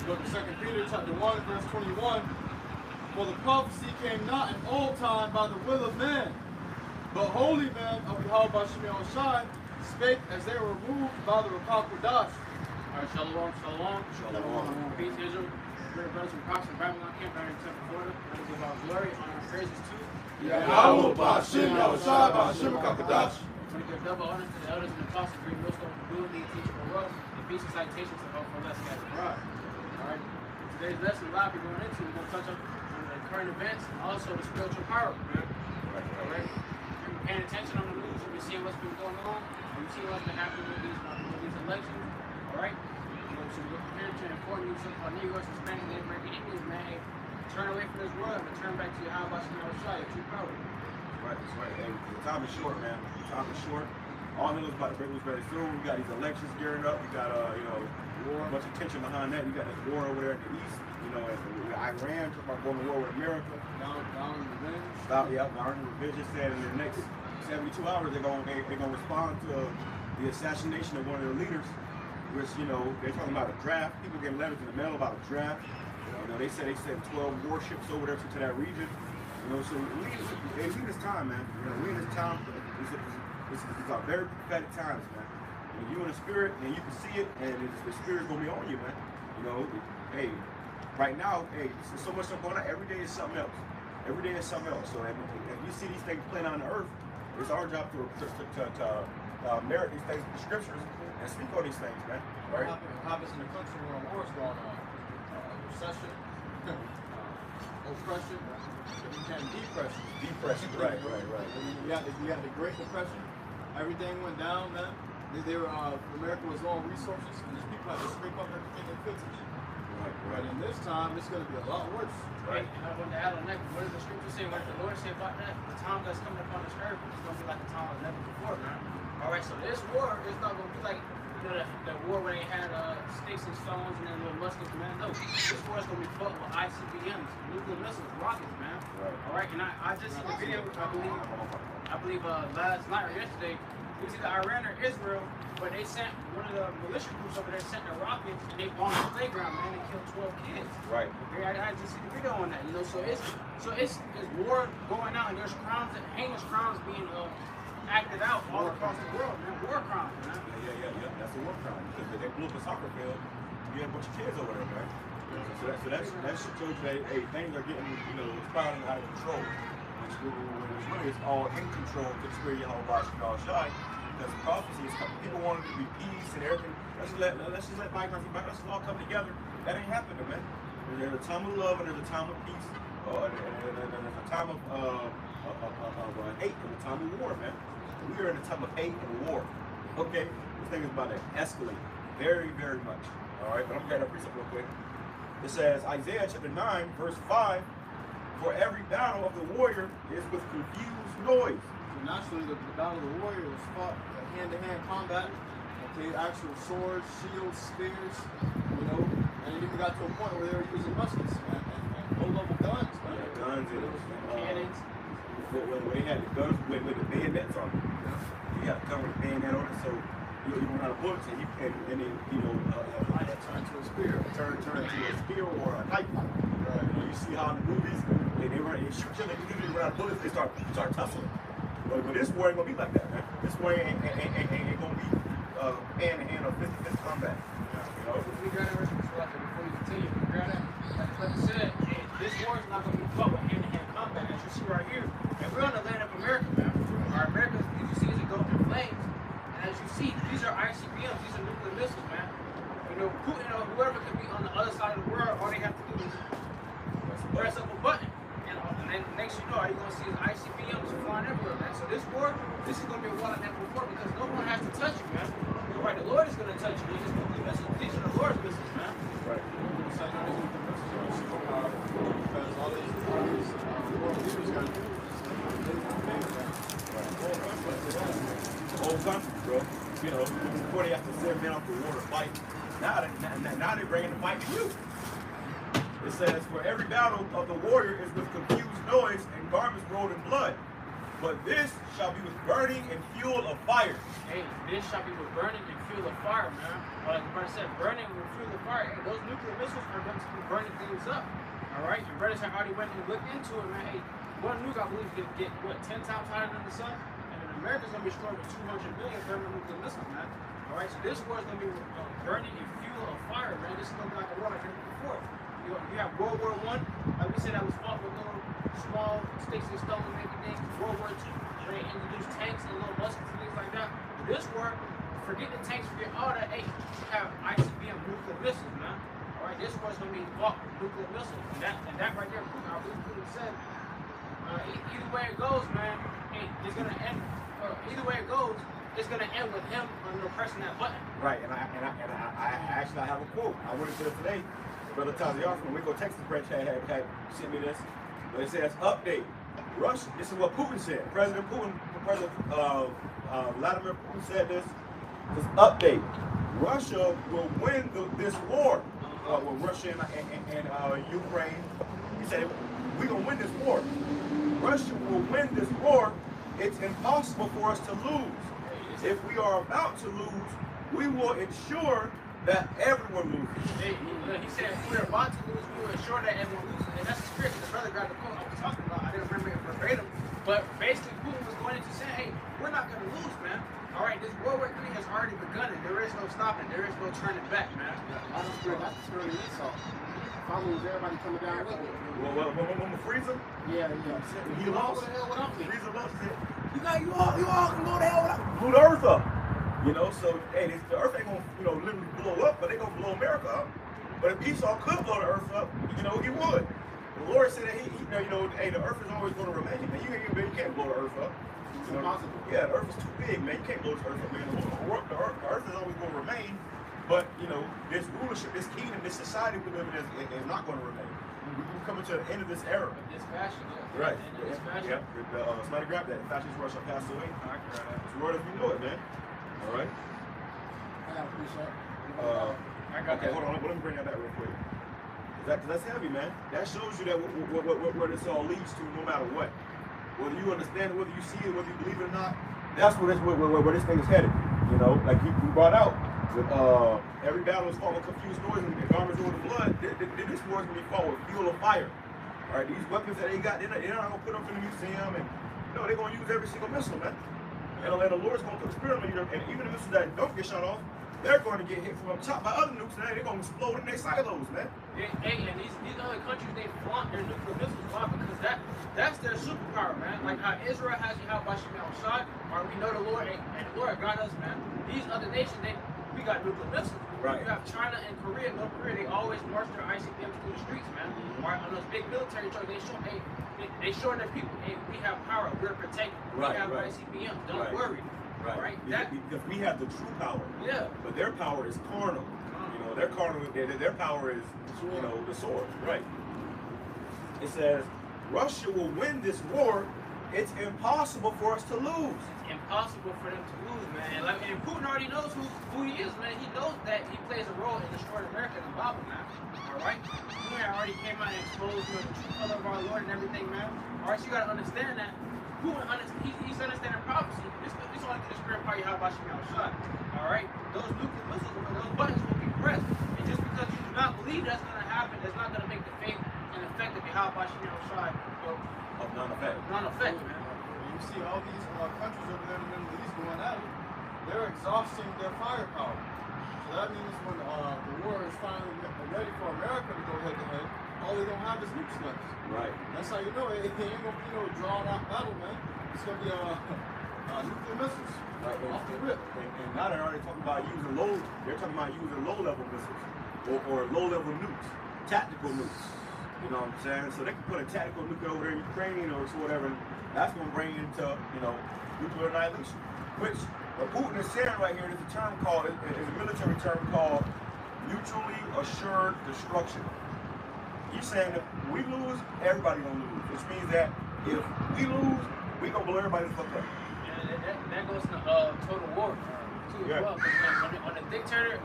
go to 2 Peter chapter 1, verse 21. For the prophecy came not in old time by the will of man, but holy men of YAHAWASHI spake as they were moved by the HAITIANS. Alright, shalom, shalom. Shalom. Peace, Israel. We're brothers from Proxy Babylon camp down in Tampa Florida. Let us give our glory, honor, and praises to YAHAWAH, BAHASHAM, YAHAWASHI, BAHASHAM, KAKADASH. We give double honors to the elders and apostles, great millstone, ability, teachable wealth, and peace and citations of hope for less scattered abroad. Alright, today's lesson, a lot of people going into, we're going to touch on the current events and also the spiritual power, man. Alright? If you're paying attention on the news, you've been seeing what's been going on, and you've seen what's been happening with these elections. Alright? So we're prepared to inform you about Negroes, Hispanic, and American Indians, man. Turn away from this world and turn back to YAHAWASHI, true power. That's right. Hey, the time is short, man. The time is short. All news about the break was very soon. We got these elections gearing up. We got war, a bunch of tension behind that. We got this war over there in the east. You know, and Iran talking about going to war with America. Down in revenge. Down in revenge. Just said in the next 72 hours they're gonna respond to the assassination of one of their leaders. Which, you know, they're talking about a draft. People getting letters in the mail about a draft. You know, they sent 12 warships over there to that region. You know, so we in this time, man. You know, we in this time. This is our very prophetic times, man. When you in the spirit, and you can see it, and the spirit's gonna be on you, man. You know, hey, right now, hey, there's so much stuff going on. Every day is something else. Every day is something else. So if you see these things playing on the earth, it's our job to merit these things in the scriptures and speak on these things, man. Right? What happens in the country when a war is going on? Recession, oppression, and depression. Right. You had the Great Depression. Everything went down, man. America was low on resources, and these people had to scrape up everything they could to eat. Right. And in this time, it's going to be a lot worse. Right. And I want to add on that, what does the scripture say? What does the Lord say about that? The time that's coming upon this earth is going to be like the time of never before, man. All right, so this war is not going to be like, you know, the war where they had sticks and stones and then little muskets, man. No, this war is going to be fought with ICBMs, nuclear missiles, rockets, man. Right. All right, and I just seen a video, I believe last night or yesterday, we see the Iran or Israel, but they sent one of the militia groups over there sent the rockets and they bombed the playground, man. They killed 12 kids. Right. I just see the video on that, you know. So it's war going out, and there's crimes, heinous crimes being acted out all across the world, man. War crimes, man. Yeah. That's a war crime because they blew up a soccer field. You had a bunch of kids over there, man. So that shows you that hey, things are getting, you know, spiraling out of control. Which really is all in control to the spirit of YAHAWASHI. Because prophecy is coming. People wanted to be peace and everything. Let's just let bygones be bygones. Let's all come together. That ain't happening, man. There's a time of love and there's a time of peace. And there's a time of hate and a time of war, man. We are in a time of hate and war. Okay? This thing is about to escalate very, very much. All right? But I'm going to precept real quick. It says, Isaiah chapter 9, verse 5, for every battle of the warrior is with confused noise. So naturally, the battle of the warrior was fought hand-to-hand combat. Okay, actual swords, shields, spears, you know, and it even got to a point where they were using muskets and low-level guns. Man. Yeah, guns and cannons. Where they had the guns with the bayonets on them. You got to come with a bayonet on it, so you don't have bullets, and then you know, turn to a spear. Turn to a spear or a knife. You see how in the movies they shoot you, they run out of bullets, they start tussling. But this war ain't gonna be like that, man. This war ain't gonna be hand-to-hand or fist-to-fist combat. You know? We got it before you continue. We got it. Like I said, this war is not gonna be fought with hand-to-hand combat, as you see right here. And we're on the land of America, man. Our America, as you see, is going up in flames. And as you see, these are ICBMs, these are nuclear missiles, man. You know, Putin or whoever could be on the other side of the world, all they have to do is press up a button. And then next you know, all you're going to see is ICBMs flying everywhere, man. So this war, this is going to be a war like never before because no one has to touch you, man. You're right, the Lord is going to touch you. These are the Lord's missiles, man. Right. Because all these world leaders got to do the whole country, bro. You know, before they have to send men off the war to fight, now they're bringing the fight to you. It says, for every battle of the warrior is with confused noise and garments rolled in blood. But this shall be with burning and fuel of fire. Hey, this shall be with burning and fuel the fire, man. Or like the brother said, burning will fuel the fire. Hey, those nuclear missiles are going to be burning things up. All right, your brothers have already went and looked into it, man. Hey, one nuke, I believe, can get what 10 times hotter than the sun, and then America's gonna be destroyed with 200 million thermonuclear missiles, man. All right, so this war is gonna be burning a fuel of fire, man. This is gonna be like a war like never before. You have World War I, like we said, that was fought with little small sticks and stones and everything. World War II, where they introduced tanks and little muskets and things like that. But this war, forget the tanks, forget all that. Hey, you have ICBM nuclear missiles, man. All right, this war's gonna be fought with nuclear missiles, and that right there, Putin, I believe Putin said, either way it goes, man, it's gonna end. Either way it goes, it's gonna end with him pressing that button. Right, and I actually have a quote. I went into it today. Brother Taziar from Waco, Texas branch had sent me this. But it says, update. Russia, this is what Putin said. President Vladimir Putin said this. This update. Russia will win this war with Russia and Ukraine. He said, we're going to win this war. Russia will win this war. It's impossible for us to lose. If we are about to lose, we will ensure that everyone loses. He said, if we're about to lose, we will ensure that everyone loses. And that's the spirit. The brother grabbed the quote I was talking about. I didn't remember it verbatim. But basically, Putin was going into saying, hey, we're not going to lose, man. All right, this World War III has already begun, and there is no stopping. There is no turning back, man. That's the spirit of Esau. If I lose, everybody coming down with it. When the freezer? Yeah. He lost. Go to hell without me. Freezer lost it. You all can go to hell without me. Blew the earth up. You know, so hey, the earth ain't gonna, literally blow up, but they gonna blow America up. But if Esau could blow the earth up, he would. The Lord said that hey, the earth is always gonna remain. Man, you can't blow the earth up. It's impossible. Yeah, the earth is too big, man. You can't blow this earth up, man. The earth is always gonna remain, but this rulership, this kingdom, this society we live in is not gonna remain. We're coming to the end of this era. This fashion, Right. This fashion. Yeah. Somebody grab that. Fashion rush shall pass away. I can grab that. It's the word as we know it, man. All right. I appreciate it. I got Okay, that. hold on. Let me bring that back real quick. That's heavy, man. That shows you that where this all leads to, no matter what. Whether you understand it, whether you see it, whether you believe it or not, that's where this thing is headed. Like you brought out, with every battle is fought with confused noise and garments over the blood. This war is going to be fought with fuel of fire. All right, these weapons that they got, they're not going to put them in the museum, and they're going to use every single missile, man. And the Lord's going to put spirit on you, and even the missiles that don't get shot off, they're going to get hit from up top by other nukes, and they're going to explode in their silos, man. Hey, and these other countries, they flaunt their nuclear missiles. Why? Because that's their superpower, man. Like how Israel has YAHAWASHI, or we know the Lord, and the Lord got us, man. These other nations, we got nuclear missiles. Right. You have China and Korea, North Korea, they always march their ICBMs through the streets, man. Right? On those big military trucks, they show their people, hey, we have power, we're protected. We have ICBMs, don't worry. Right. Because we have the true power. Yeah. But their power is carnal. Their carnal. Their power is, the sword. Right. It says Russia will win this war. It's impossible for us to lose. It's impossible for them to lose, man. And Putin already knows who he is, man. He knows that he plays a role in destroying America in the Bible, man. All right. Putin already came out and exposed the true color of our Lord and everything, man. All right. So you gotta understand that. He's understanding prophecy. This only through the spirit of YAHAWASHI. All right, those nuclear missiles, those buttons will be pressed, and just because you do not believe that's going to happen, that's not going to make the faith and effect of YAHAWASHI Of non-effect. Non-effect, man. You see all these countries over there in the Middle East going at it. They're exhausting their firepower. So that means when the war is finally ready for America to go head-to-head, all they're going to have is nukes left. Right. That's how you know it ain't going to be no drawn-out battle, man. It's going to be nuclear missiles. Off the rip. And now they're already talking about using low-level missiles or low-level nukes, tactical nukes. You know what I'm saying? So they can put a tactical nuke over there in Ukraine or whatever. That's going to bring into nuclear annihilation. Which what Putin is saying right here is a term called, is a military term called mutually assured destruction. He's saying if we lose, everybody gonna lose. Which means that if we lose, we gonna blow everybody the fuck up. That goes to total war too as well. When a dictator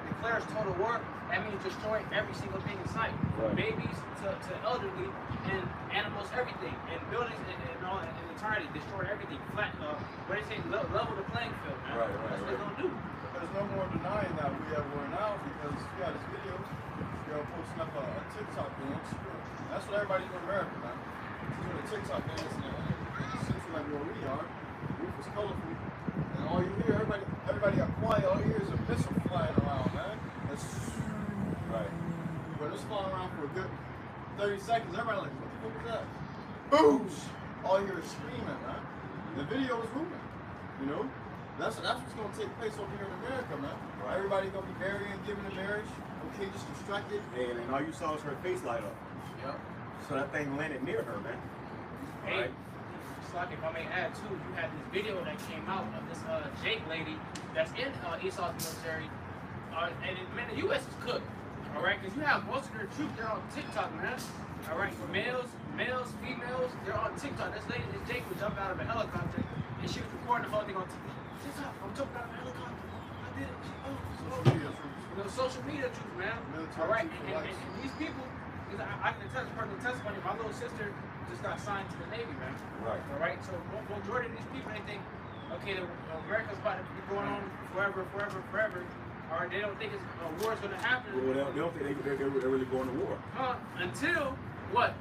declares total war, that means destroy every single thing in sight, from babies to elderly and animals, everything, and buildings and all in entirety, destroy everything. Flat, what they say, level the playing field, man. That's what they're gonna do. there's no more denying that we are war now because you got this video, posting up a TikTok dance. That's what everybody's doing in America, man. Doing a TikTok dance in a city like where we are. Roof is colorful. And all you hear, everybody got quiet. All you hear is a missile flying around, man. It's Right. but it's flying around for a good 30 seconds. Everybody like, what the fuck was that? Boosh! All you hear is screaming, man. The video is moving. You know? That's what's gonna take place over here in America, man. Right. Everybody gonna be marrying, giving in marriage. Okay, just distracted. And all you saw was her face light up. Yep. So that thing landed near her, man. Hey, Right. Slack, if I may add too, you had this video that came out of this Jake lady that's in Esau's military. And man, the U.S. is cooked. All right, because you have most of their troops there on TikTok, man. All right, males, females, they're on TikTok. This lady, this Jake, would jump out of a helicopter and she was recording the whole thing on TikTok. I'm jumping out of a helicopter. I did it. You know, social media troops, man. All right, and these people, because I can attest personal testimony. My little sister just got signed to the Navy, man. Right. All right, so majority of these people, they think, okay, America's about to be going on forever. All right, they don't think a war's going to happen. Well, they don't think they're really going to war. Until what?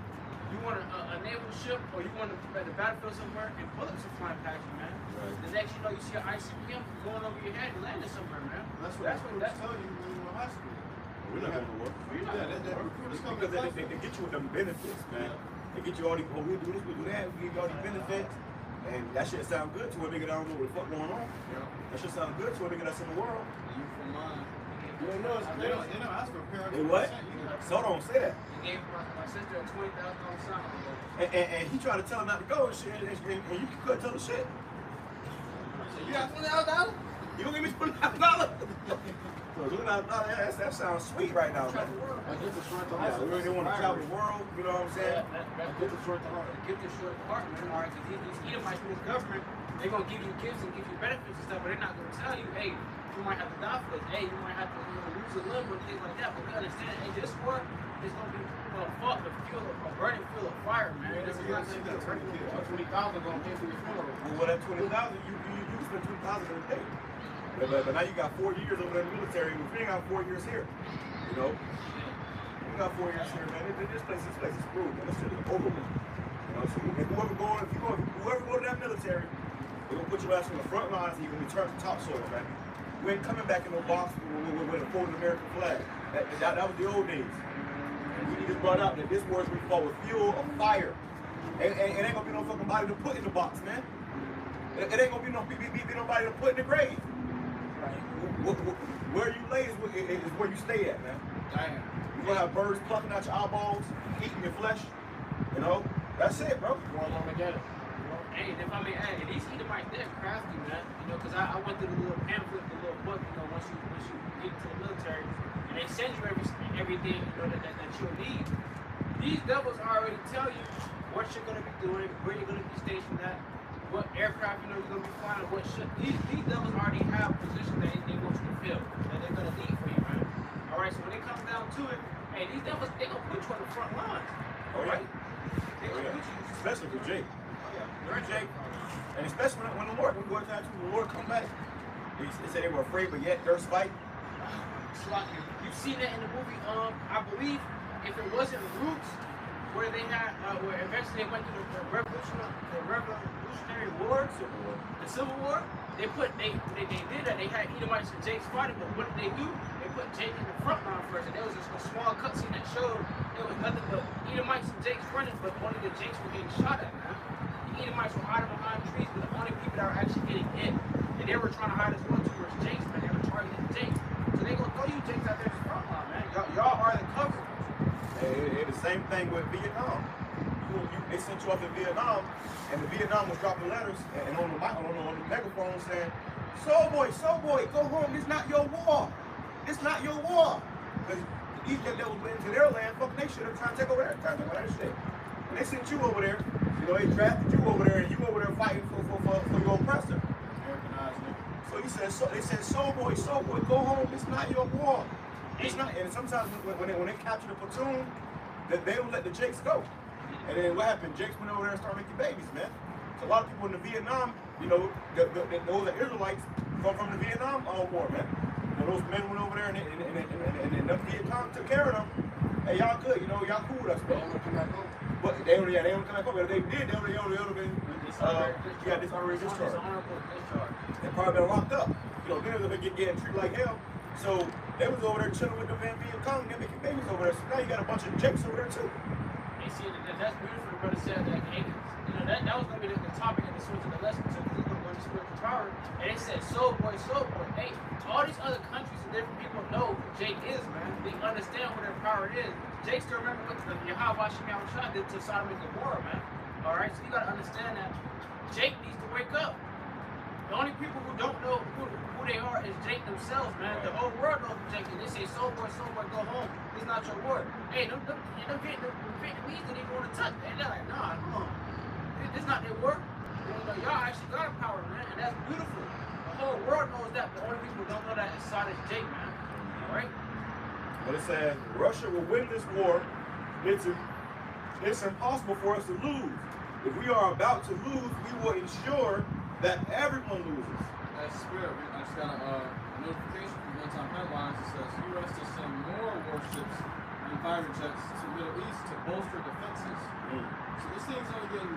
You want a naval ship, or you want to be at the battlefield somewhere, and bullets are flying past you, man. Right. The next you know, you see an ICBM going over your head and landing somewhere, man. That's what recruiters tell you when you were in high school. We're not going to war. Yeah, recruiters come Because they get you with them benefits, man. They get you all these, we do this, we do that, we give you all these benefits. And that shit sound good to a nigga that don't know what the fuck going on. Yeah. That shit sound good to a nigga that's in the world. You from mine. You don't know, they don't ask for a parent. They what? So don't say that. He gave my sister a $20,000 sign. And he tried to tell her not to go and shit, and you couldn't tell the shit. You got $20,000? You gonna give me $20,000? So $20,000, that sounds sweet right now, man. I get the short to Yeah, heart. we really want to travel the world, you know what I'm saying? I get the short to heart. Get this short part, man. All right, because these Edomites in this government, they're going to give you gifts and give you benefits and stuff, but they're not going to tell you, hey, you might have to die for this. Hey, you might have to lose a limb or things like that. But we understand, hey, this war is going to be fought with a burning fuel of fire, man. This is not going to be a burning fuel. $20,000 going to pay for your funeral. Well, that $20,000, you can spend $20,000 in a day. But now you got 4 years over there in the military. We ain't got 4 years here, you know? We got 4 years here, man. This place is screwed, man. This shit is over with. You know, so whoever go to that military, they're gonna put your ass on the front lines and you're gonna be turned to topsoil, man. We ain't coming back in no box with a folded American flag. That was the old days. And we just brought up that this war is gonna be fought with fuel of fire. And it ain't gonna be no fucking body to put in the box, man. It ain't gonna be nobody to put in the grave. Where you lay is where you stay at, man. Damn. You're gonna have birds plucking out your eyeballs, eating your flesh. You know, that's it, bro. Going along together. Hey, and if I may add, these Edomites, they're crafty, man. You know, because I went through the little pamphlet, the little book, you know, once you get into the military, and they send you everything, you know, that you'll need. These devils already tell you what you're gonna be doing, where you're gonna be stationed at, what aircraft, you know, you're gonna be flying, what ship. These devils already have positions that they want you to fill, that they're gonna need for you, man. All right, so when it comes down to it, hey, these devils, they gonna put you on the front lines. All right? They gonna put you. Especially for Jake. You're Jake. And especially when the Lord, when the Lord come back, they said they were afraid, but yet there's fight. You've seen that in the movie, I believe, if it wasn't Roots, where they had, where eventually they went through the Revolutionary War, the Civil War. They did that. They had Edomites and Jakes fighting, but what did they do? They put Jake in the front line first, and there was a small cutscene that showed there was nothing but Edomites and Jakes running, but only the Jakes were getting shot at, man. The Edomites were hiding behind trees, but the only people that were actually getting hit, and they were trying to hide as well towards Jakes, man. They were targeting Jakes. So they gonna throw you Jakes out there in the front line, man. Y'all are the cover. It's the same thing with Vietnam. They sent you off to Vietnam, and the Vietnam was dropping letters and on the megaphone saying, "Soul boy, go home. This not your war. This not your war." Because these devils went into their land, fucking they should have tried to take over their shit. And they sent you over there. You know, they drafted you over there, and you over there fighting for your oppressor. So they said, "Soul boy, go home. This not your war." It's not, and sometimes when they capture the platoon, that they don't let the Jakes go. And then what happened? Jakes went over there and started making babies, man. So a lot of people in the Vietnam, you know, those are Israelites from the Vietnam War, man. When those men went over there and the Viet Cong took care of them, hey, y'all good, you know, y'all cool with us, They bro. don't want to come back home. But they only come back home. If they did, they would have been dishonorary discharge. They probably been locked up. You know, then they're getting treated like hell. So they was over there chilling with the Viet Cong, they making babies over there. So now you got a bunch of jakes over there too. Hey, see, that's beautiful. The brother said that, hey, you know, that was gonna be the topic in the source of the lesson too, because we're gonna go into spiritual power. And they said, soul boy. Hey, all these other countries and different people know who Jake is, man. They understand what their power is. Jake still remember what the YAHAWASHI did to Sodom and Gomorrah, man. All right, so you gotta understand that Jake needs to wake up. The only people who don't know who they are is Jake themselves, man. The whole world knows who Jake is. They say, soul boy, go home. It's not your word. Hey, them Vietnamese didn't even want to touch. They're like, nah, come on. This is not their word. You know, y'all actually got a power, man, and that's beautiful. The whole world knows that. The only people who don't know that is Sodom and Jake, man. All right? But it says Russia will win this war. It's impossible for us to lose. If we are about to lose, we will ensure that everyone loses. That's spirit. I just got a notification from one-time headlines that says U.S. to send more warships and fighter jets to the Middle East to bolster defenses. So this thing's only getting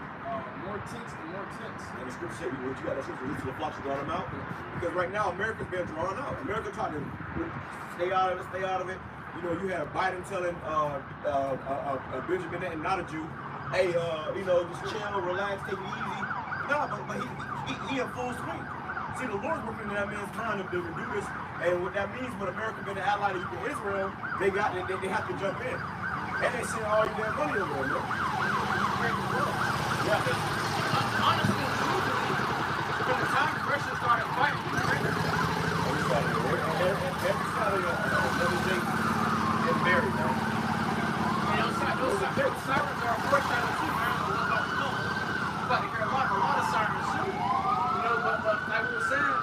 more tense and more tense. And the scripture said, what you got that scripture, the flocks draw them out. Because right now, America's been drawn out. America tried to stay out of it. You know, you have Biden telling Benjamin and not a Jew, hey, you know, just chill, relax, take it easy. No, but he in full swing. See, the Lord's working in that man's mind to do this, and what that means when America been an ally to Israel, they have to jump in. And they send all your damn money over there, man. Yeah. Honestly, from the time Russia started fighting, Every Saturday, another day, and married, man. and those sirens are a foreshadow too, man. We're about to hear a lot of sirens too. You know, but like we were saying,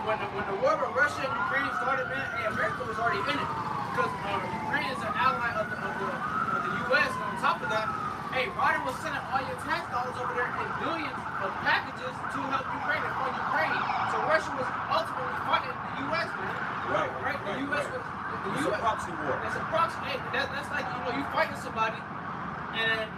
when the war with Russia and Ukraine started, man, hey, America was already in it. Because Ukraine is an ally of the U.S. and on top of that, hey, Biden was sending all your tax dollars over there in billions of packages to help Ukraine and fund Ukraine. So Russia was ultimately fighting the U.S., man. Right? The U.S. was... It's a proxy war. It's a proxy. Hey, that's like, you know, you fighting somebody and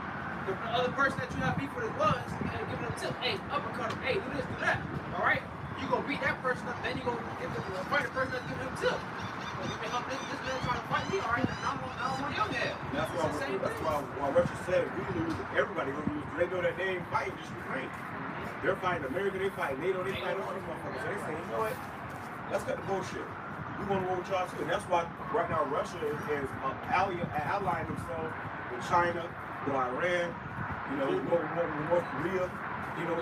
the other person that you have beef with as well is giving them a tip. Hey, uppercut him. Hey, do this, do that. All right? You gonna beat that person up, then you gonna give the fight the person that's giving him a tip. You can help this man trying to fight me, all right? I don't want your head. That's why Russia said if we lose, everybody gonna lose. They know that they ain't fighting just Ukraine. They're fighting America, they fighting NATO, they fighting all these motherfuckers. So they saying, you know what? Let's cut the bullshit. We want to war with y'all too. And that's why right now Russia is allying themselves with China, with Iran, you know, with North Korea. You know,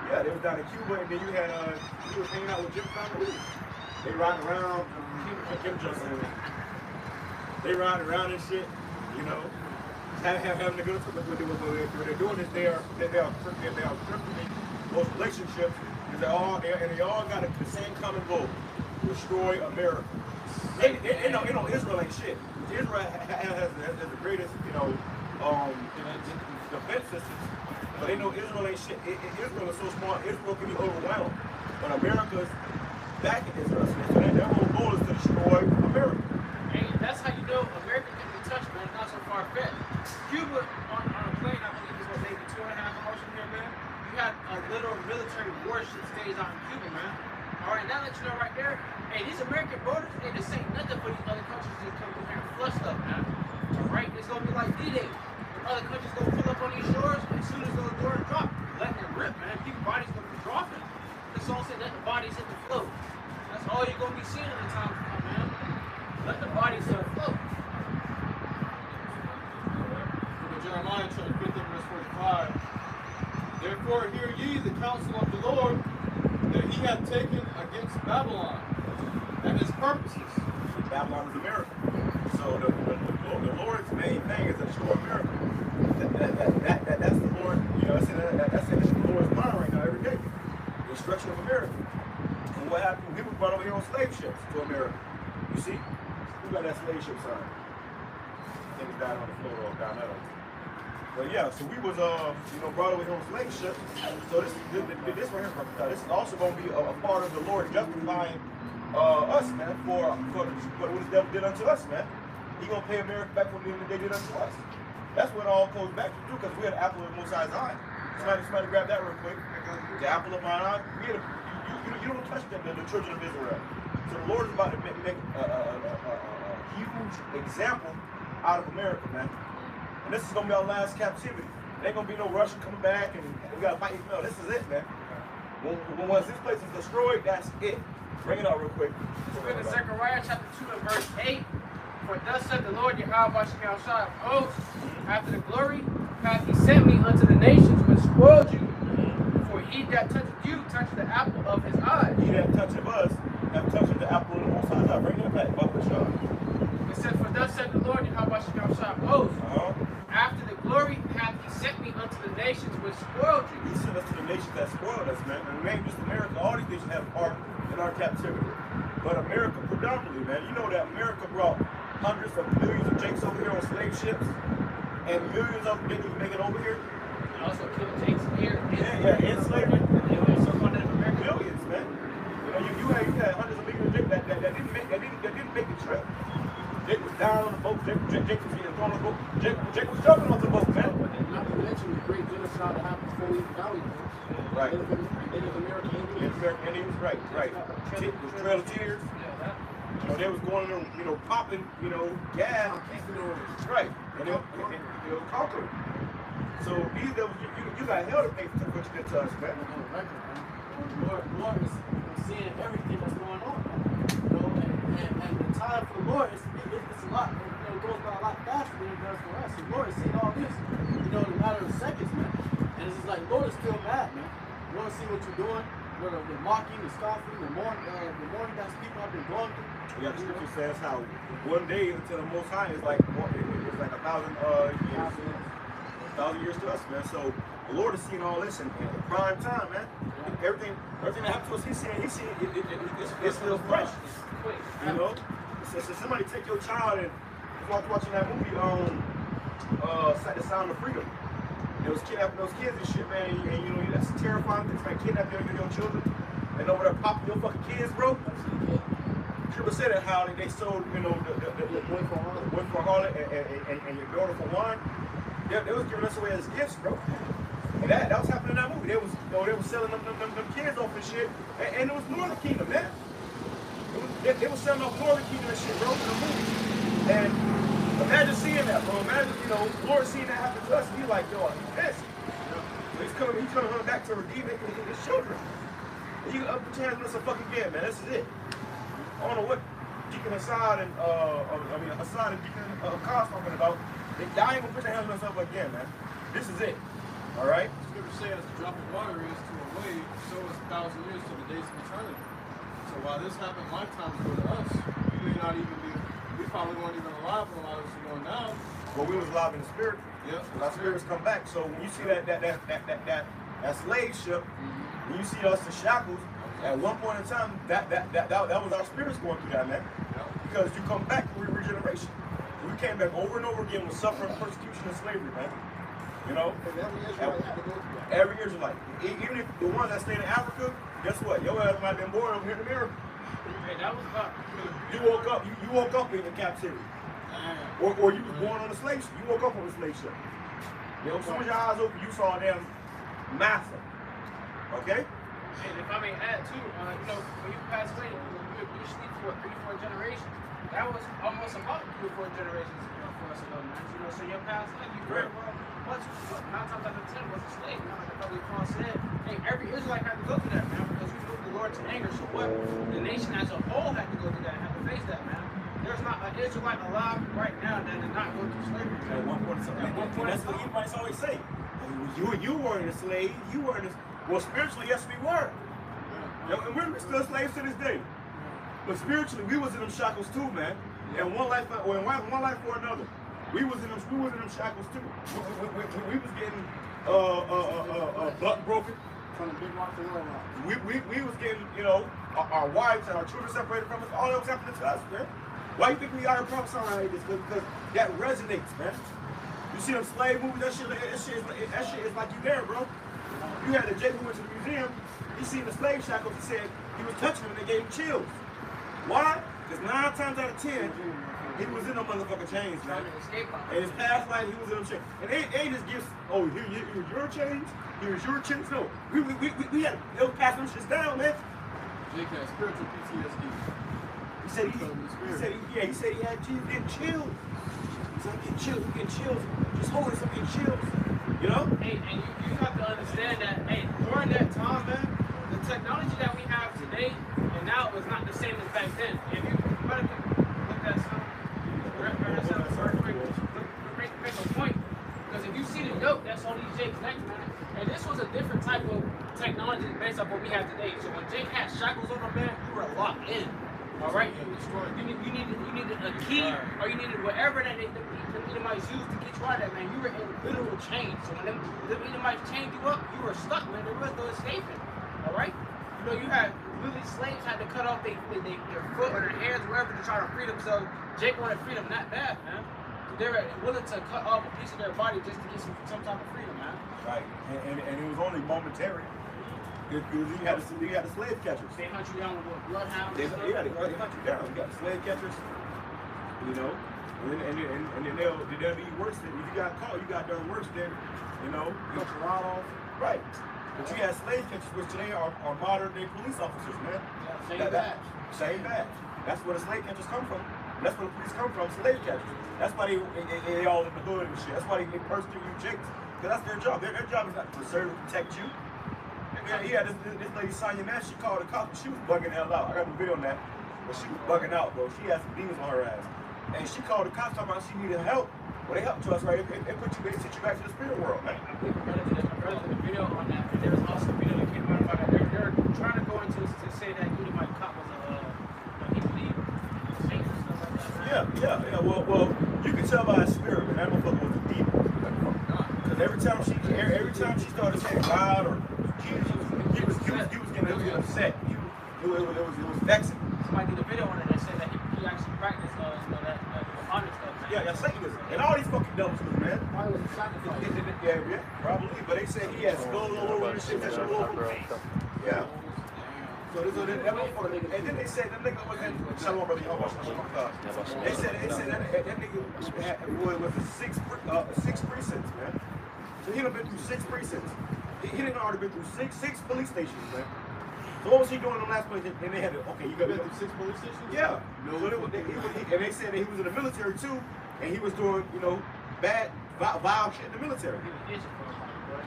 yeah, they was down in Cuba, and then you was hanging out with Jim Conway. They riding around, they riding around and shit, you know, having a good time. What they're doing is they are strengthening those relationships, and they all got the same common goal: destroy America. They know Israel ain't shit. Israel has the greatest, you know, defense systems, but they know Israel ain't shit. Israel is so smart. Israel can be overwhelmed, but America's backing Israel. So their whole goal is to destroy America. Hey, that's how you know America can be touched, man. Not so far fetched. Cuba on a plane, I believe, is what, maybe 2.5 hours from here, man. You had a little military warship stays out in Cuba, man. All right, that lets you know right there. Hey, these American borders, hey, this ain't nothing for these other countries to come in here and flush stuff, man. All right, it's gonna be like D-Day. When other countries gonna pull up on these shores, as soon as those doors drop, letting it rip, man. People's bodies gonna be dropping. The song said, let the bodies hit the floor. That's all you're gonna be seeing in the time to come, man. Let the bodies hit the floor. Jeremiah chapter 50, verse 45. Therefore hear ye the counsel of the Lord that he hath taken against Babylon and his purposes. Babylon is America. So the Lord's main thing is to destroy America. That's the Lord, you know, that's in the Lord's mind right now every day. The destruction of America. And what happened when people brought over here on slave ships to America? You see? Who got that slave ship sign? I think it's down on the floor or down there. But yeah, so we was brought over here on slave ship. So this right here, this is also gonna be a part of the Lord justifying us, man, for what the devil did unto us, man. He gonna pay America back for what they did unto us. That's what it all goes back to, because we had the apple of the Most High's eye. Somebody grab that real quick. The apple of mine eye. You don't touch the children of Israel. So the Lord is about to make a huge example out of America, man. And this is gonna be our last captivity. There ain't gonna be no Russian coming back and we gotta fight. No, this is it, man. Once this place is destroyed, that's it. Bring it out real quick. We're in Zechariah chapter 2 and verse 8. For thus said the Lord YAHAWASHI of hosts, after the glory hath he sent me unto the nations which spoiled you. For he that toucheth you touched the apple of his eye. He that toucheth us have touched the apple of the Most High's eye. Bring it back, Bubba Sean. It said, for thus said the Lord YAHAWASHI of hosts, after the glory hath he sent me unto the nations which spoiled you. He sent us to the nations that spoiled us, man. And it ain't just America. All these nations have part in our captivity. But America predominantly, man. You know that America brought hundreds of millions of Jakes over here on slave ships, and millions of them didn't even make it over here. And also killed Jakes here. In slavery. They also funded America. Millions, man. You had hundreds of millions of Jakes that didn't make the trip. Jake was down on the boat. Jake was getting thrown on the boat. Jake was jumping off the boat, man. Not to mention the great genocide that happened before we Valley. Right. Native American Indians. Native American Indians, right. The Trail of Tears. They was going there, popping, gas. Right. And they were conquering. So these devils, you got hell to pay for what you did to us, man. Lord is seeing everything that's going on, and the time for the Lord is a lot. It goes by a lot faster than it does for us. The Lord is seeing all this, in a matter of seconds, man. And it's just like, Lord is still mad, man. You want to see what you're doing? The mocking, the scoffing, the mourning that people have been going through. Yeah, the scripture says how one day until the Most High is like 1,000 years. 1,000 years to us, man. So the Lord is seeing all this in prime time, man. Everything that happened to us, He's seeing it's still fresh. So somebody take your child and watching that movie The Sound of Freedom. It was kidnapping those kids and shit, man. And that's terrifying. It's like kidnapping your children and over there popping your fucking kids, bro. Scripture said it how they sold, the one for harlot and your daughter for wine. They was giving us away as gifts, bro. And that was happening in that movie. They was selling them kids off and shit. And it was Northern Kingdom, man. They was selling off Northern Kingdom and shit, bro, in the movie. And imagine seeing that, bro. Imagine, Lord seeing that happen to us. And he's like, yo, he's pissed. So he's coming run back to redeem his children. And you put your hands on some fucking again, man. This is it. I don't know what Deacon Hassan and Hassan and Deacon Khan's talking about. Y'all ain't gonna put your hands on yourself again, man. This is it. All right. Scripture says the drop of water is to a wave, so is 1,000 years to the days of eternity. So while this happened lifetimes ago to us, we probably weren't even alive when a lot of this was going down. Well, we was alive in the spirit. Yep. Our spirits come back. So when you see that slave ship, when you see us in shackles, at one point in time, that was our spirits going through that, man. Because you come back through regeneration. We came back over and over again with suffering, persecution, and slavery, man. Every Israelite. Even if the ones that stayed in Africa, guess what? Your ass might have been born over here in America. Hey, that was about. You woke up in the captivity. Or you was born on a slave ship. You woke up on a slave ship. As soon as your eyes open, you saw them massive. Okay? And if I may add too, when you pass away, you sleep for 3-4 generations. That was almost about 3-4 generations for us alone, man. So your past life, you very well. 9 times out of 10 was a slave. Like the brother Paul said, hey, every Israelite had to go through that, man, because we moved the Lord to anger. So what? The nation as a whole had to go through that and had to face that, man. There's not an Israelite alive right now that did not go through slavery. At one point, that's what Ephraimites always say. You weren't a slave. You weren't a. Well, spiritually, yes, we were. And we're still slaves to this day. But spiritually, we was in them shackles too, man. And one life for another. We was in them shackles too. We was getting butt broken. We was getting, our wives and our children separated from us. All that was happening to us, man. Why do you think we are prophesying like this? Because that resonates, man. You see them slave movies, that shit is like you there, bro. You had the Jake who went to the museum, he seen the slave shackles, he said he was touching them and they gave him chills. Why? Because 9 times out of 10, he was in them motherfucking chains, man. And his past life, he was in them chains. And they just give, oh, here's your chains, here's your chains. No, we had, they were passing them shits down, man. Jake has spiritual PTSD. He said he had getting chills. He's like, getting chills. Just holding some getting chills. You know? Hey, and you have to understand that, hey, during that time, man, the technology that we have today and now is not the same as back then. If you look at some, make a point, because if you see the yoke that's on these Jake's neck, man, and this was a different type of technology based on what we have today. So when Jake had shackles on him, man, you were locked in. All right, you needed a key, or you needed whatever that the Edomites used to get you out of that, man. You were in literal chains. So when the Edomites chained you up, you were stuck, man. There was no escaping. All right, you know, you had literally slaves had to cut off their foot or their hands, wherever, to try to free themselves. Jake wanted freedom that bad, man. They were willing to cut off a piece of their body just to get some type of freedom, man. Right, and it was only momentary. You had the slave catchers. They hunt you down with bloodhounds. They hunt you down. You got the slave catchers, you know, and then they'll be worse than if you got caught. You got done worse than, you know, cut your rod off. Right. But you got slave catchers, which today are modern day police officers, man. Yeah, same badge. That's where the slave catchers come from. That's where the police come from. Slave catchers. That's why they all in the hood and shit. That's why they persecute you chicks. Because that's their job. Their job is not to preserve and protect you. Yeah, this lady Sonya, man, she called the cops. She was bugging the hell out. I got the video on that. But she was bugging out, bro. She had some demons on her ass. And she called the cops talking about she needed help. Well, they helped to us, right? They sent you back to the spirit world, man. I believe the video on that. And there was also a video that came out about that. They're trying to go into to say that Edomite cop was he believed saint or stuff like that. Yeah. Well, you can tell by his spirit, man. That motherfucker was a demon. Because every time she started saying God or Jesus, he was getting upset. It was vexing. Somebody did a video on it that said that he actually practiced that honest stuff, man. Yeah, Satanism. And all these fucking devils do, man. Why was it sacrificed? Yeah, probably. But they said he had skulls all over his shit. That's all over. Yeah. So and then they said that nigga was in Shalom, brother. They said that nigga was six precincts, man. So he done been through 6 precincts. He done already been through six police stations, man. So what was he doing in the last place? And they had to, okay, you got been through 6 police stations? Yeah. No, so and they said that he was in the military too, and he was doing, you know, bad, vile shit in the military.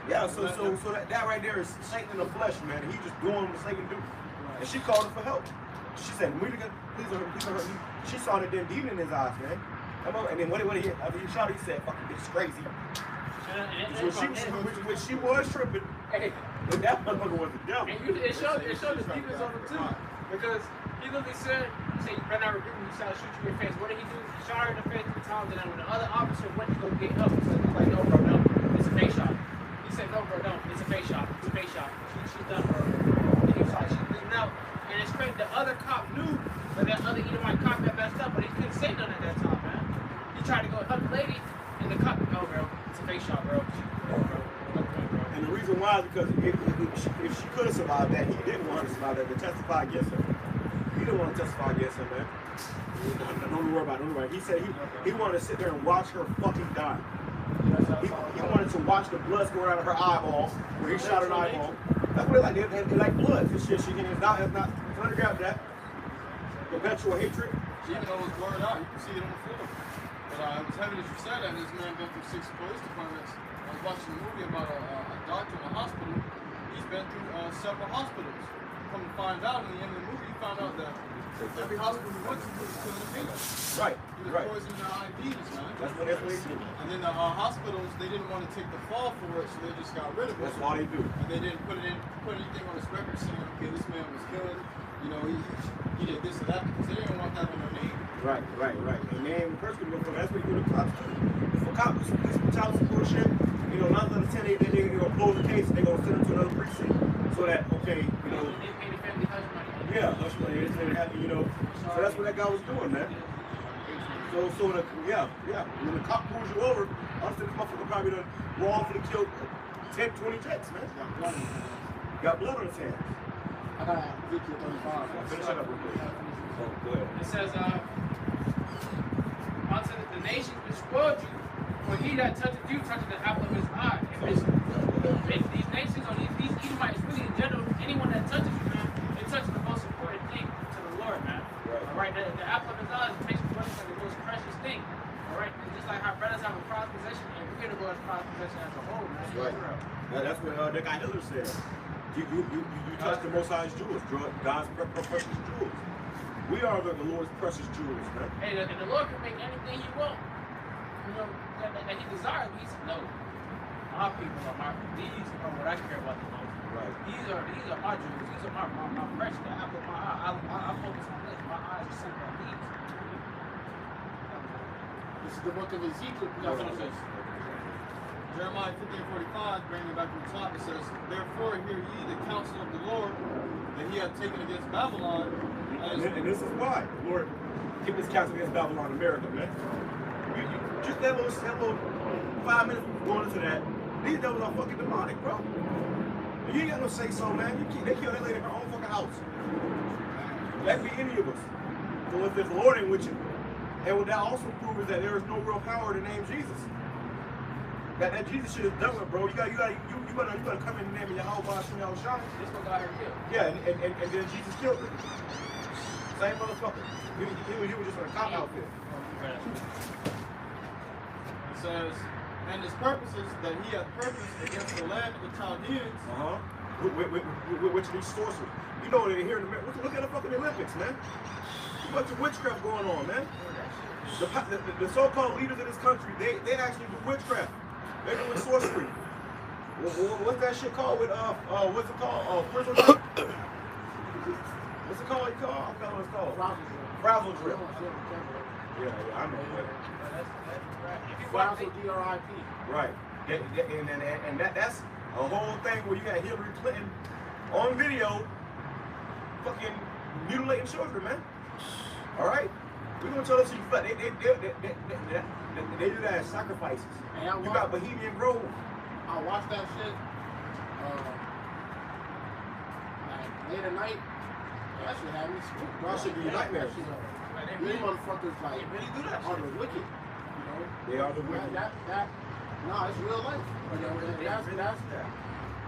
Yeah, so that right there is Satan in the flesh, man. And he just doing what Satan do. And she called him for help. She said, please don't hurt me. She saw the damn demon in his eyes, man. And then after he shot her, he said, fucking bitch, crazy. When she was tripping, but that motherfucker was the devil. And it showed the demons on him too. Because he literally said, you better not rebuke me, he shall shoot you in the face. What did he do? He shot her in the face 3 times, and then when the other officer went to go get help, he was like, no bro, no, it's a face shot. He said, no bro, no, it's a face shot. It's a face shot. She's done, bro. And he was like, she's bleeding out. And it's crazy, the other cop knew that other Edomite cop had messed up, but he couldn't say nothing at that time, man. He tried to go help the lady, and the cop, no bro, it's a face shot, bro. And the reason why is because if she could have survived that, he didn't want her to survive that, to testify against her. He didn't want to testify against her, man. Don't worry about it, He said he wanted to sit there and watch her fucking die. He wanted to watch the blood go out of her eyeball, where he shot her eyeball. That's what they like. They like blood. This shit, it's not underground that. Perpetual hatred. Even though it was blurred out, you can see it on the floor. But it was heavy that you said that. This man been through 6 police departments. I was watching a movie about a doctor in a hospital. He's been through several hospitals. Come to find out, in the end of the movie, he found out that every hospital he went to was killing the patients. Right. He was poisoning their IVs, man. That's what they do. And then the hospitals, they didn't want to take the fall for it, so they just got rid of it. That's all they do. And they didn't put anything on his record saying, okay, this man was killing. You know, he did this or that, because they didn't want that on their name. Right. And then the person goes, that's what you do to cops too. If a cop is child support shit, you know, 9 out of 10, they're going to close the case and they're going to send it to another precinct. So that, okay, you know. They pay the family hush money. Yeah, hush money, you know. So that's what that guy was doing, man. So So when the cop pulls you over, honestly, this motherfucker probably done wrongfully killed 10, 20 jets, man. Got blood on his hands. I got Ezekiel 35. Finish it up real quick. Oh, go ahead. It says, unto the nations which spoiled you, for he that toucheth you toucheth the apple of his eye. If these nations or these Edomites, really in general, anyone that touches you, man, they touch the most important thing to the Lord, man. Right. All right, the apple of his eye takes one of the most precious thing. All right, and just like how brothers have a prized possession, and we get the Lord's prized possession as a whole, man. Right. That's what that guy Hitler said. You touch the Most High's jewels, God's precious jewels. We are the Lord's precious jewels, man. Hey, and the Lord can make anything you want, you know, that he desires. But he said, no, my people these are what I care about the most. Right. These are my jewels. These are my precious. The apple of my eye. I focus on this. My eyes are centered on these. This is the book of Ezekiel. Jeremiah 15:45, bringing it back to the top, it says, therefore hear ye the counsel of the Lord that he hath taken against Babylon. And this is why the Lord keep his counsel against Babylon, America, man. Just that little 5 minutes going into that, these devils are fucking demonic, bro. You ain't got no say so, man. They kill that lady in her own fucking house. That be any of us. So if the Lord ain't with you, and what that also proves is that there is no real power in the name Jesus. That Jesus shit is done with, bro. You better come in the name of YAHAWAH, SHAMAIWAN. This one got her killed. Yeah, and then Jesus killed her. Same motherfucker. He was just in a cop outfit. It says, and his purposes that he hath purposed against the land of the Chaldeans. Which these sorcerers. You know they're here in America. Look at the fucking Olympics, man. A bunch of witchcraft going on, man. The so-called leaders of this country, they actually do witchcraft. They're doing sorcery. What's that shit called with what's it called? Prison? What's it called? I forgot what it's called. Frazzle drip. Yeah, I know that. Frazzle DRIP. Right. And that's a whole thing where you got Hillary Clinton on video fucking mutilating children, man. All right? We're gonna tell us you they do that as sacrifices. Hey, you got Bohemian Grove. I watched that shit like late at night. That shit had me spooked. That should be nightmares. These motherfuckers like really do that are the wicked. You know? They are the wicked. Nah, it's real life. You know, that's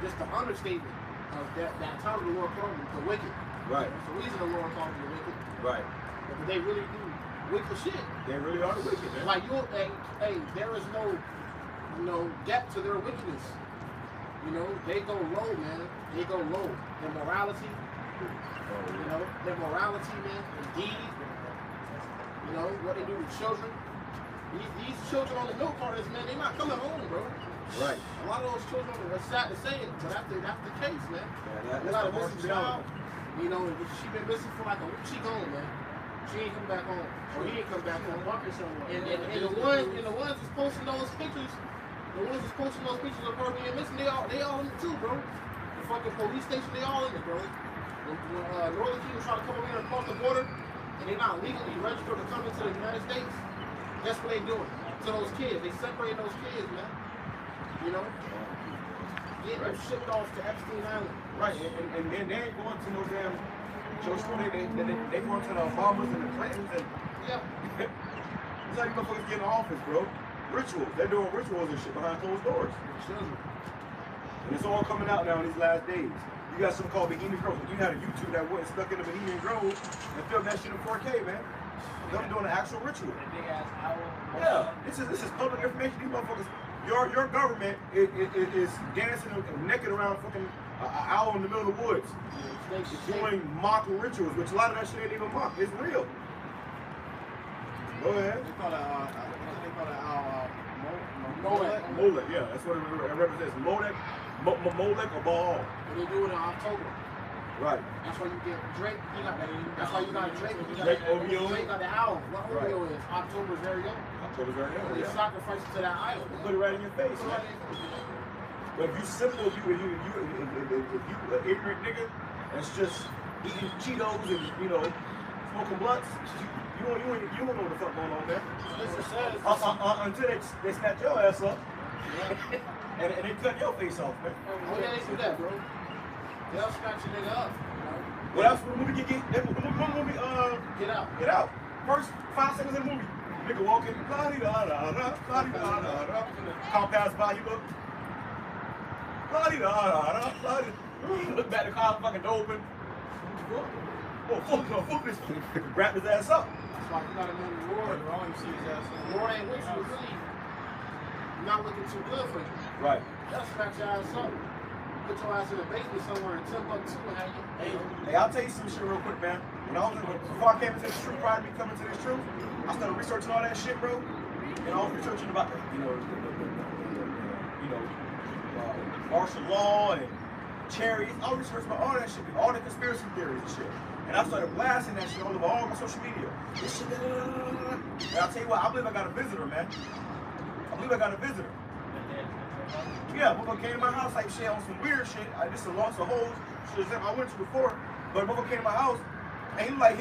just the understatement of that time the Lord called them the wicked. Right. That's the reason the Lord called them the wicked. Right. But they really do wicked shit. They really are the wicked, man. Like there is no depth to their wickedness. You know, they go low, man. They go low. Their morality, you know, their morality, man, and deed. You know, what they do with children. These children on the milk cartons, man, they're not coming home, bro. Right. A lot of those children, it's sad to say it, but that's the case, man. Yeah, You got a missing child. You know, she been missing for like a week. She gone, man. She ain't come back home. Or he ain't come back home. And the ones that's posting those pictures, of her being missing, they all in it too, bro. The fucking police station, they all in it, bro. When Northern Kingdom try to come over here and cross the border, and they're not legally registered to come into the United States, that's what they doing to those kids. They separating those kids, man. You know? Getting them shipped off to Epstein Island. Right, and then they ain't going to no damn church school. They going to the Obamas and the Clintons and yeah. It's like you motherfuckers get in the office, bro. Rituals. They're doing rituals and shit behind closed doors. And it's all coming out now in these last days. You got something called Bohemian Grove. You had a YouTube that went stuck in the Bohemian Grove and filmed that shit in 4K, man. Them doing an actual ritual. Yeah, this is public information. These motherfuckers, your government is dancing naked around fucking an owl in the middle of the woods, doing mock rituals, which a lot of that shit ain't even mock. It's real. Go ahead. They call it Molech, yeah, that's what it represents. Molech or Baal. They do it in October. Right. That's why you get Drake. That's why you got Drake. Drake OVO. Drake got the owl. What OVO is? October's very young. October's very young. They sacrifice to that idol. Put it right in your face, man. But if you simple, if you an ignorant nigga that's just eating Cheetos and smoking blunts, You don't know what the fuck going on there. Scripture says, Until they snatch your ass up and they cut your face off, man. Oh yeah, they do that, bro. They'll scratch your nigga up. What else? When the movie get Get out. Get out. First 5 seconds in the movie, nigga walking, la-di-da-da-da, la-di-da-da-da. Car pass by, you look, la-di-da-da-da, la-di. You look back, the car fucking door open. Oh, fuck this. Wrap his ass up. That's why you gotta know the Lord. Wrong, you see his ass. The Lord ain't with you, really. Not looking too good for you. Right. They'll scratch your ass up. Put your ass in the basement somewhere and Timbuktu and have you. Hey, I'll tell you some shit real quick, man. Before I came into this truth, prior to me coming to this truth, I started researching all that shit, bro. And I was researching about martial law and chariots. I was researching about all that shit, all the conspiracy theories and shit. And I started blasting that shit all over all my social media. This shit, and I'll tell you what, I believe I got a visitor, man. I believe I got a visitor. Yeah, motherfucker came to my house like shit on some weird shit. I just lost a whole shit I went to before. But motherfucker came to my house and he was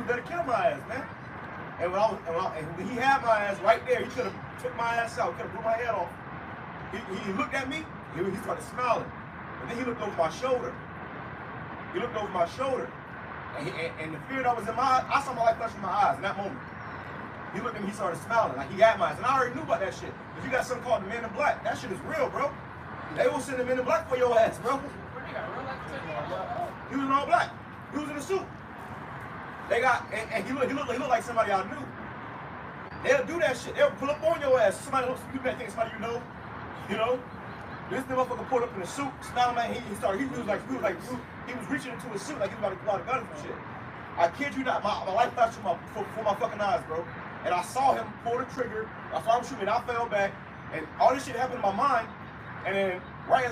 there to kill my ass, man. And when he had my ass right there, he could have took my ass out, could have blew my head off. He looked at me, he started smiling. And then he looked over my shoulder. He looked over my shoulder. And the fear that was in my eyes, I saw my life flash in my eyes in that moment. He looked at me, he started smiling, like he had my eyes. And I already knew about that shit. But you got something called the Men in Black. That shit is real, bro. They will send the Men in Black for your ass, bro. He was in all black. He was in a suit. They got, and he looked like somebody I knew. They'll do that shit. They'll pull up on your ass. Somebody looks, you better think somebody you know. This motherfucker pulled up in a suit, smiling at me. He was reaching into his suit like he was about to pull out a gun and shit. I kid you not, my life flashed for my fucking eyes, bro. And I saw him pull the trigger. I saw him shoot me, and I fell back. And all this shit happened in my mind. And then, right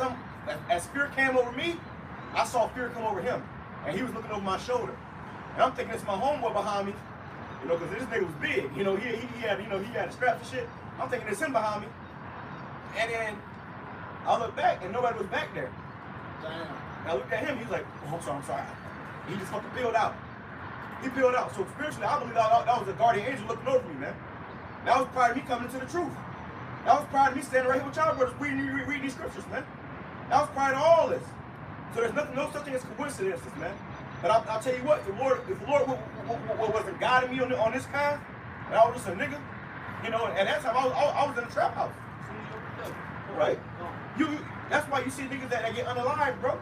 as fear came over me, I saw fear come over him. And he was looking over my shoulder. And I'm thinking it's my homeboy behind me, you know, because this nigga was big. You know, he had the straps and shit. I'm thinking it's him behind me. And then I looked back, and nobody was back there. Damn. And I looked at him, he was like, oh, I'm sorry. He just fucking peeled out. He peeled out. So spiritually, I believe that was a guardian angel looking over me, man. That was prior to me coming to the truth. That was prior to me standing right here with y'all brothers reading these scriptures, man. That was prior to all this. So there's no such thing as coincidences, man. But I'll tell you what, if the Lord wasn't guiding me on this path, and I was just a nigga, you know, and at that time I was in a trap house. Right. That's why you see niggas that get unalived, bro.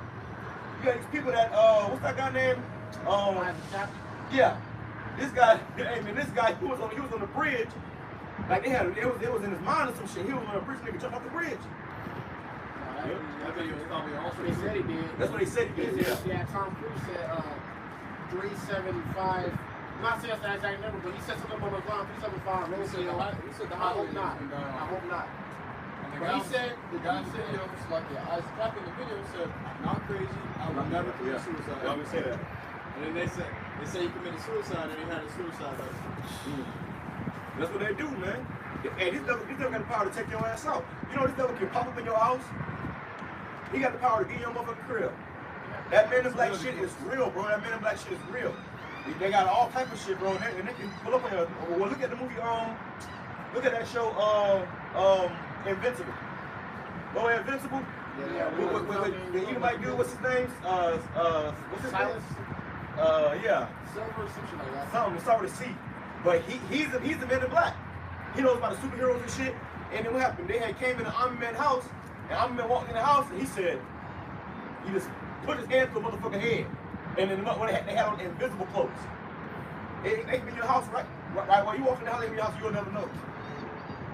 You got these people that what's that guy named? Yeah. This guy, hey man, he was on the bridge. Like it was in his mind or some shit. He was on a bridge, nigga jumped off the bridge. That video was probably That's also what he said he did. That's what he said he did, yeah. Yeah, Tom Cruise said 375. I'm not saying that's the exact number, but he said something about the line 375. He said the I hope highway. not. I hope not. And But he said the guy said, you know, it's like I was back in the video said, not crazy, I would never commit suicide. Why would say that? And then they say he committed suicide and he had a suicide note. That's what they do, man. And this devil got the power to take your ass out. You know this devil can pop up in your house. He got the power to get your motherfucking crib. That Men in Black shit is real, bro. That Men in Black shit is real. They got all type of shit, bro. And they can pull up on your. Well, look at the movie. Look at that show. Invincible. Oh, Invincible. Yeah. Anybody do what's his name? What's his name? Yeah. Silver, something like that. Something. It's already C. But he's the Men in Black. He knows about the superheroes and shit. And then what happened? They had came in the Army Man house. And Army Man walked in the house and he said, he just put his hand to the motherfucking head. And then when they had on invisible clothes. They can be in your house, right while you walk in the house, they can be in your house, you'll never know.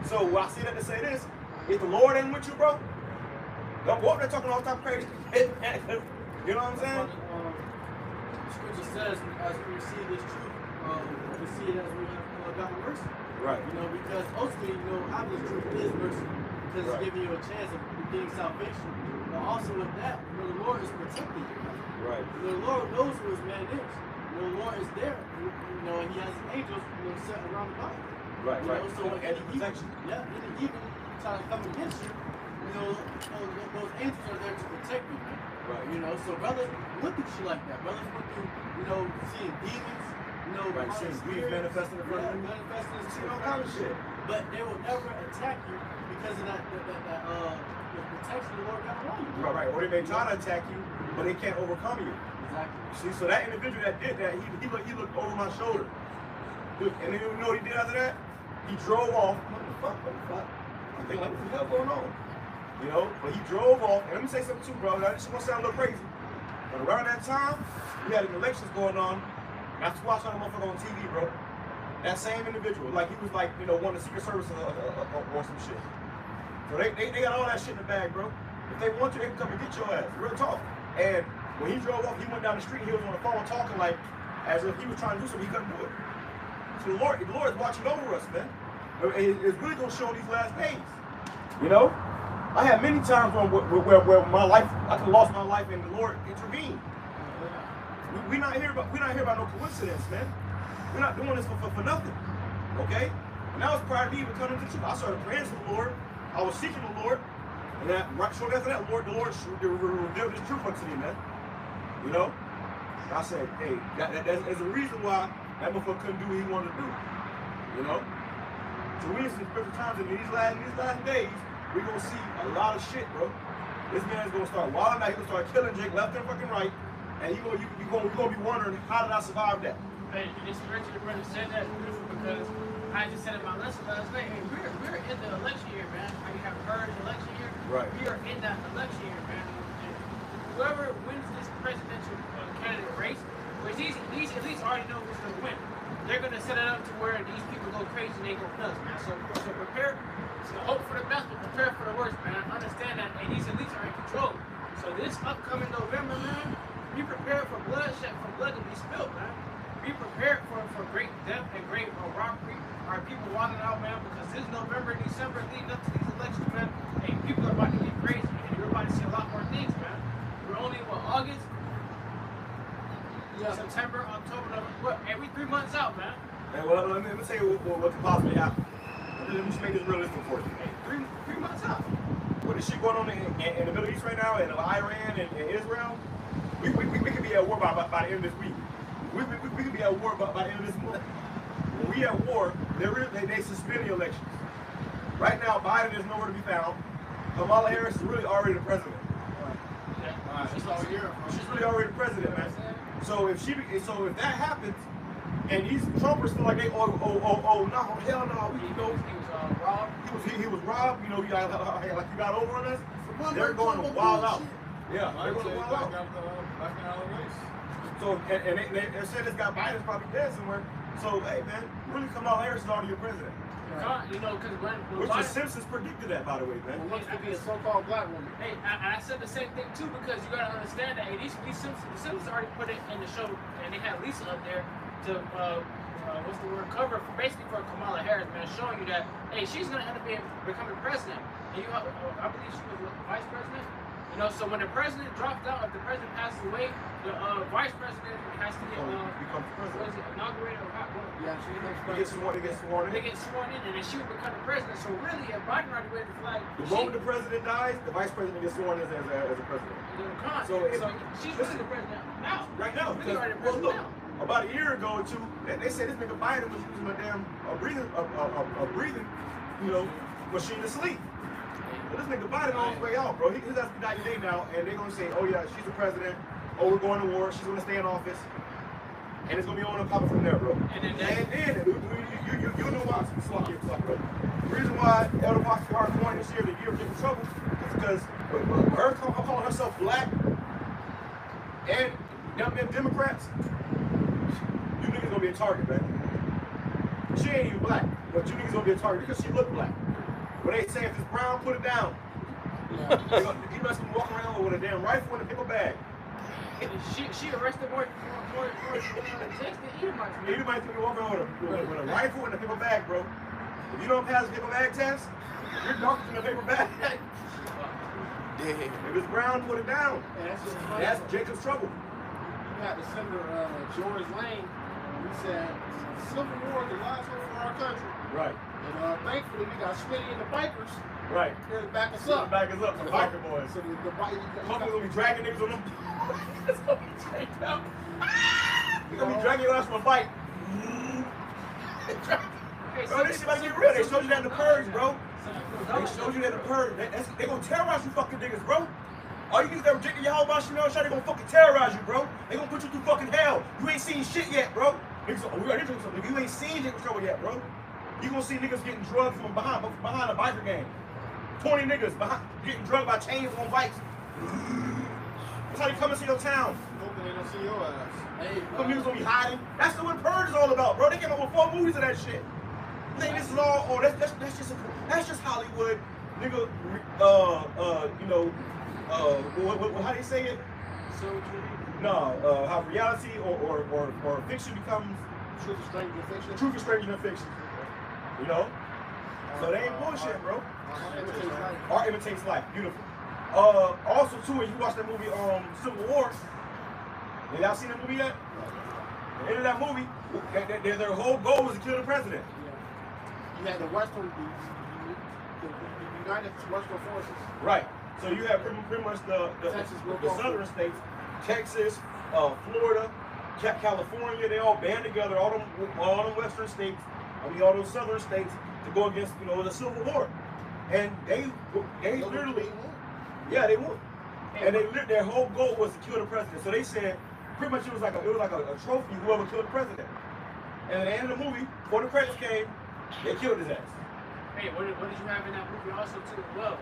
So when I say that to say this, if the Lord ain't with you, bro, don't go up there talking all type of crazy. You know what I'm saying? Scripture says, as we receive this truth, we see it as we have gotten mercy. Right. You know, because ultimately, you know, how this truth is mercy, because it's giving you a chance of getting salvation. But also with that, you know, the Lord is protecting you. Right. You know, the Lord knows who his man is. You know, the Lord is there. You know, and he has angels, you know, set around the body. Right, you right. know, so when any protection. even trying to come against you, you know, those angels are there to protect you, man. Right. You know, so brothers look at you like that. Brothers look at you know, seeing demons, you know, Right, seeing grief manifesting in front of you. manifesting in Seeing all kind of shit. But they will never attack you because of that the protection the Lord got on you. Right. Or they may try to attack you, but they can't overcome you. Exactly. See, so that individual that did that, he looked over my shoulder. And then you know what he did after that? He drove off. What the fuck? I'm thinking, like, what the hell going on? You know? But he drove off. And let me say something too, bro. I just want to sound a little crazy. But around that time, we had elections going on. And I was watching that motherfucker on TV, bro. That same individual, like he was like, you know, one of the Secret Service or some shit. So they got all that shit in the bag, bro. If they want to, they can come and get your ass. Real talk. And when he drove off, he went down the street. He was on the phone talking like as if he was trying to do something. He couldn't do it. So the Lord is watching over us, man. It's really gonna show these last days. You know, I had many times where my life, I could have lost my life, and the Lord intervened. We're not here about no coincidence, man. We're not doing this for nothing. Okay? And that was prior to me even coming to the truth. I started praying to the Lord. I was seeking the Lord. And then right shortly after that, the Lord revealed this truth unto me, man. You know? And I said, hey, there's a reason why that motherfucker couldn't do what he wanted to do. You know? So we in some spiritual times, and in these last days, we're gonna see a lot of shit, bro. This man's gonna start wilding out, he's gonna start killing Jake left and fucking right, and you're gonna be wondering, how did I survive that? Hey, it's spiritual brother said that because I just said in my lesson last night, hey, we're in the election year, man. How you have heard the election year? Right. We are in that election year, man. And whoever wins this presidential candidate race, which these elites already know who's gonna win. They're gonna set it up to where these people go crazy and they go nuts, man. So prepare, so hope for the best, but prepare for the worst, man. Understand that, and these elites are in control. So this upcoming November, man, be prepared for bloodshed, for blood to be spilled, man. Be prepared for great death and great robbery. Our people walking out, man, because this November, December, leading up to these elections, man, hey, people are about to get crazy, and you're about to see a lot more things, man. We're only, August? Yeah. September, October, November, every 3 months out, man. Hey, well, let me tell you what could possibly happen. Let me just make this realistic for you. Hey, three months out. With this shit going on in the Middle East right now, and Iran and Israel, we could be at war by the end of this week. We could be at war by the end of this month. When we at war, they suspend the elections. Right now, Biden is nowhere to be found. Kamala Harris is really already the president. Yeah. She's really already the president, man. So if that happens, and these Trumpers feel like they no, hell no, He was robbed. he was robbed, you know, like you got over on us. They're going to wild out. Yeah, they're going to wild out. Back in our race. So and they said this guy Biden's probably dead somewhere. So hey man, really Kamala Harris is already your president. You know, because when Which the Biden, Simpsons predicted that, by the way, man. Who wants to be a so-called black woman? hey, I said the same thing too, because you gotta understand that hey, these Simpsons, the Simpsons already put it in the show, and they had Lisa up there to cover for basically for Kamala Harris, man, showing you that hey, she's gonna end up becoming president, and I believe she was vice president. You know, so when the president drops out, if the president passes away, the vice president has to get becomes president. inaugurated or what? Yeah, she They get sworn in. They get sworn in, and then she would become the president. So really, if Biden already waved the flag, The moment the president dies, the vice president gets sworn in as a president. so she's really the president now. Right now, Really already the well, president look, now. about a year ago or two, they said this nigga Biden was using a damn breathing, you know, machine to sleep. But this nigga Biden on his way out, bro. His ass be 90 days now, and they're gonna say, oh yeah, she's the president. Oh, we're going to war. She's gonna stay in office, and it's gonna be on and popping from there, bro. And then you know why? Bro. The reason why Elder Foxy Hart coined this year the year of getting in trouble is because her calling herself black and them Democrats, you niggas gonna be a target, man. She ain't even black, but you niggas gonna be a target because she look black. When they say if it's brown, put it down. He must be walking around with a damn rifle in a pickle bag. She arrested more Texas than Edomites. Edomites be walking around with a rifle in a paper bag, bro. If you don't pass the paper bag test, you're darker than a paper bag. If it's brown, put it down. That's Jacob's trouble. You got the Senator George Lane. He said, Civil War is the last one for our country. Right. And thankfully, we got Smitty and the Bikers Right. here to back us up. Back us up, the biker boys. So the Motherfuckers gonna be dragging niggas on them. It's gonna be dragged out. They're gonna be dragging your ass from a bike Bro, this shit about to get real. They showed you that in the purge, bro. They showed you that in the purge. They gonna terrorize you fucking niggas, bro. All you niggas that rejected YAHAWASHI, they gonna fucking terrorize you, bro. They gonna put you through fucking hell. You ain't seen shit yet, bro. Niggas, oh, we already doing something. You ain't seen niggas trouble yet, bro. You gonna see niggas getting drugged from behind a biker gang. 20 niggas getting drugged by chains on bikes. That's how you come into your town. Hoping they don't see your ass. Hey, Some niggas gonna be hiding. That's what purge is all about, bro. They came up with 4 movies of that shit. You think this is all? Oh, that's just Hollywood, nigga. You know, how do you say it? No, how reality or fiction becomes Truth is stranger than fiction. truth is stranger than fiction. You know? So they ain't bullshit, bro. Art imitates life. Beautiful. Also, too, if you watch that movie Civil War, have y'all seen that movie yet? The end of that movie, their whole goal was to kill the president. You had the Western, the United Western Forces. Right. So you have pretty much the southern states, Texas, Florida, California, they all band together, all them western states, all those southern states to go against, you know, the Civil War. And they literally, yeah, they won. And their whole goal was to kill the president. So they said, pretty much it was like a trophy, whoever killed the president. And at the end of the movie, before the credits came, they killed his ass. Hey, what did you have in that movie also too? Well,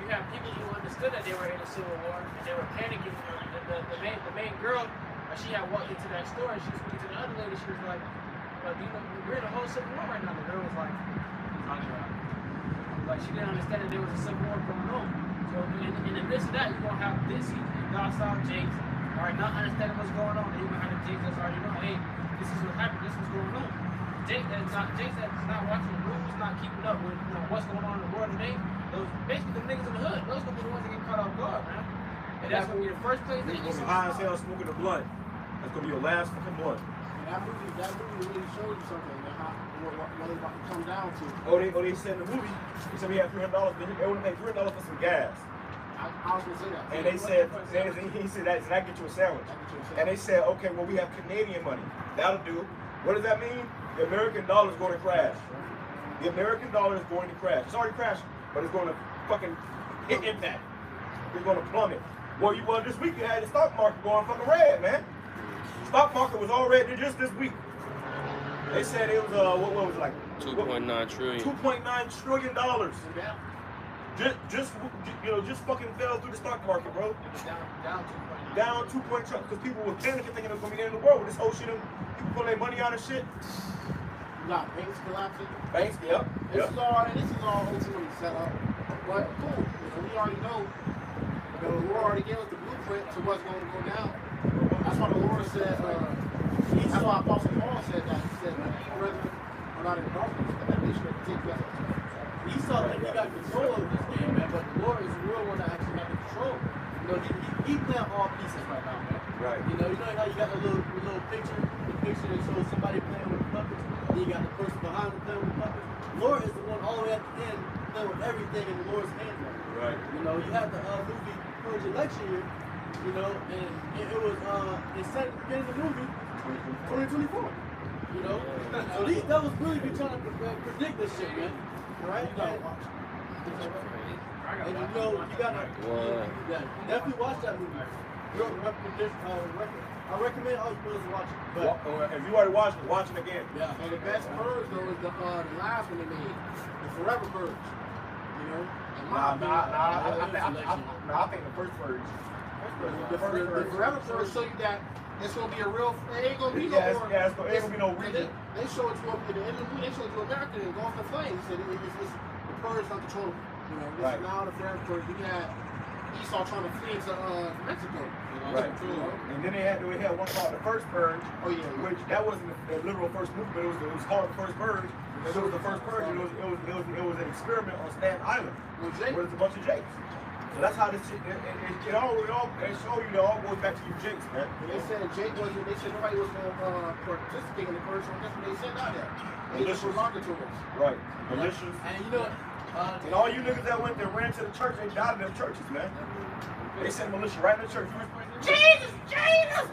you have people who understood that they were in a civil war and they were panicking. The main girl, she had walked into that store and she was speaking to the other lady. She was like, "Well, you know, we're in a whole civil war right now." The girl was like, talking about. Like she didn't understand that there was a civil war going on. So in the midst of that, you're gonna have this docile Jakes, all right, not understanding what's going on. And you're gonna have the Jakes that's already know, hey, this is what happened. This is what's going on. Jakes that's not watching the rules, not keeping up with what's going on in the world today. Those basically the niggas in the hood. Those gonna be the ones that get caught off guard, man. And that's gonna be the first place that you You're gonna be high as hell smoking the blunt. That's gonna be your last fucking blunt. That movie really showed you something, man, what it's about to come down to. Oh, they said in the movie, they said we had $300, they would make $300 for some gas. I was gonna say that. And they said, he said, that get you a sandwich. And they said, okay, well, we have Canadian money. That'll do. What does that mean? The American dollar is going to crash. The American dollar is going to crash. It's already crashing, but it's going to fucking hit impact. It's going to plummet. Well, this week you had the stock market going fucking red, man. The stock market was already just this week. They said it was, what was it like? 2.9 trillion. $2.9 trillion. Just fucking fell through the stock market, bro. Down 2.9. Because people were panicking thinking it was going to be the end of the world with this whole shit. People pulling their money out of shit. You got banks collapsing. Banks, yep. This is all ultimately set up. But cool. We already know. The Lord already gave us the blueprint to what's going to go down. That's why the Lord said, that's why Apostle Paul said that. He said, brethren are not in darkness, that they should take that. He saw that he got control of this game, man, but the Lord is the real one that actually got the control. You know, he playing all pieces right now, man. Right. You know how you got the little picture, the picture that shows somebody playing with puppets, and you got the person behind them playing with puppets. The Lord is the one all the way at the end playing with everything in the Lord's hands. Right. You know, you had the movie Purge election year, you know, and it was it said at the beginning of the movie 2024. You know? So these devils really be trying to predict this shit, man. Right? You gotta watch it. And you know, you gotta definitely watch that movie. I recommend all you brothers watch it. But if you already watched it, watch it again. yeah. And the best purge though is the last one they made, the Forever Purge. You know? I think the first purge. The Forever Purge show you that it's gonna be a real. It ain't gonna be no more. Yeah, it's gonna be no region. They show it to at the end of the movie. They show it to America and go off the flames. Said it's the purge not controllable. You know, this is now the Forever Purge. We had Esau trying to flee to Mexico. Right. And then they had one called the First Purge. Oh yeah. Which that wasn't the literal first movie, but it was called the First Purge. It was the first purge. It was an experiment on Staten Island, where there's a bunch of Jakes. So that's how this shit. It all show you. It all goes back to you Jakes, man. And they said Jake wasn't. They said nobody was gonna participate in the purge. So that's what they said out there. They just were derogatories. Right. Malicious. And you know, and all you niggas that went there ran to the church, they died in them churches, man. They sent militia right in the church. Jesus, Jesus!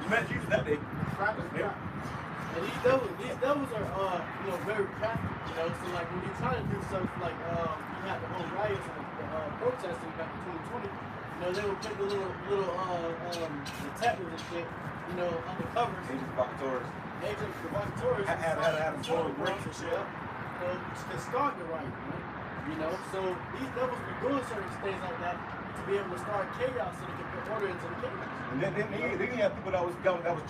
You met Jesus that day. Yeah. And these devils are, very crafty, So like when you're trying to do something like, you had the whole riots and the protesting back in 2020, they would put the little detectives and shit, undercover. Agents provocateurs. Agents provocateurs. Had them throwing bricks and shit. To start the riot, So these devils be doing certain things like that to be able to start chaos so they can put order into the chaos. And then you have people that was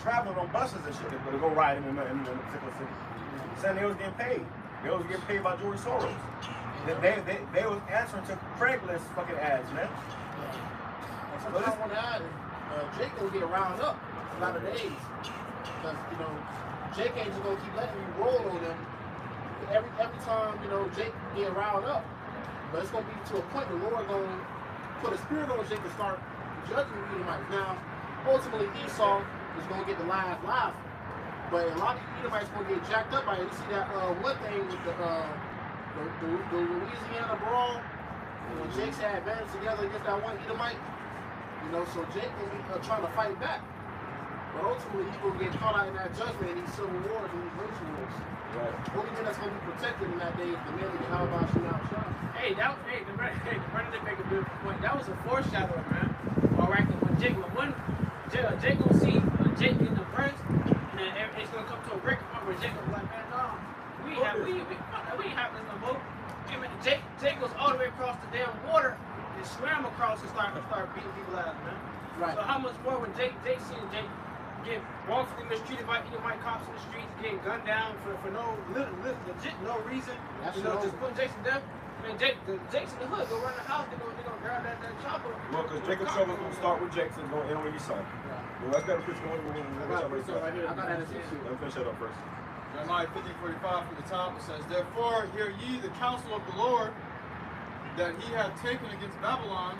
traveling on buses and shit to go riding in a particular city. Saying they was getting paid. They was getting paid by George Soros. They was answering to Craigslist fucking ads, man. Something I want to add is Jake gonna get round up a lot of days. Because, Jake ain't just gonna keep letting you roll on them. Every time, Jake get round up. But it's gonna be to a point the Lord gonna put a spirit on Jake to start judging the Edomites. Now, ultimately Esau is gonna get the last laugh. But a lot of Edomites gonna get jacked up by it. You see that one thing with the Louisiana brawl, when Jake's had bands together against that one Edomite. So Jake will be trying to fight back. But ultimately, he's going to get caught out in that judgment in these civil wars and these racial wars. Right. The only man that's going to be protected in that day is the man of YAHAWASHI. Hey, the brother did make a beautiful point. That was a foreshadowing, man. All right, when Jake gonna see Jake in the press, and then it's gonna come to a breaking point where Jake will be like, man, no, we ain't having this no more. Hey, man, Jake goes all the way across the damn water and swam across and start beating people out, man. Right. So how much more when Jake seeing Jake get wrongfully mistreated by Edomite cops in the streets, getting gunned down for no legit no reason, just putting Jake's to death. Man, Jake's in the hood, go run the house, they're gonna grab that chopper. Well, because Jacob's trouble is gonna start with Jake's and going to end with your son. Well, let's get a picture going. I got that as issue. Let me finish that up first. Jeremiah 50:45 from the top, it says, "Therefore hear ye the counsel of the Lord, that he hath taken against Babylon,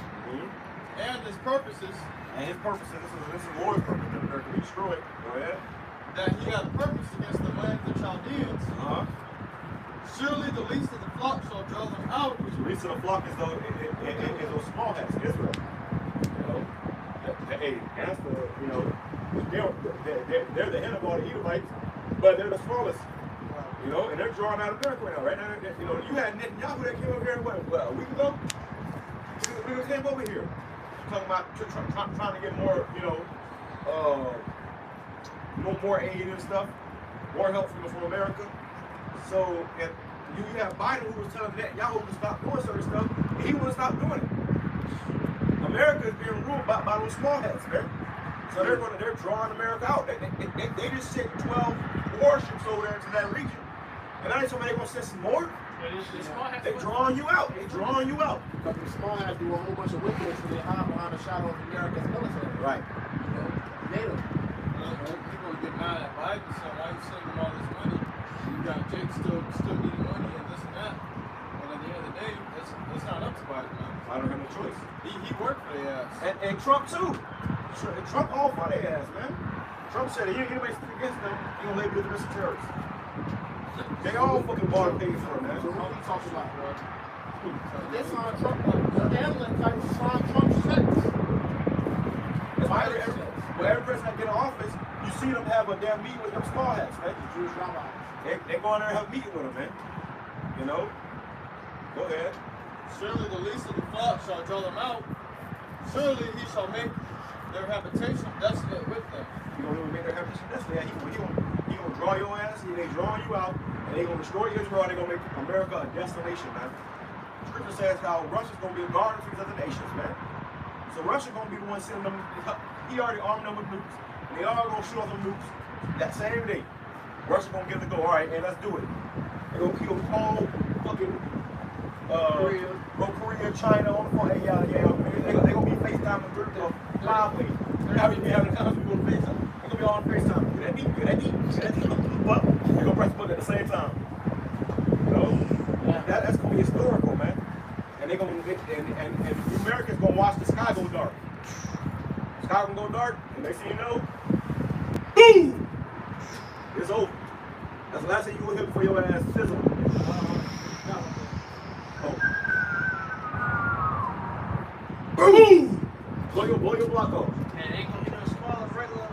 and his purposes." And his purposes, this is the Lord's purpose that they're to be destroyed. Go ahead. "That he hath purpose against the land of the Chaldeans. Surely the least of the flock shall draw them out." Which the least of the flock is those small hats, Israel. Hey, that's they're the head of all the Edomites, but they're the smallest. And they're drawing out America right now. Right now, you had Netanyahu that came over here a week ago. We came over here talking about trying to get more, more aid and stuff, more help from America. So if you have Biden who was telling Netanyahu to stop doing certain stuff, and he wouldn't stop doing it. America is being ruled by those small heads, man. So they're drawing America out. They just sent 12 warships over there into that region. And now they're going to send some more? They're drawing you out. They're drawing you out. Because the small hats do a whole bunch of wickedness so they hide behind the shadow of America's military. Right. NATO. People get mad at Biden, so why you sending them all this money? You got Jake still needing money and this and that. But at the end of the day, it's not up to Biden, man. I don't have no choice. He worked for their ass. And Trump too. Trump all for their ass, man. Trump said if anybody speak against them, he gonna label the rest of terrorists. They all fucking bought and paid for it, man. So what are we talking about, bro? They signed Trump, the airline type signed Trump's checks. Every person that get in office, you see them have a damn meeting with them small hats, man. The Jewish rabbis. They go in there and have a meeting with them, man. Go ahead. Surely the least of the flock shall draw them out. Surely he shall make their habitation desolate with them. He gonna make their habitation desolate. He gonna draw your ass. They drawing you out, and they gonna destroy Israel. They gonna make America a destination, man. Scripture says how Russia's gonna be a guard to these other nations, man. So Russia gonna be the one sending them. He already armed them with nukes, and they all gonna shoot off them nukes that same day. Russia gonna give it a go. All right, hey, let's do it. They gonna call fucking Korea, China on the phone. Hey, yeah. They gonna be FaceTime and live. How you be having times we go to FaceTime? They gonna be on FaceTime. Get that deep. But they gonna press the button at the same time. That's gonna be historical, man. And they gonna and Americans gonna watch the sky go dark. The sky gonna go dark, and next thing you know, boom! It's over. That's the last thing you will hear before your ass sizzle. Boom! Blow your block off. And they gonna get a small regular.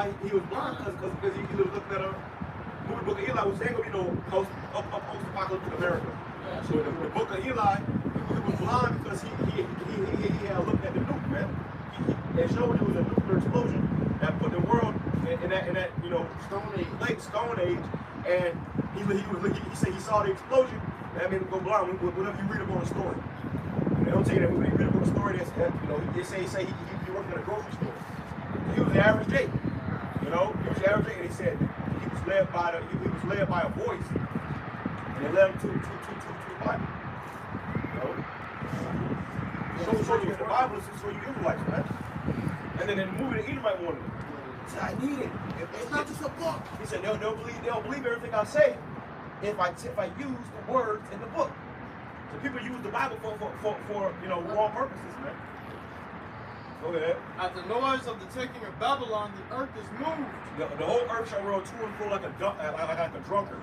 Eli, he was blind because he was looking at a movie book of Eli, which ain't gonna be no post-apocalyptic America. So the book of Eli, he was blind because he had looked at the nuke, man. It showed it was a nuclear explosion that put the world in that you know late Stone Age, and he said he saw the explosion. That made him go blind. Whenever you read up on the story, they don't tell you that when you read up on the story. That's you know they say he worked at a grocery store. He was the average Jake, you know. He was the average Jake, and he said he was led by a voice, and it led him to the Bible. You know, so you get the Bible, so you Israelites, right? And then in the movie, the Edomite wanted it. He said, I need it. It's not just a book. He said, they'll believe everything I say if I use the words in the book. So people use the Bible for you know wrong purposes, man. Go ahead. At the noise of the taking of Babylon, the earth is moved. The whole earth shall roll to and fro like a drunkard.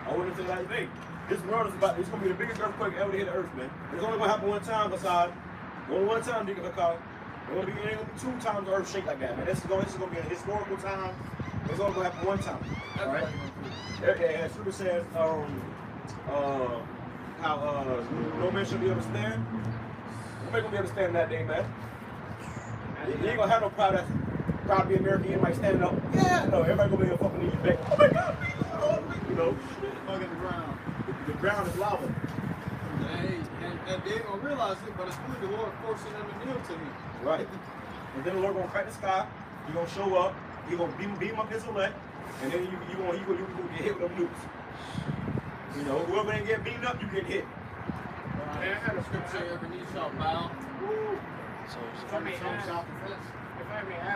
I wouldn't say that thing. This world is it's gonna be the biggest earthquake ever to hit the earth, man. It's only gonna happen one time, Assad. Only one time, Deacon Hakal. It ain't gonna be 2 times the earth shake like that, man. This is gonna be a historical time. It's only gonna happen one time. All right. As Scripture says, how no man shall be able to stand. Nobody gonna be able to stand that day, man. You ain't gonna have no crowd that's proud to be American. Anybody standing up? Yeah, no. Everybody gonna be able to fucking knee back. Oh my God, you know. Hug at the ground. The ground is lava. And they ain't gonna realize it, but it's really the Lord forcing them to kneel to me. Right. And then the Lord gonna crack the sky. He gonna show up. He gonna beam up his elect, and then you gonna get hit with them nukes. You know, whoever ain't get beamed up, you get hit. Man, I had a scripture here, every knee shall bow. So if I may add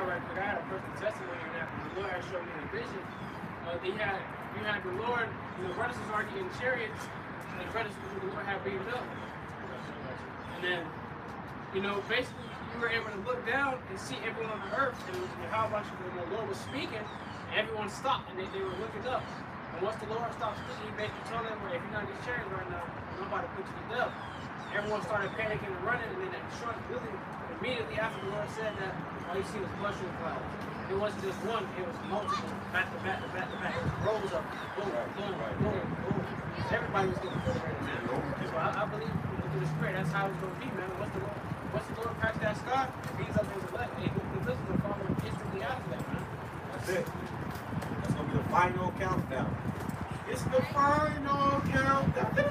right quick, I had a personal testimony of that. The Lord had showed me in a vision. You had the Lord, the brothers was already in chariots, and the brothers the Lord had beamed up. And then, you know, basically you were able to look down and see everyone on the earth, and how much the Lord was speaking, and everyone stopped and they were looking up. And once the Lord stopped speaking, he basically told them, well, if you're not in these chariots right now, I'm about to put you to death. Everyone started panicking and running, and then immediately after the Lord said that, all you see was mushroom clouds. It wasn't just one, it was multiple, back to back to back to back. It was rows of boom, boom, boom, boom. Everybody was getting further right now. So I believe through the Spirit, that's how it's going to be, man. Once the Lord cracks that sky, it means up his elect. The blessings will follow instantly after that, man. That's it. That's going to be the final countdown. It's the final countdown. That's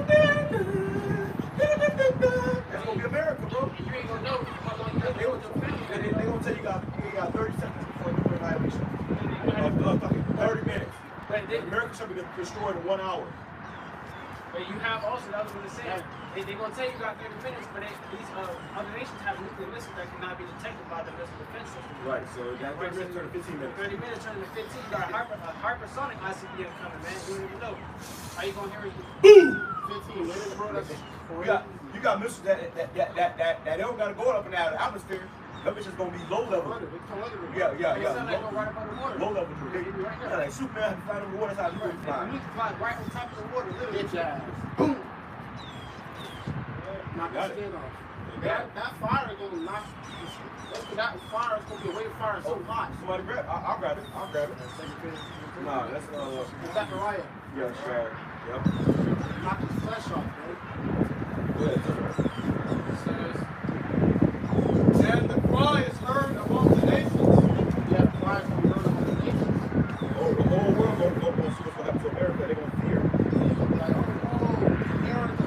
going to be America, bro. You ain't going to know how long you got to with your family. They're going to tell you got 30 seconds before nuclear annihilation. 30 minutes. America shall be destroyed in 1 hour. But you have also, that was what it said, they're going to tell you you got 30 minutes, but these other nations have nuclear missiles that cannot be detected by the missile defense system. Right, so that 30 minutes turn to 15 minutes. 30 minutes turning to 15, you got a hypersonic ICBM coming, man. You don't even know. How you going to hear it? Boom! 15 minutes, bro. That's You got missiles that they don't got to go up and out of the atmosphere. That bitch is going to be low level. Yeah. It sounds like going right up under the water. Low level. Yeah, like Superman has to fly over the water. That's how you really fly. You can fly right on top of the water, literally. bitch ass. Boom. Knock your skin off. That fire is gonna knock. That fire is gonna be a wave fire so hot. Somebody grab it. I'll grab it. Nah, that's Zachariah. Yeah, sure. Yep. Knock his flesh off, bro. Go ahead, It says, and the cry is heard among the nations. Yeah, the fire is gonna be heard among the nations. Oh, the whole world gonna see what's gonna happen to America. They're gonna fear. Like, oh, America.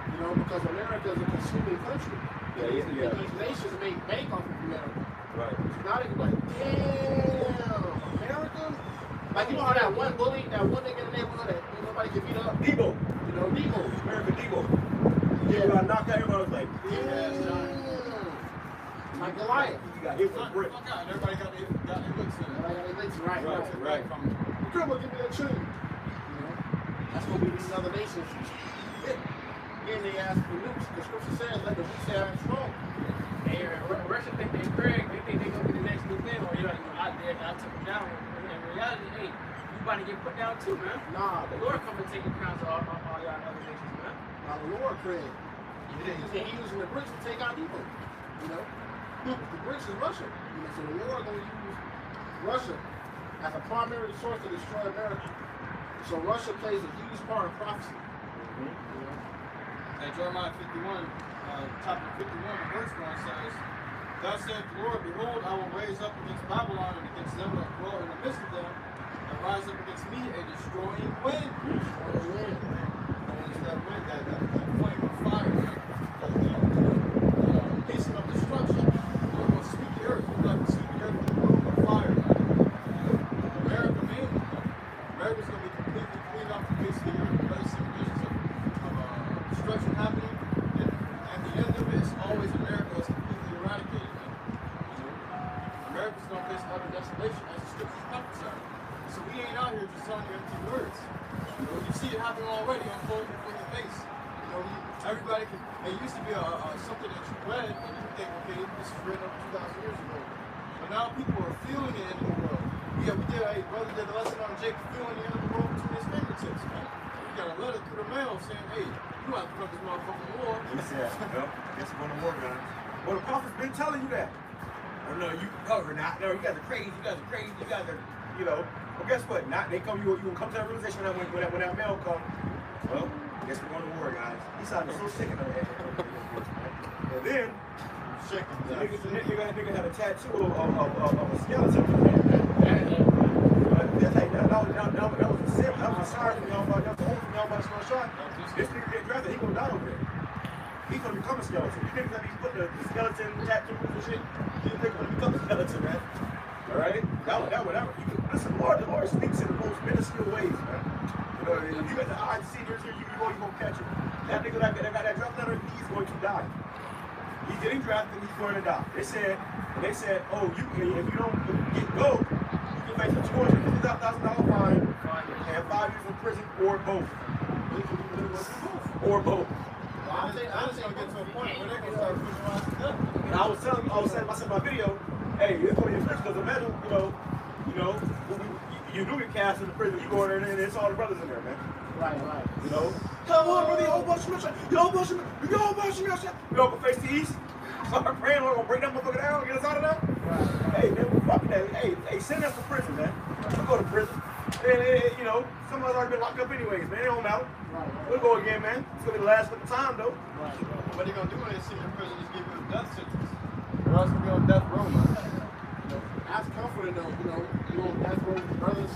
You know, because America is a consuming country. Yeah. And these nations make bank off of America. Right. So now they can be like, damn, America? Like, you know how that one bully, that one nigga in the neighborhood that nobody can beat up? Debo. You know, Debo. America Debo. Yeah. Got knocked out. Everybody was like, like Goliath. he got hit with a brick. Fuck out. Everybody got their licks in it. Right. Come on, give me that tree. You know, that's gonna be these other nations. Then they ask for nukes. The scripture says, let the weak say I'm strong. Hey, Russia think they Craig, they think they're going to be the next new thing, or you're like, I did, I took them down. In reality, hey, you about to get put down too, man. Nah, The Lord come and take account of all y'all other nations, man. now the Lord Craig. He using the bricks to take out evil. You know? The bricks is Russia. You know, so the Lord gonna use Russia as a primary source to destroy America. So Russia plays a huge part in prophecy. And Jeremiah 51, chapter 51, verse 1 says, "Thus saith the Lord, behold, I will raise up against Babylon and against them that dwell in the midst of them, and rise up against me a destroying wind." And it's that wind, that flame of fire, the beast of destruction. It will sweep the earth. It's like sweep the earth with a broom of fire. America mainly. America's going to be completely cleaned off the face of the earth. Very some visions of destruction happening. And at the end of it, it's always America is completely eradicated. America's going to face utter desolation as the scriptures prophesy. So we ain't out here just telling you empty words. You know, you see it happening already unfolding before your face. You know, everybody can. It used to be something that you read and you think, okay, this is written up 2,000 years ago. But now people are feeling the end of the world. Yeah, we did. Brother did a lesson on Jake feeling the end of the world between his fingertips, man. We got a letter through the mail saying, hey, you have to come to this motherfucking war. He said, well, guess we're going to war, guys. Well, the prophet's been telling you that. Oh, no, we're not. No, you guys are crazy. You guys are crazy. You guys are, you know. Well, guess what? Not they come. You will come to that realization when that mail comes. Well, guess we're going to war, guys. He sounded so sick of that. And then, nigga had a tattoo of a skeleton. That was a sin. That was a sorry for y'all. That was the only thing y'all about to shot. This nigga get drafted. He gonna die over there. He's gonna become a skeleton. You niggas that be putting the skeleton tattoos and shit. You niggas gonna become a skeleton, man. All right? Listen, the Lord speaks in the most minuscule ways, man. You know, if you got the eye to see, you gonna catch him. That nigga that got that draft letter, he's going to die. He's getting drafted, he's going to die. They said, oh, if you don't get go, you can face a $250,000 fine and 5 years in prison, or both. Or both. I was gonna get to a point where they're gonna start pushing around to death. And I was saying myself in my video, hey, it's gonna be a because imagine, you do get cast in the prison, you go in there and it's all the brothers in there, man. Right. You know? Come on, brother, you go face the east, start praying, Lord, gonna break that motherfucker down, get us out of there. Right. Hey, man, fuck that. Hey, send us to prison, man. We'll go to prison. And, some of us already been locked up anyways, man. It don't matter. Right. We'll go again, man. It's gonna be the last of the time, though. Right. What they're gonna do when they send you in prison is give you a death sentence. Or else you'll be on death row, man. That's comforting though, you know, that's where the brothers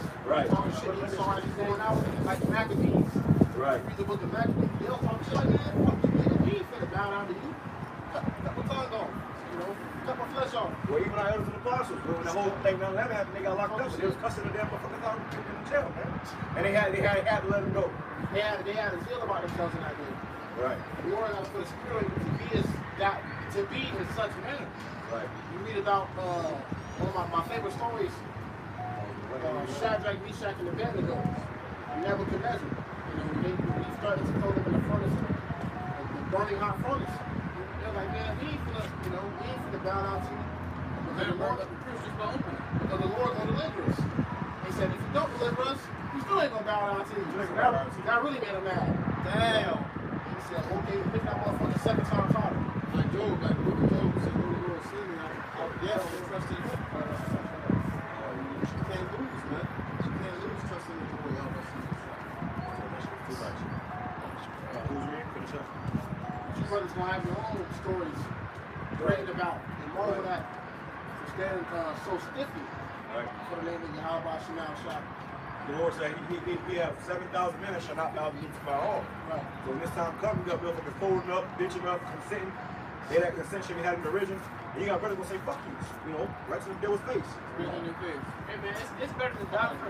talking shit, he saw it, he's going out like the Maccabees. Right. Read the book of Maccabees, they'll talk shit like, man, fuck you, nigga, we ain't finna bow down to you. Cut my tongue off, cut my flesh off. Well, even our elders and apostles, when the whole thing down 11 happened, they got locked up, and they was cussing the damn motherfuckers out in the jail, man. And they had to let them go. They had a zeal about themselves in that day. Right. The Lord has put a spirit to be in such manner. Right. You read about one of my favorite stories, Shadrach, Meshach, and Abednego, Nebuchadnezzar. They started to throw them in the furnace, the burning hot furnace. They're like, man, we ain't finna bow down to you. Because the Lord gonna deliver us. He said, if you don't deliver us, you still ain't gonna bow down to you. That really made him mad. Damn. He said, okay, pick that motherfucker 7 times harder. Like Job, like the book of Job said, Lord, see me. Yes, they trust in you. You can't lose, man. You can't lose trusting in the Lord. You brothers gonna have your own stories written about, and more of that for standing so stiffly for the name of YAHAWASHI. The Lord said he have 7,000 men that shall not bow the knee to my all. Right. So when this time comes, you got motherfuckers folding up, bitching up, consenting. They that consent should be having the original. And you got brothers gonna say, fuck you, right to the devil's face. Right in your face. Hey man, it's better to die for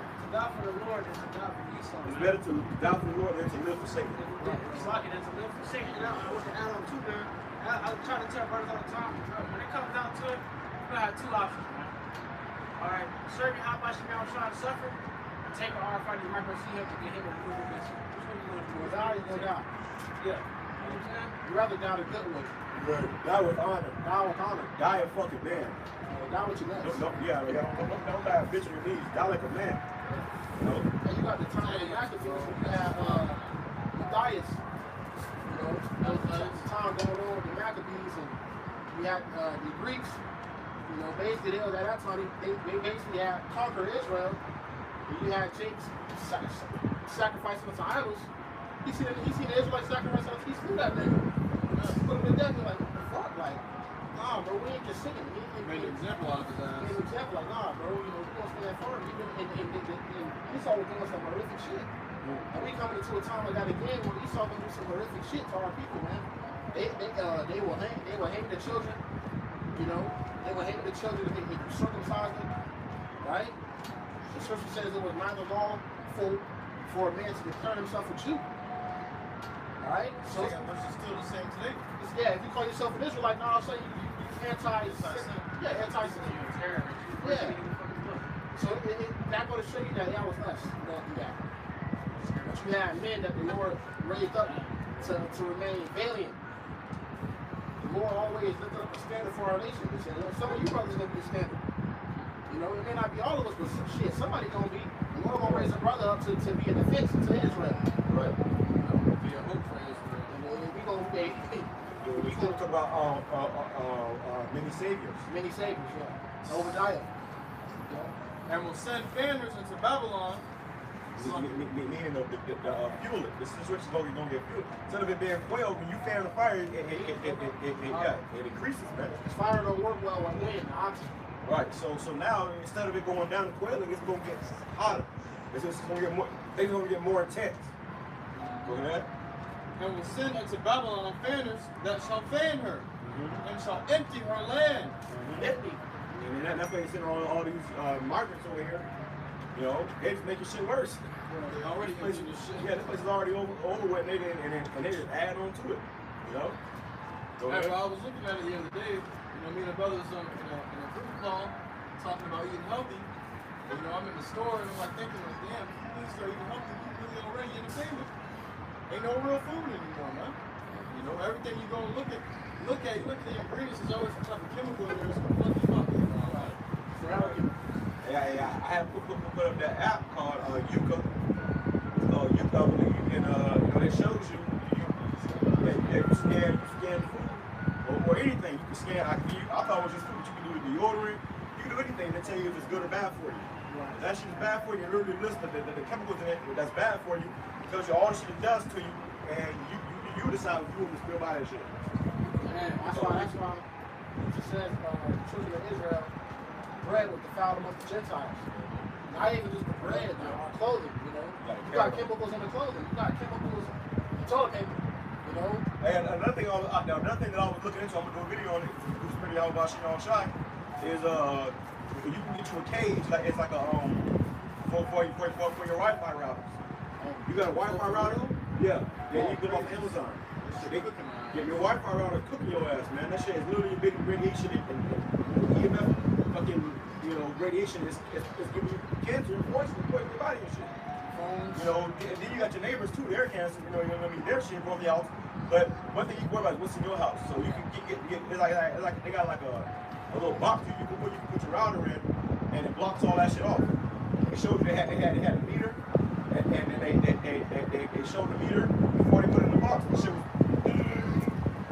the Lord than to die for Esau. It's better to die for the Lord than to live for Satan. It's like it, than to live for Satan. And I want to add on too, man. I'm trying to tell brothers all the time, when it comes down to it, you're gonna have 2 options, man. Alright, serve you how much you trying to suffer, and take an R fighting micro-C help to get hit with a moving mission. Which one you gonna do? Die, you gonna die. Yeah. You know what I'm saying? You'd rather die the good way. Die with honor. Die with honor. Die a fucking man. Die with your nuts. Don't die a bitch on your knees. Die like a man. And you got the time of the Maccabees, you have Matthias. There was a time going on with the Maccabees, and you had the Greeks You know, basically, at that time, they basically had conquered Israel. And you had James sacrificing to idols. He seen the Israelites sacrificing unto he slew that nigga. Put him to death. He's like, what the fuck? Like, nah, bro, we ain't just singing. Made an example out of his ass. Made an example, like, nah, bro, you know, we gonna stand firm. And Esau was doing some horrific shit. And we coming into a time like that again where Esau gonna do some horrific shit to our people, man. They will hang the children, you know. They will hang the children if you circumcise them, right? The scripture says it was neither lawful for a man to declare himself a Jew. Alright? So it's still the same today. Yeah, if you call yourself an Israelite, now I'll say you anti-Semitic. Yeah, anti-Semitic. Yeah. So that going to show you that y'all was less. You don't do that. But you had men that the Lord raised up to remain valiant. The Lord always lifted up a standard for our nation. He said, well, some of you brothers going to be a standard. You know, it may not be all of us, but shit, somebody going to be. The Lord going to raise a brother up to be a defense to Israel. Right. Be a hope for Israel. And we going to be. We talk about many saviors. Many saviors, yeah. Obadiah. Yeah. And will send banners into Babylon. Meaning the fuel it. This is what you're going to get fuel. Instead of it being quailed, when you fan the fire, it increases, man. Fire don't work well with wind, oxygen. Right. So now instead of it going down to quailing, it's going to get hotter. It's going to get more. They're going to get more intense. Go ahead. And will send unto Babylon fanners that shall fan her, and shall empty her land. Empty. And that's why you send all these migrants over here. You know, they just making shit worse. Well, they already empty this shit. Yeah, this place is already over with, and they just add on to it. You know. Hey, well, I was looking at it the other day. You know, me and the brothers in a group call talking about eating healthy. And, you know, I'm in the store and I'm like thinking, like, damn, you start eating healthy, you really already entertainment. Ain't no real food anymore, man. You know, everything you go and look at the ingredients is always some type of chemical in there, some funky fuck. Yeah. I have put up that app called Yuka. It's called Yuka, and you know, it shows you scan food or anything. You can scan. I thought it was just food. You can do the deodorant. You can do anything to tell you if it's good or bad for you. If that shit is bad for you, literally list the chemicals in it that's bad for you. Tells you all the shit it does to you, and you decide if you want to still buy that shit. Man, that's why it says children of Israel bread was defiled among the Gentiles. Not even just the bread, our clothing, you know. You got chemicals in the clothing. You got chemicals in toilet paper, you know. And another thing that I was looking into, I'm gonna do a video on it. It's pretty YAHAWASHI is you can get you a cage, like it's like a for your Wi-Fi routers. You got a Wi-Fi router? Yeah, you can get it off Amazon. Yeah, your Wi-Fi router cooking your ass, man. That shit is literally big radiation and EMF fucking, you know, radiation is giving you cancer and poison your body and shit. You know, and then you got your neighbors too, their cancer, you know what I mean? Their shit broke the house. But one thing you can worry about is what's in your house. So you can get it's like they got like a little box you can put your router in, and it blocks all that shit off. It shows you they had a meter. And they showed the meter before they put it in the box. The shit was,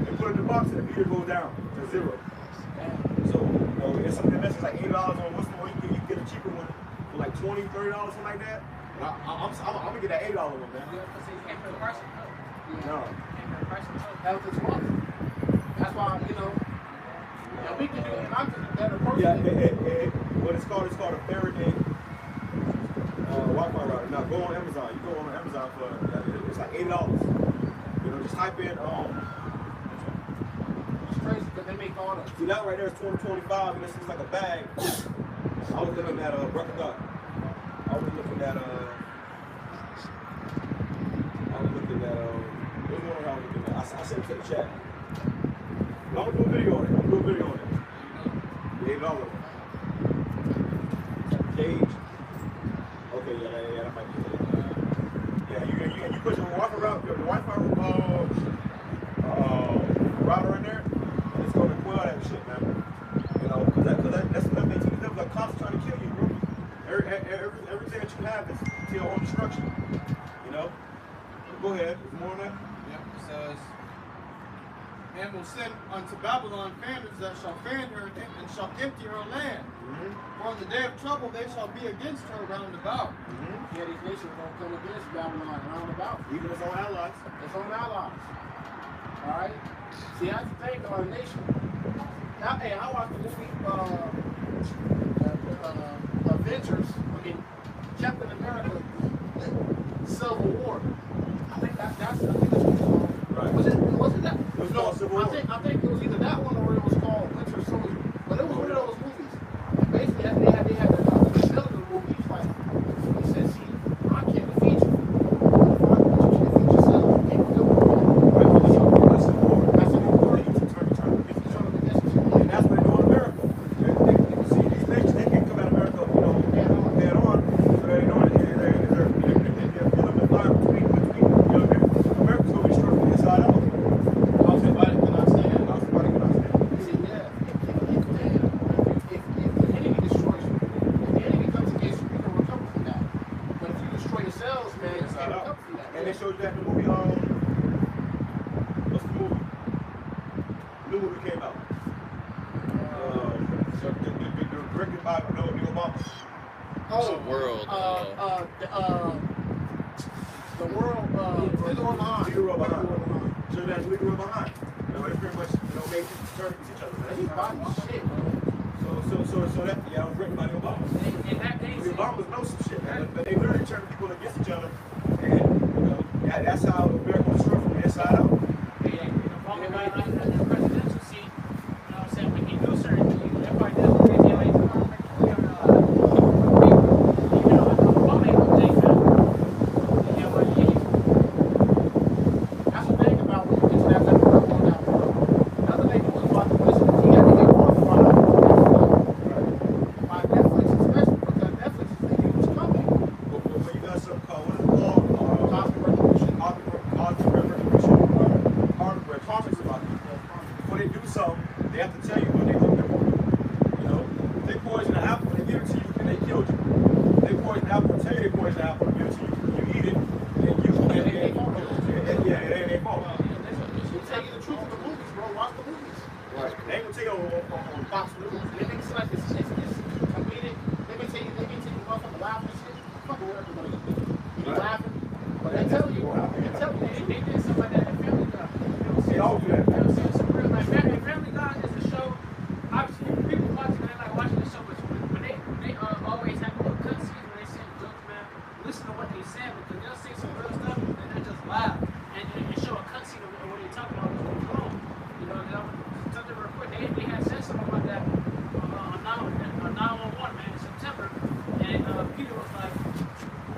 they put it in the box and the meter goes down to 0. So, you know, it's something that's like $8 on what's the one you can get a cheaper one for like $20, $30, something like that. And I'm gonna get that $8 one, man. No. Health is wealth. That's why, you know, we can do it. I'm just a better person. Yeah, what it's called a Faraday. Wi-Fi router. Now go on Amazon. You go on Amazon for it's like $8. You know, just type in It's crazy because they make all that. See that right there is $20.25, and this is like a bag. I was looking at Breakfast Duck. I was looking at there's one I was looking at. I sent it to the chat. I'm gonna do a video on it. $8. Cage. Okay, yeah, that might be it. Yeah, you put your Wi-Fi router in there, and it's gonna quell that shit, man. You know, cause that's another thing too. They're like cops trying to kill you, bro. Everything that you have is to your own destruction. You know. Go ahead. Is more on that? Yep. It says and will send unto Babylon famines that shall fan her and shall empty her land. For in the day of trouble they shall be against her round about. Yeah, these nations are going to come against Babylon round about. Even its own allies. Its own allies. Alright? See, that's the thing about a nation. Now, hey, I watched the movie Avengers, Captain America, Civil War. I think that's what it's called. Right. Was it that? It was called Civil War. I think it was either that one or it was called Winter Soldier. But it was one of those movies. And basically, they had the villain of the movie. He's like, he said, see, I can't defeat you. But you can't defeat yourself. You can't do it. Right, but that's Civil War. That's a new word. They need to turn against each other. Against you. And that's what they do in America. See, these nations, they can come out of America, head on. So they know they're feeling the fire between America's going to be struck from the inside out. How's everybody cannot stand? How's everybody going to stand? See, yeah, if the enemy destroys you, if the enemy comes against you, you can recover from that. But if you destroy yourselves, man, you can't recover from that. And they showed you that in the movie, what's the movie? The new movie came out. The directed by the Obama. Oh, world. The world, Legal Behind. Legal Behind. So that's Legal Behind. They pretty much, made people turn against each other. He's body shit, man. So that, yeah, it was written by the Obama. And that The case, Obamas know some shit, man. But they literally turn people against each other. And, that's how America was struck from the inside out. Obama got in the presidential seat, you know what I'm saying, when he do certain things, everybody does what they do, like, Obama ain't gonna take that. Yeah, but That's the thing about when you get to that type of level on that world. Another thing was about the listen, he had to get qualified by Netflix, especially because Netflix is a huge company. But you got something called, what is it called? Cosmic Revolution. Cosmic Revolution. Before they do something, they have to tell you what they hooked them on. If they poison the apple and they give it to you, and they killed you. If they poison the apple and tell you they poison the apple and give it to you, you eat it, and you it ain't fault. They tell you the truth of the movies, bro. Watch the movies. Right. They ain't gonna tell you on Fox News. They make it seem like it's comedic. They may tell you motherfucker laughing and shit. Fuck what everybody you laughing. But they tell you, they did something like that in Family Guy. They all do that. You know, some real, like, Family Guy is a show, obviously, people watching it, they like watching the show, but they always have little cut scenes where they say jokes, man. Listen to what they say, because they'll say some real stuff, and they just laugh, and show a cut scene of what they're talking about, what's wrong. You know, something real quick, they had said something about that on 911, man, in September, and Peter was like,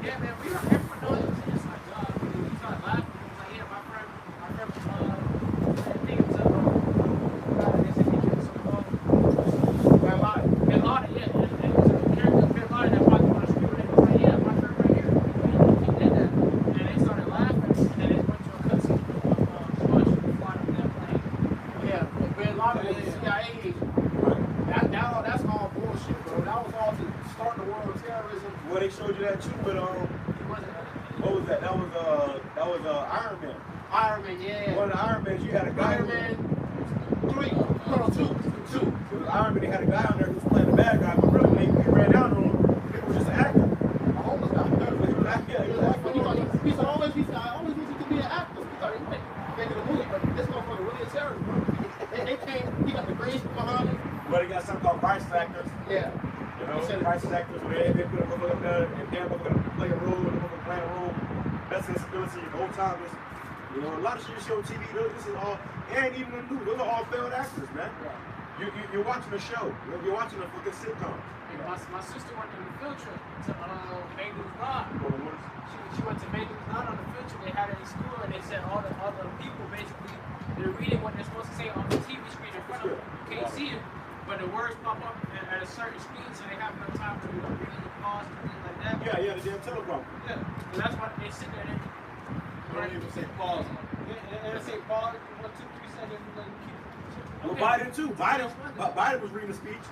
yeah, man, everyone knows it. It's like, he started laughing, he was like, yeah, my friend, I think it was they said he killed some Bin Laden, yeah, and it was a character Bin Laden that walked on the street, and they was like, yeah, my friend right here, he did that, and they started laughing, and then they went to a cutscene of Bush flying up that plane. yeah, Bin Laden was a CIA agent. That's all bullshit, bro. That was all to start the world of terrorism. Well, they showed you that too, but what was that? That was Iron Man. Iron Man, yeah. One of the Iron Mans, you had a guy. Iron Man 3, no, 2. It was Iron Man, they had a guy on there who was playing the bad guy, but really, when he ran down on him, it was just an actor. A homeless guy. He was acting. He always wanted to be an actor. He thought he was making a movie, but this motherfucker really a terrorist, bro. They came, he got the grace behind him. But he got something called vice actors. Yeah. Vice actors, where they put a motherfucker up there, and they're going to play a role, and they're going to play a role. That's his ability, old timers. A lot of shit you see on TV, this is all, it ain't even new. Those are all failed actors, man. You're watching a show. You're watching a fucking sitcom. My sister went on the field trip to Mayden's Lawn. She went to Mayden's Lawn on the field trip. They had it in school, and they said all the people basically, they're reading what they're supposed to say on the TV screen in front of them. You can't see it, but the words pop up at a certain speed, so they have no time to read and pause and things like that. Yeah, the damn teleprompter. Yeah, so that's why they sit there and You don't even say pause on it. and they say pause, 1, 2, 3 seconds, and then keep it. Well, Biden too. Biden was reading a speech.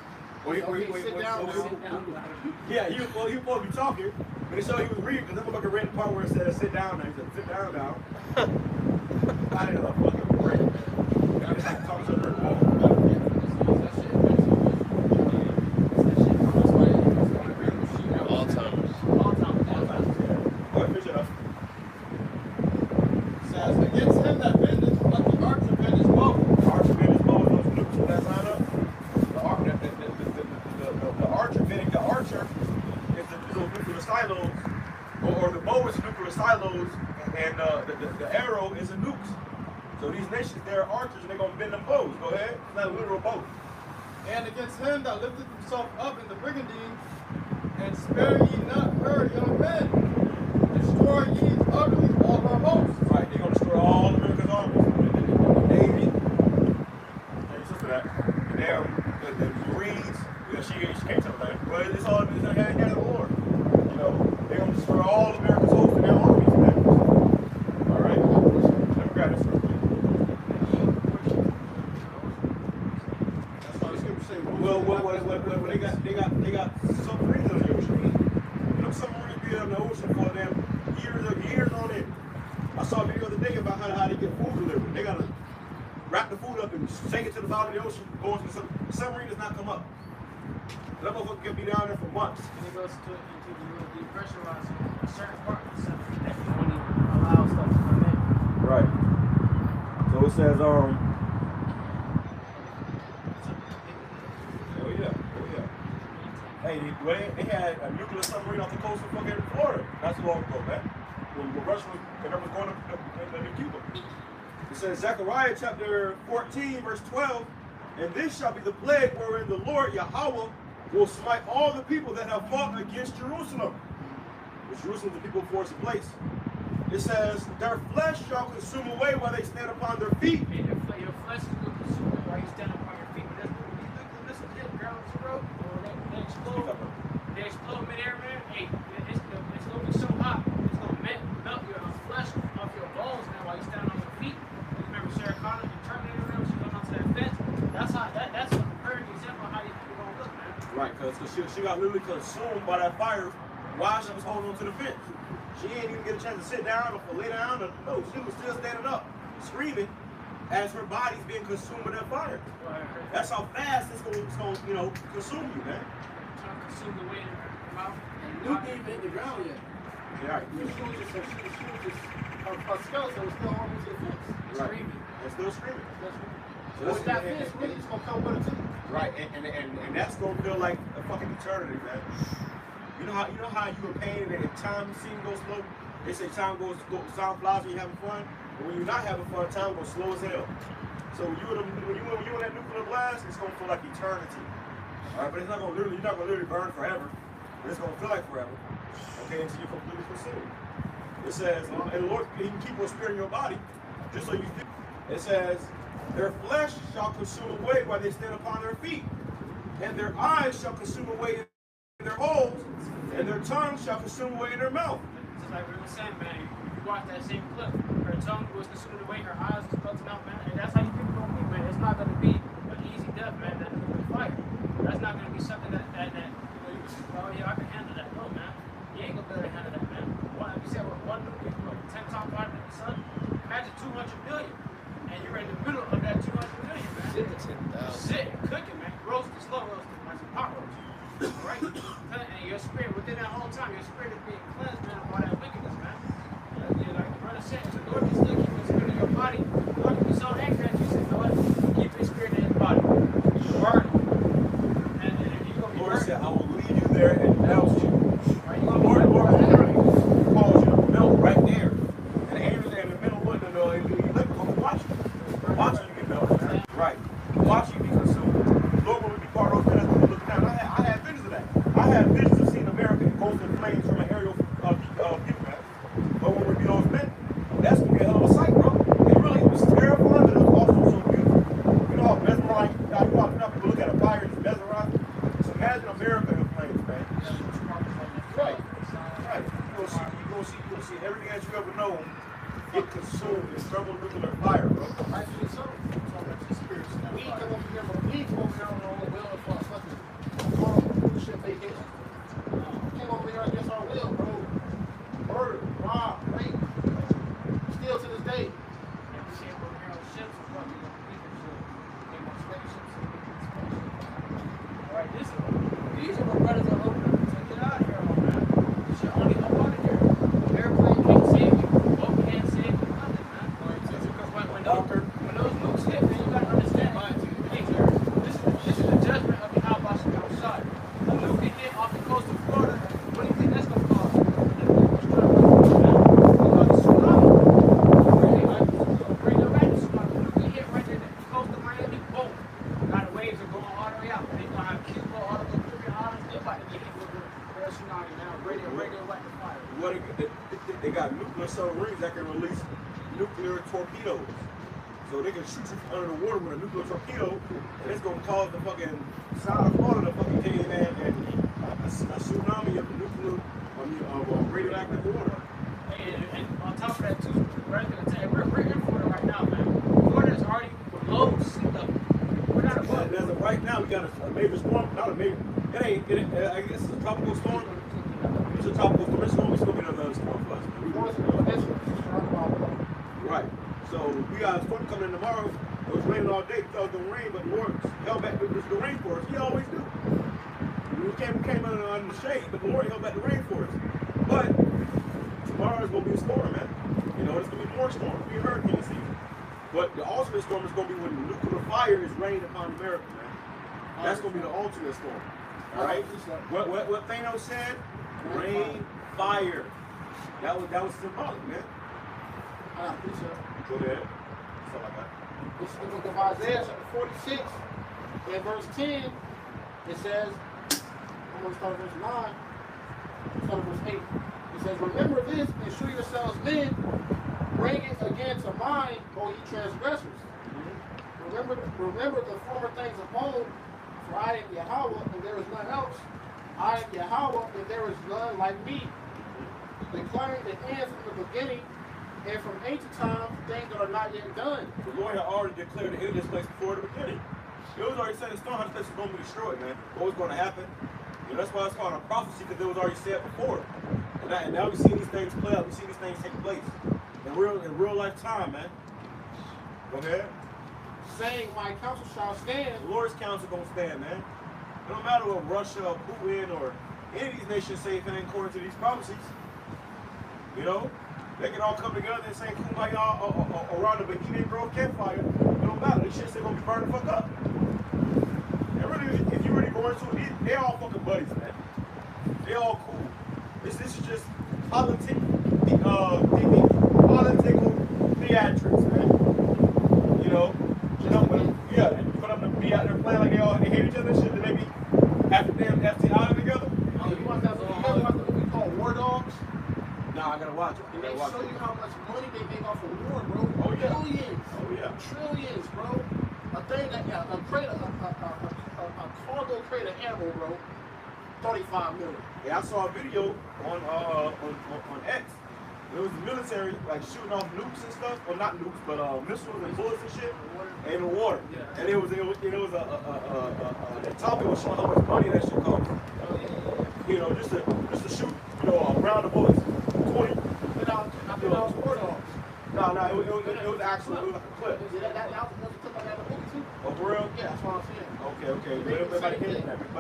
Yeah, he was supposed to be talking, but it showed he was reading because that motherfucker read the part where it said sit down now. He said sit down now. Biden is a fucking break. talking to her. All timers. Go ahead, finish it up. Says, against him that bendeth, let the archer bend his bow. The archer bent his bow, those nukes that line up. The archer bending the archer is the nuclear silos, or the bow is nuclear silos, and the arrow is a nukes. So these nations, they're archers, and they're going to bend them bows. Go ahead. It's not a literal bow. And against him that lifteth himself up in the brigandine, and spare ye not her young men, destroy ye utterly all her hosts. Right, they're going to destroy all America's armies. The Navy, and sister that, the Marines, she can't tell that, but it's all in the hand of the Lord. You know, they're going to destroy all America's hosts and their armies. Man. All right, let me grab this real quick. That's why the scripture say, Well, they got submarines on the ocean. You know, submarines be on the ocean for them years on end. I saw a video the other day about how they get food delivered. They gotta wrap the food up and take it to the bottom of the ocean, go into the submarine does not come up. That motherfucker can be down there for months. And it goes into the depressurizing a certain part of the submarine that you don't even allow stuff to come in. Right. So it says, oh yeah. Hey, they had a nuclear submarine off the coast of fucking Florida. That's long ago, man. When Russia was going to Cuba. It says Zechariah chapter 14, verse 12, and this shall be the plague wherein the Lord Yahawah will smite all the people that have fought against Jerusalem. Which Jerusalem is the people for its place. It says, their flesh shall consume away while they stand upon their feet. Your flesh is going to consume it while you stand up on your feet. But that's what this ground zero, they explode mid-air, man. Hey, it's going to be so hot, it's going to melt your flesh off your bones now while you stand on your feet. You remember Sarah Connor, the Terminator, remember she went onto that fence? That's a perfect example of how these people going to look, man. Right, because she got literally consumed by that fire while she was holding on to the fence. She didn't even get a chance to sit down or lay down. No, she was still standing up, screaming, as her body's being consumed with that fire. That's how fast it's going to, consume you, man. Trying to consume the weight in her mouth. And Luke ain't been the ground yet. Yeah, right. Her skeleton was still almost to the fence. Right. They're still screaming. So with that fence, really, it's going to come with it too. Right, and that's going to feel like a fucking eternity, man. You know how you in pain and time seems go slow? They say time flies when you're having fun, but when you're not having fun, time goes slow as hell. So when you in that nuclear blast, it's gonna feel like eternity. All right, but it's not gonna you're not gonna literally burn forever, but it's gonna feel like forever. Okay, until you're completely consumed. It says, and the Lord, He can keep on sparing your body, just so you think. It says, their flesh shall consume away while they stand upon their feet, and their eyes shall consume away in their holes, and their tongue shall consume away in their mouth. Just like we were saying, man, you watch that same clip. Her tongue was consumed away, her eyes was melting out, man. And that's how you people gonna be, man. It's not gonna be an easy death, man. That's gonna be fire. That's not gonna be something that you can just, oh yeah, I can handle that. No, man. You ain't gonna be able to handle that, man. You said one nuclear, 10 times harder than the sun. Imagine 200 billion, and you're in the middle of that 200 million, man. Sit, cooking, man. Roasting, slow roasting, like some pot roast. Right? And your spirit, within that whole time, your spirit is being cleansed, man, of all that wickedness, man. Like the brother said, the Lord can still keep your spirit in your body. The Lord can be so angry at you, say, you know what? Keep your spirit in his body. Burn him. And if you're going to be Lord burnt, said, I will lead you there and melt you. right? Lord literally calls you to melt right there. And the angels in the middle of the watch you. Watch you get melted. Right. Watch you be consumed. Lord will be part of those minutes to look down. I had visions of that. I had visions of seeing America engulfed in flames from an aerial view, man. But when we be those men, that's going to be a hell of a sight, bro. It really was terrifying, but it was also so beautiful. You know how mesmerizing, you know, people look at a fire and it's mesmerizing. So imagine America in flames, man. Right. You're going to see everything that you ever known get consumed in thermal nuclear fire, bro. Rightfully so. We ain't come over here on our own will for a fucking cruise ship vacation. Came over here against our will, bro. Murder, rob, rape. Still to this day. and we see him over here on ships and fucking people. They got nuclear submarines that can release nuclear torpedoes. So they can shoot you under the water with a nuclear torpedo, and it's gonna cause the fucking South Florida to fucking cave in and a tsunami of nuclear, of radioactive water. And on top of that too, we're in Florida right now, man. Florida is already below sea level. We're not above. As of right now, we got a major storm. Not a major. I guess it's a tropical storm. It's a tropical storm. It's gonna be another storm for us. Right. So we got a storm coming in tomorrow. It was raining all day. Because the rain, but the Lord held back the rainforest. He always do. We came under the shade, but the Lord held back the rainforest. But tomorrow is gonna be a storm, man. You know, it's gonna be more storms. It's gonna be hurricane season. But the ultimate storm is gonna be when the nuclear fire is raining upon America, man. That's gonna be the ultimate storm. All right. What Thanos said? Rain, fire. That was symbolic, man. Go ahead. That's all I got. This is the book of Isaiah, chapter 46, and verse 10. It says, I'm going to start at verse 9. Start at verse 8. It says, remember this and shew yourselves men, bring it again to mind, O ye transgressors. Remember the former things of old, for I am Yahawah, and there is none else. I am Yahawah, and there is none like me. Declaring the end from the beginning, and from ancient times, things that are not yet done. The Lord had already declared the end of this place before the beginning. It was already set in stone how this place was going to be destroyed, man. What was going to happen? You know, that's why it's called a prophecy, because it was already said before. And now we see these things play out. We see these things take place in real life time, man. Go ahead. Saying, my counsel shall stand. The Lord's counsel gonna stand, man. It don't matter what Russia or Putin or any of these nations say if it ain't according to these prophecies. You know, they can all come together and say kumbaya around the Bikini Grove campfire. It don't matter. These shit's gonna be burned the fuck up. And really, if you really go into it, they all fucking buddies, man. They all cool. This is just political theatrics, man. You know, yeah, put them to be out there playing like they hate each other and shit, and they be after damn FTI together. You want that movie called War Dogs? Nah, I gotta watch it. And they show you how much money they make off of war, bro. Oh, yeah. Billions. Oh, yeah. Trillions, bro. A thing that, a cargo crate of ammo, bro. 35 million. Yeah, I saw a video on X. It was the military like shooting off nukes and stuff, or not nukes, but missiles and bullets and shit, in the water. Yeah. And it was the topic was showing how much money that shit costs. You know, just to shoot, you know, a round of bullets, 20. It was War Dogs. No, it was actually, it was like a clip. That was a clip I had a movie too. Oh, for real? Yeah, that's what I'm saying. Okay.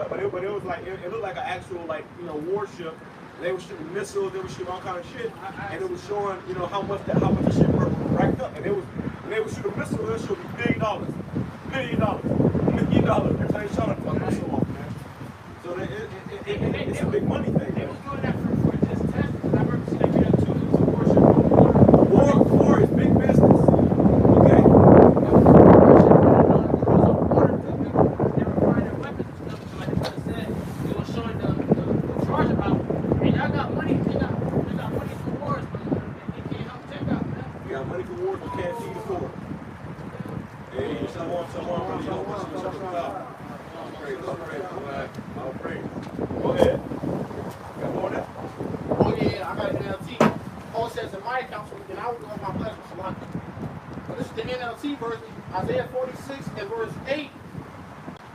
But it was like it looked like an actual, like, you know, warship. They were shooting missiles, they were shooting all kind of shit, and it was showing, you know, how much the shit racked up. And they would shoot a missile, it should be $1 billion. $1 million. That's how they shot a missile off, man. So it's a big money thing. They was doing that for just test, because I remember seeing that video too. It was a warship. War is big business. Okay. They were firing their weapons and stuff. So like the brother said, it was showing the charge about, and y'all got money. They got money for wars, but they can't help check out, man. We got money for wars, but can't feed the poor. Hey, someone, you know, I'll pray. Go ahead. Got more than that? Oh yeah, I got an NLT. Oh, it says in my counsel, and I will do my pleasure. But this is the NLT version, Isaiah 46 and verse 8.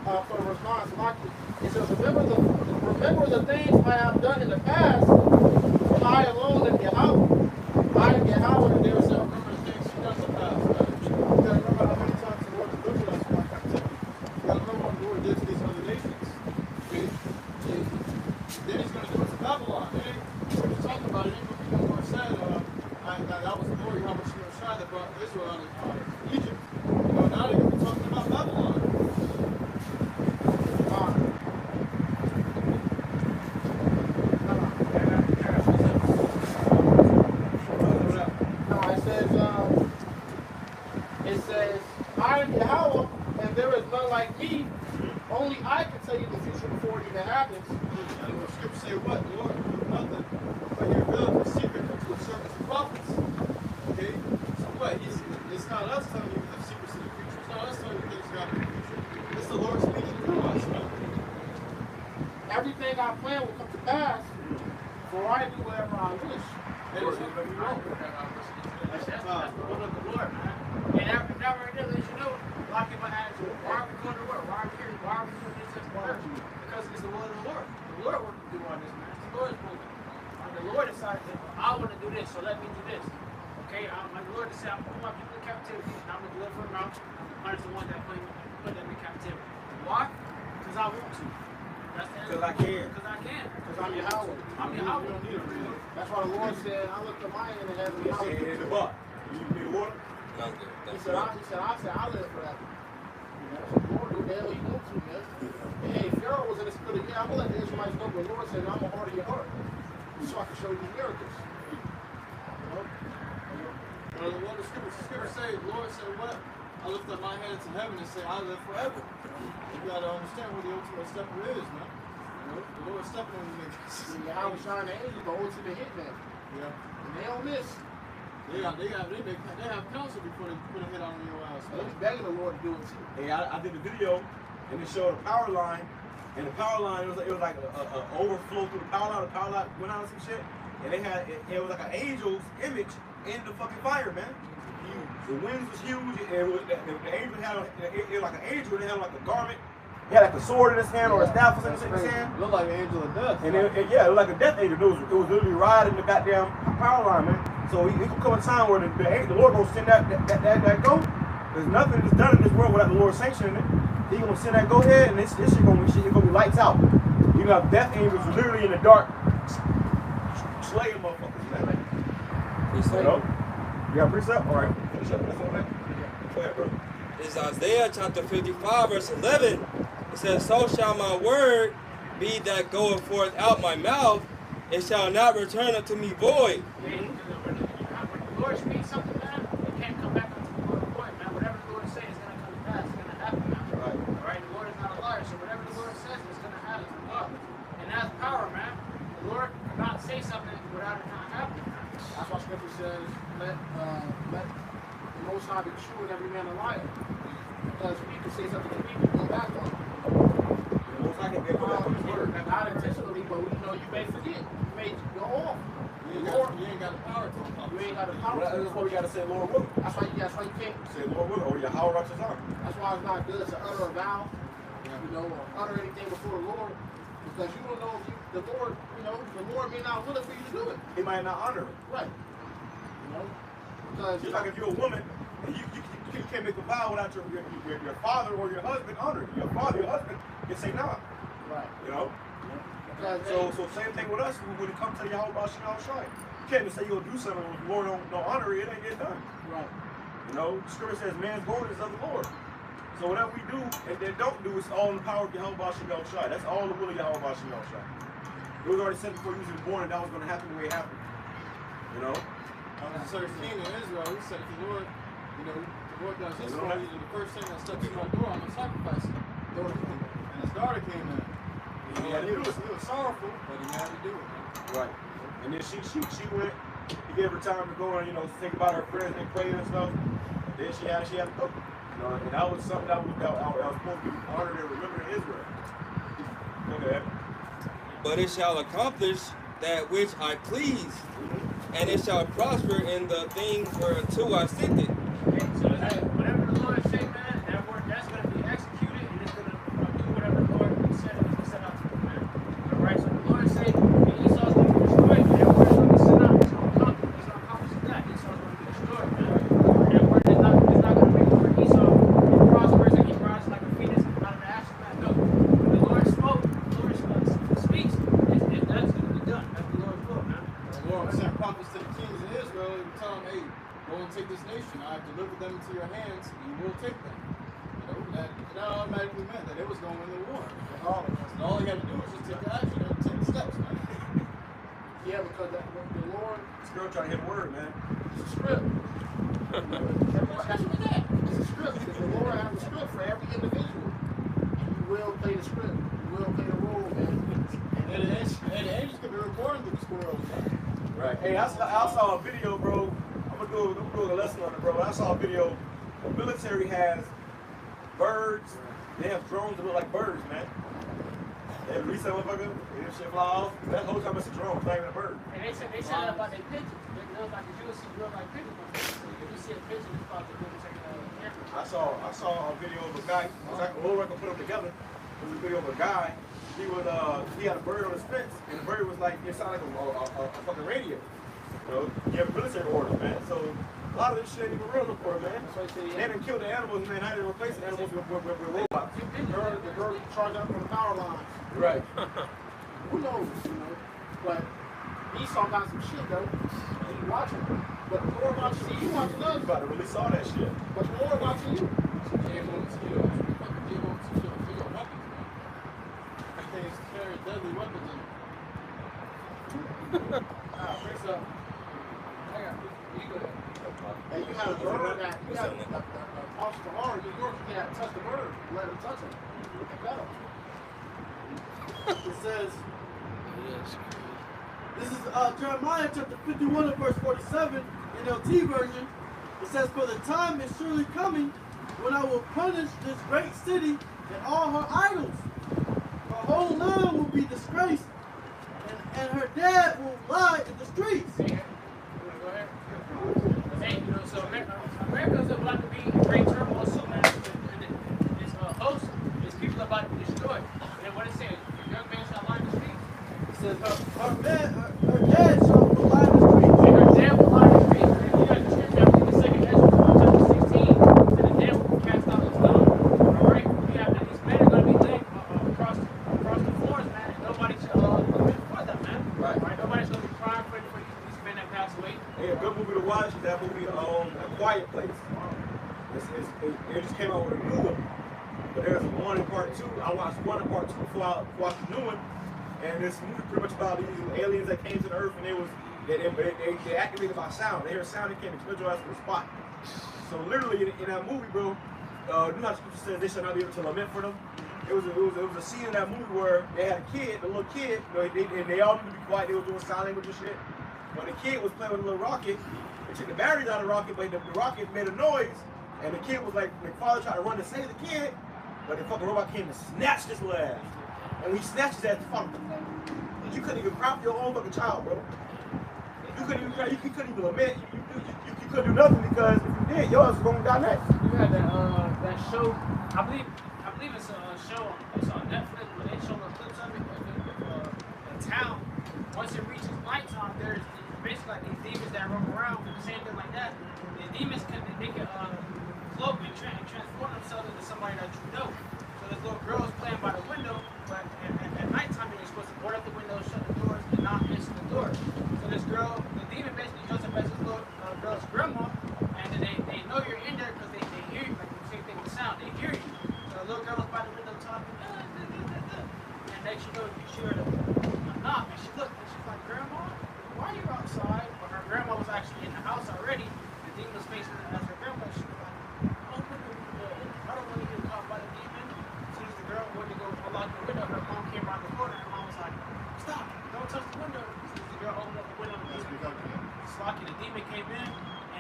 For verse 9, it says, remember the things I have done in the past, for I alone am Yahawah. I am Yahawah, and there is no remember the things she does in the past. You gotta remember how many times the Lord delivered us from our captivity. You gotta remember what the Lord did to these other nations. Then he's gonna do it to Babylon. What you're talking about, it ain't what the Lord said, that was the glory, how much he was trying to brought Israel out of Egypt. You know, now they're gonna be talking about Babylon. It says, I am Yahawah, and there is none like me. Only I can tell you the future before it even happens. The scripture say what? Lord, nothing. whatever I wish. Hey, it's not gonna be wrong. That's the will of the Lord, man. And that right there lets you know, like if I ask you, why are we going to work? Why are we here? Why are we doing this at work? Because it's the will of the Lord. The Lord wants to do all this, man. The Lord is moving. The Lord decided that I want to do this, so let me do this. Okay, the Lord decided I'm putting my people in captivity, and I'm going to deliver them out. I'm punish the one that put them in captivity. Why? Because I want to. Because I can. Because I can. Because I'm Yahawah. I'm Yahawah. You don't need a reason. That's why the Lord said, I looked at my hand and had He said, in the butt. You need water? He said, I live forever. Lord, do the hell you want to, man. And hey, Pharaoh was in the spirit of, yeah, I'm going to let the Israelites know, but the Lord said, I'm going to harden your heart. So I can show you miracles. What the scripture say, the Lord said, what? I lift up my hands to heaven and say, I live forever. You got to understand where the ultimate stepper is, man. You know, the Lord's stepping on you niggas. YAHAWASHI and the angels, the ultimate hitman. Yeah. And they don't miss. They have counsel before they put a hit on your ass. They was begging the Lord to do it too. Hey, I did the video, and it showed a power line, and the power line, it was like a overflow through the power line went out and some shit, and they had, it was like an angel's image in the fucking fire, man. The winds was huge, and the angel had, it was like an angel, and it had like a garment. He had like a sword in his hand or a staff or something in his hand. It looked like an angel of death. And yeah, it was like a death angel. It was literally riding the goddamn power line, man. So he could come a time where the Lord gonna send that go. There's nothing that's done in this world without the Lord sanctioning it. He gonna send that go ahead, and this shit gonna be lights out. You know, death angels literally in the dark slaying motherfuckers, man. You know? You got a precept? All right. Finish up. That's all that. Go ahead, bro. It's Isaiah chapter 55, verse 11. It says, so shall my word be that goeth forth out my mouth, it shall not return unto me void. When the Lord speaks something, man, it can't come back unto the Lord void, man. Whatever the Lord says is going to come to pass. It's going to happen, man. Right. All right? The Lord is not a liar, so whatever the Lord says is going to happen. And that's power, man. The Lord cannot say something without it not happening, man. That's why Scripture says, let the Most High be true and every man a liar. Because people say something to people, go back on it. The Most High can go back on his word. Not intentionally, but you may forget. You may go off. You ain't got the power to accomplish. You ain't got the power. That's why we gotta say Lord will. That's why you can't. Say Lord will, or Yahawah Rakshas are. That's why it's not good to utter a vow, or utter anything before the Lord, because you don't know if the Lord may not will it for you to do it. He might not honor it. Right. Because just like if you're a woman, and you can't make a vow without your father or your husband honoring it. Your father, your husband can say nah. Right. You know? Because so same thing with us when it comes to the YAHAWASHI. You can't just say you'll do something when the Lord don't honor it, it ain't get done. Right. You know, the scripture says man's going is of the Lord. So whatever we do and then don't do, it's all in the power of YAHAWASHI. That's all the will of YAHAWASHI. It was already said before you was born and that was going to happen the way it happened. You know? The certain king in Israel, he said, if the Lord, the Lord does this for me, the first thing that steps in my door, I'm going to sacrifice him. And his daughter came in. He was sorrowful, but he had to do it, man. Right. And then she went, he gave her time to go and, think about her friends and pray and stuff. And then she had to go. And that was something that was supposed to be honored and remembered in Israel. Okay. But it shall accomplish that which I please, and it shall prosper in the thing whereunto I sent it. So whatever the Lord say, man, that word, that's going to be executed, and it's going to do whatever the Lord said out to do, man. All right, so the Lord say, Esau's going to be destroyed, but that word is going to send out. It's going to accomplish that. Esau's going to be destroyed, man. And that word is not going to make the word Esau prospers and he rises like a phoenix out of the ashes, man. No. When the Lord spoke, the Lord speaks, that's going to be done. That's the Lord's will, man. The Lord sent prophets to the kings of Israel and tell them, hey, go and take this nation. I have delivered them into your hands, and you will take them. That automatically meant that it was going to win the war. And all he had to do was just take the action and take the steps, man. yeah, because the Lord, This girl trying to hit a word, man. it's a script. It's a script. Because the Lord has a script for every individual. And you will play the script. You will play the role, man. And the angels could be reporting to the squirrels, man. Right. Hey, I saw a video, bro. I'm doing a lesson on it, bro. I saw a video. The military has birds. They have drones that look like birds, man. They release that motherfucker, and that shit fly off. That whole time it's a drone flying a bird. And they said that about their pigeons. They was like, you will see real like pigeons. So if you see a pigeon, it's probably good to take a camera. I saw a video of a guy. It's like a little record put them together. It was a video of a guy. He had a bird on his fence, and the bird was like, it sounded like a fucking radio. You know, you have military orders, man. So a lot of this shit ain't even real no more, man. They didn't kill the animals, man. Now they're replacing animals with robots. The bird charged up from the power lines. Right. Who knows, you know? But Esau got some shit though. He watching. But the Lord watching you. You watching us. You about to release all that shit. But the Lord watching you. Things carry deadly weapons in them. So, And you had a bird that you had off the horn in New York, you can't touch the bird. Let him touch him. it says, this is Jeremiah chapter 51 and verse 47, NLT version. It says, for the time is surely coming when I will punish this great city and all her idols. Her whole land will be disgraced, and her dead will lie in the streets. So America's about to be in great turmoil soon, man. This host, these people are about to be destroyed. And then what it says, young man shall lie in the streets. It says, her dead shall lie in the streets. And her dead will lie in the streets. And you got the church out in the second Ezra, chapter 16, and the dead will be cast out of the stone. All right? We have that these men are going to be laid across the floors, man. And nobody should look for them, man. Right. Nobody's going to be crying for these men that pass away. Hey, a good movie to watch is that movie, A Quiet Place. It just came out with a new one. But there's one and part two. I watched one and part two before I watched the new one. And this movie pretty much about these aliens that came to the earth, and they activated by sound. They heard sound and came and killed your ass on the spot. So literally in that movie, bro, you know how scripture says they shall not be able to lament for them. It was a scene in that movie where they had a kid, a little kid, you know, they all need to be quiet. They were doing sign language and shit. But the kid was playing with a little rocket. They took the batteries out of the rocket, but the rocket made a noise. And the kid was like, the father tried to run to save the kid, but the fucking robot came and snatched his little ass. And when he snatched his ass, you couldn't even crop your own fucking child, bro. You couldn't even cry, you couldn't even lament. You couldn't do nothing because if you did, yours was gonna die next. You had that show, I believe it's a show on Netflix, where they show the clips of it, the town. Once it reaches nighttime, there's basically like these demons that roam around, same thing like that. The demons can cloak and transform themselves into somebody that you know. So this little girl is playing by the window, but at nighttime you're supposed to board up the window, shut the doors, and not miss the door. So this girl, the demon basically shows up as this little girl's grandma, and then they know you're in there because they hear you, like the same thing with sound, they hear you. So the little girl was by the window talking, and next you know, she heard a knock, and she looked, and she's like, Grandma, why are you outside? But her grandma was actually in the house already. The demon was facing her as her grandma. She was like, open the window. I don't want to get caught by the demon. As soon as the girl went to go unlock the window, her mom came around the corner, and her mom was like, stop, don't touch the window. As soon as the girl opened up the window, the demon came in,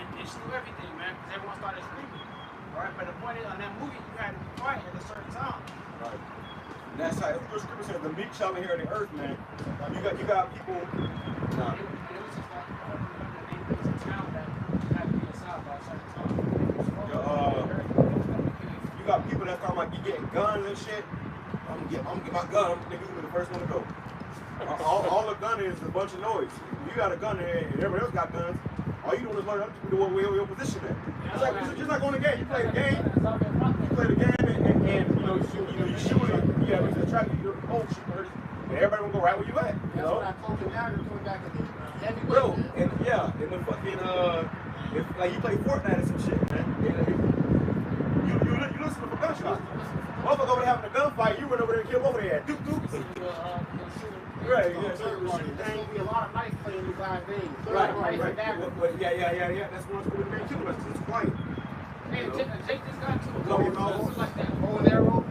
and it slew everything, man, because everyone started screaming. All right, but the point is, on that movie, you had to be quiet at a certain time. Right. That's how the scripture says the meek shall inherit the earth, man. You got people. It was just like, it was a town that had to be inside by a certain time. You got people that's talking about you getting guns and shit. I'm gonna get my gun. Niggas gonna be the first one to go. All the gun is a bunch of noise. If you got a gun and everybody else got guns, all you doing is learn to know where your position at. It's just like on the game. You play the game. And you know you shoot it. You have to track you hold shooters, and everybody will go right where you at. You know. Bro, and when fucking if like you play Fortnite or some shit, man, you listen for gunshots. Motherfucker over there having a gunfight, you run over there and kill over there. Doop doop. Right, yeah, there's gonna be a lot of knife playing these live games. Right. Yeah. That's one of the main too. It's quiet. Hey, take this guy to a Blow your boat. mouth. Like that. Bow and arrow.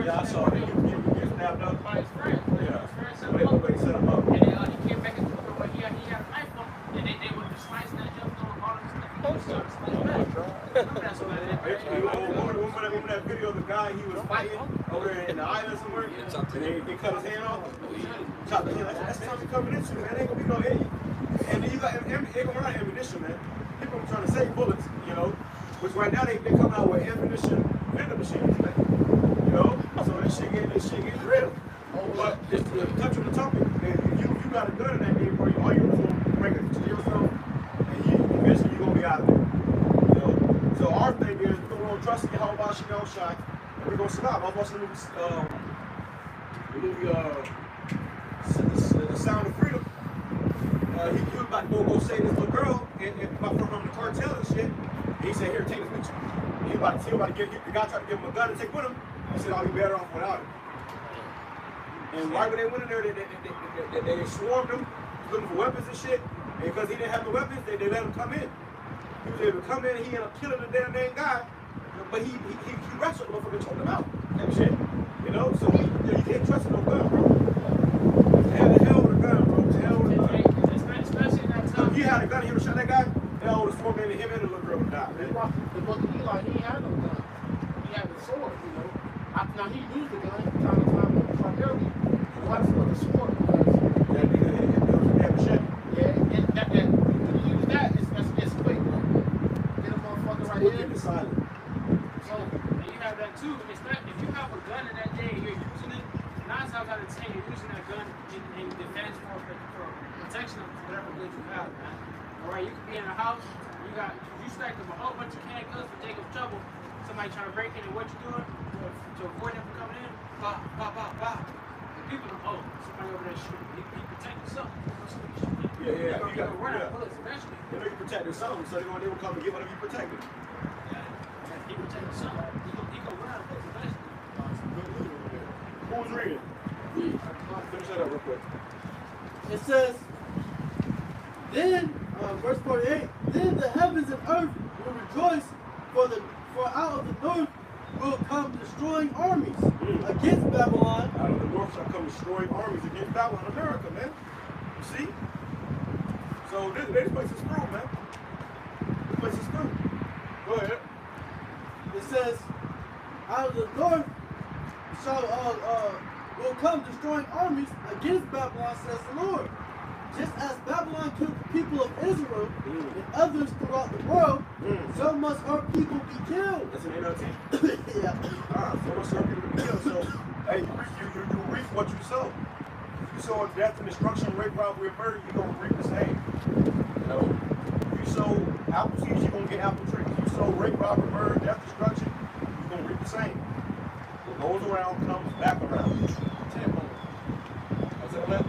Yeah, I saw it. You snapped up. By his friend. Yeah. His friend set Wait, him up. set him up. And then he came back into the room, but he had a knife on him. And they would just slice that jump on all of his stuff. He started slicing back. Remember that? So Remember that video of the guy he was fighting? over there in the island somewhere, and they cut his hand off. Chop the hand. That's something coming into, man. Ain't gonna be no idiot. And then you got they gonna run out of ammunition, man. People are trying to save bullets, you know. Which right now they come out with ammunition vending machines, man. You know, so this shit getting real. But just to touch on the topic, if you got a gun in that game, bro, all you're gonna bring it to yourself, and eventually you're gonna be out of there. You know. So our thing is we're gonna trust in YAHAWASHI, and we're gonna survive. I was watching the movie The Sound of Freedom. He was about to go save this little girl from the cartel and shit. And he said, "Here, take this with you." He was about to give the guy tried to give him a gun to take with him. He said, "I'll be better off without it." And right when they went in there, they swarmed him, looking for weapons and shit. And because he didn't have the weapons, they let him come in. He was able to come in and he ended up killing the damn guy. But he wrestled the motherfucker and choked him out. That shit. You know? So you can't trust no gun, bro. Hell with a gun, bro. Hell with a gun. Especially in that time. If he had a gun, he would have shot that guy. Hell would have swarmed in him and the little girl would die, man. The book of Eli, he had no gun. He had the sword, you know. Now he used the gun from time to time, primarily. What's for the sword? That nigga, it was a damn machete. Yeah, and when you use that, it's quick, bro. Get a motherfucker right Look here. at the silent. So you have that too. If you have a gun in that day and you're using it, 9 times out of 10 you're using that gun in defense for protection of whatever goods you have, man. Alright, you could be in a house, you stacked up a whole bunch of canned goods for taking trouble. Somebody trying to break in and what you doing to avoid them from coming in, pop, pop, pop, pop. And people go, somebody over there shooting. He protect himself. Yeah. You gotta run out of bullets eventually. They know you protected something, so they will come and get whatever you protected. He protect himself. He go run out of bullets eventually. Who was reading? Finish that up real quick. It says, then, verse 48, then the heavens and earth will rejoice, for out of the north will come destroying armies against Babylon. Out of the north shall come destroying armies against Babylon, America, man. You see? So this place is through, man. This place is through. Go ahead. It says, out of the north will come destroying armies against Babylon, says the Lord. Just as Babylon killed the people of Israel and others throughout the world, so must our people be killed. That's an NLT. Yeah. So must our people be killed. So, hey, you reap what you sow. If you sow death and destruction, rape, robbery, and murder, you're going to reap the same. You know? If you sow apple seeds, you're going to get apple trees. If you sow rape, robbery, murder, death, destruction, you're going to reap the same. What goes around comes back around. That's it.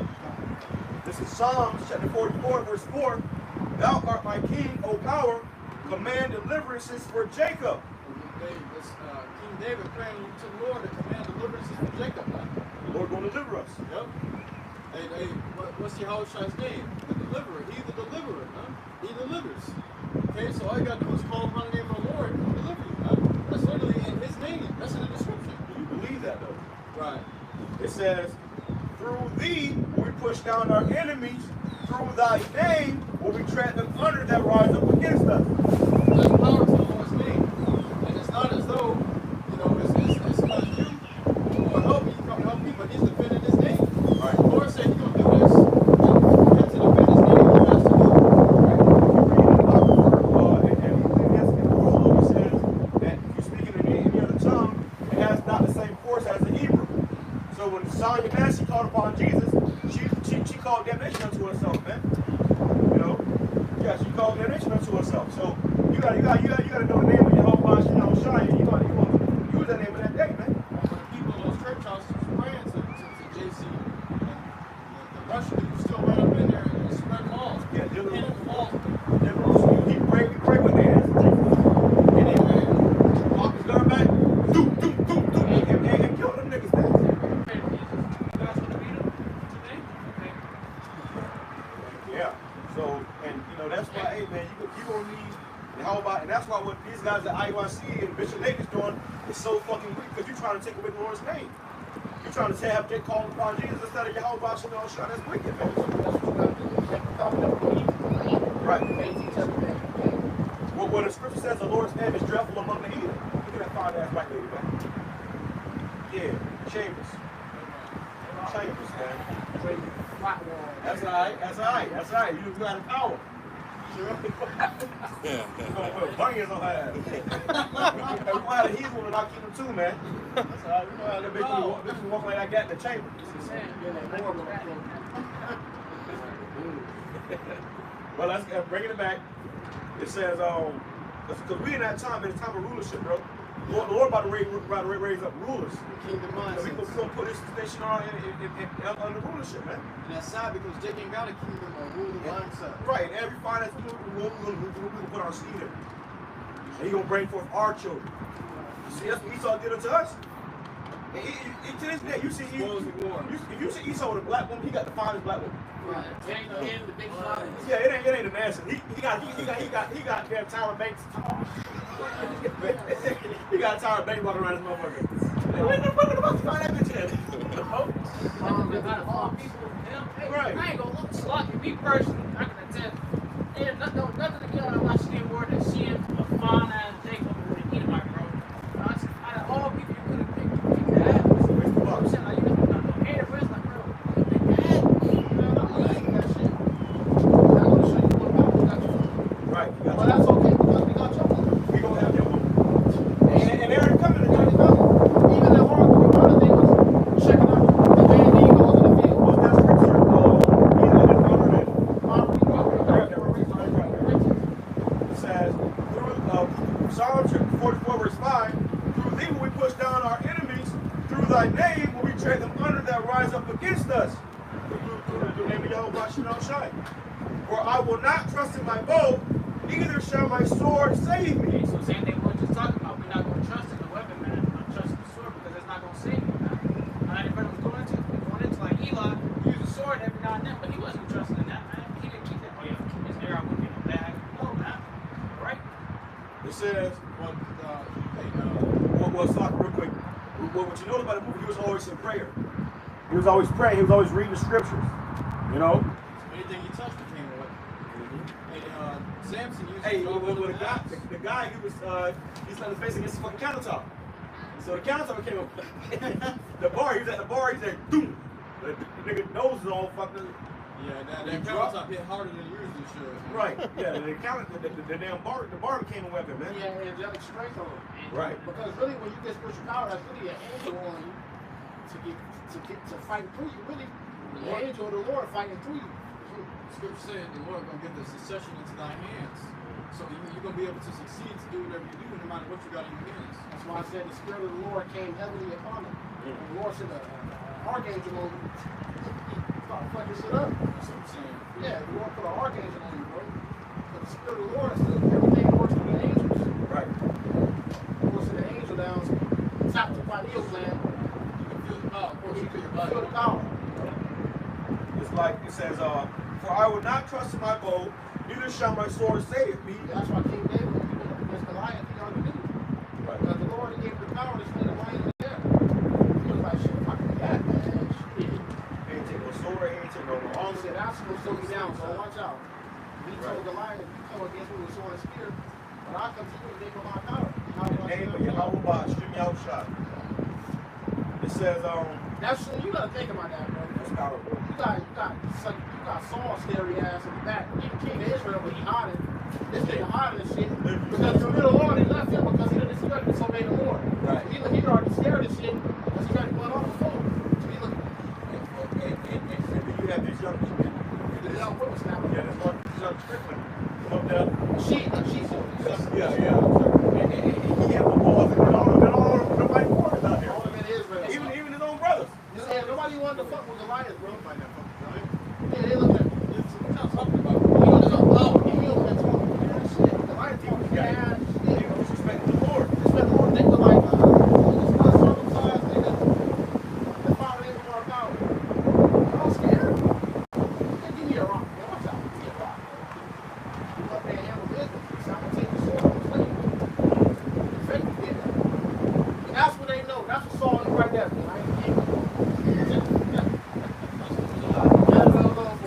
This is Psalms chapter 44, verse 4. Thou art my king, O power, command deliverances for Jacob. King David praying to the Lord to command deliverances for Jacob. The Lord going to deliver us. Yep. Hey, what's YAHAWASHI's name? The deliverer. He's the deliverer, huh? He delivers. Okay, so all you got to do is call upon the name of the Lord and he'll deliver you, huh? That's literally in his name. That's in the description. Do you believe that, though? Right. It says, through thee will we push down our enemies. Through thy name will we tread them under that rise up against us. That's power to the Lord's name. And it's not as though, you know, it's because you will help me, you come help me, but he's defending his name. Right. The Lord said he's going to do this. And for him to defend his name, he has to do it. Right? You read in the Bible, and that's in the rule, it says that if you're speaking in any other tongue, it has not the same force as the Hebrew. So when SHAMAIWAN called upon Jesus, she called damnation unto herself, man. You know? Yeah, she called damnation unto herself. So you gotta know the name of Yahawah, you know, Shai, and you want to use that name of that day, man. When the people in those church houses were praying to JC, and the Russian people still ran up in there and spread calls. Yeah, Hit the walls. He pray with their ass. And they walk his gun back. And kill them niggas back. Yeah. So, and you know, that's why, hey man, you gonna need, and how about, and that's why what these guys at IYC and Bishop Lake is doing is so fucking weak, because you're trying to take away the Lord's name. You're trying to say, have Jake call upon Jesus instead of Yahawah, that's wicked, man. Right. Well, the scripture says the Lord's name is dreadful among the heathen. Look at that fine ass white lady back. Yeah. chambers. Chambers, man. Flat wall. That's alright. That's alright. That's alright. You got the power. Yeah. We're gonna put bunions on her ass. We know how to heal when I keep them too, man. That's alright. We know how to make them walk like I got in the chamber. Well, let's bring it back. It says, because we in that time, in the time of rulership, bro. The Lord about to raise up rulers. Kingdom mindset. We're going to put this nation on under rulership, man. And that's sad because Jake ain't got a kingdom or ruling mindset. Right, and every finance we're going to put our seed in. And he's going to bring forth our children. You see, that's what Esau did unto us. And to this day, you see, if you see Esau with a black woman, he got the finest black woman. Right. It ain't the end of the big flyers. Yeah, it ain't a nasty. He got damn Tyra Banks. He got Tyra Banks walking around this motherfucker. What the fuck about to find that bitch at? Right. I ain't gonna look sloppy. Me personally, I can attest. There's nothing to get on my skin more than seeing a fine ass Jacob with an Edomite, bro. Out of all people you could have picked, you picked that. I'm saying, like, you know, hey, the rest, like, bro, you picked that. Right. Well, that's okay because we got your woman. We gonna have your woman. And they're coming. Even the hard thing was checking out the man that he goes in the field. Well, that's scripture. It says, Psalm 44 verse 5, through thee will we push down our enemies, through thy name will we tread them under that rise up against us. Through the name of YAHAWASHI. For I will not trust in my bow, neither shall my sword save me. Okay, so same thing we were just talking about. We're not going to trust in the weapon, man. We're going to trust in the sword because it's not going to save you, man. And I was going into like Eli, he used a sword every now and then, but he wasn't trusting in that, man. He didn't keep that. Oh, yeah, his arrow would be in a bag. No, man. Right? It says, well, stop real quick. What you know about the movie, he was always in prayer. He was always praying. He was always reading the scriptures. You know? Anything he touched became a weapon. And Samson used Hey, the guy, he's letting his face against the fucking countertop. So the countertop became a the bar. He was at the bar. He's like, boom. The nigga nose is all fucking. Yeah, that countertop hit harder than it usually should. Right. Yeah. The damn bar. The bar became a weapon, man. Yeah, angelic strength on him. Right. Because really, when you get spiritual power, that's really an angel on you to fight through you. Really, the angel of the Lord fighting through you. Scripture said the Lord gonna give the succession into thy hands. So you're gonna be able to succeed to do whatever you do, no matter what you got in your hands. That's why I said the Spirit of the Lord came heavily upon him. And the Lord said, archangel on you. Start fucking shit up. That's what I'm saying. Yeah, the Lord put an archangel on you, bro. But the Spirit of the Lord said everything works with the angels. Right. The Lord said the angel down, tap the pineal gland. You can feel the power. Of course, you feel your body. Feel the power. It's like it says, for I will not trust in my bow, neither shall my sword save me. That's why King David, when he went up against Goliath, he already knew. Right. Because the Lord gave him the power to slay the lion in the air. He was like, shit, if I can do that, man. Shit. Ain't take no sword, ain't take no All arms. said, I'm supposed to slow you down, so watch out. He told Goliath, if you come against me with sword and spear, but I come to you and give him my power. In the name of YAHAWAH, SHAMAIWAN. It says, That's you gotta think about that, bro. that's powerful. You got Saul scary ass in the back. He the king of Israel, but he hiding. This nigga hiding and shit. Because the real Lord, he left him because he didn't disobey the Lord. Right. He already scared of shit because he tried to blood off the phone. So he looking. And you have these young people. The young whippersnapper. Yeah, this one, these young strickland. Come up there. She's Yeah. And he had the balls and all nobody warriors out there. all of it is Israel. Even his own brothers. Yeah, nobody wanted to fuck with Goliath, bro. Find that fucking giant. Yeah, they looked at him. We're not talking about. He was like, oh, he was like, talking shit. Goliath talking bad shit. They don't respect the Lord. Respect the Lord. They were like, it's not circumcised, nigga. The father ain't with our power. I was scared. Hey, give me a rock. Yeah, watch out. Give me a rock. You up there and handle business. So I'm gonna take the sword and slay you. The fake did that. And that's what they know. That's what Saul knew right there. I ain't king.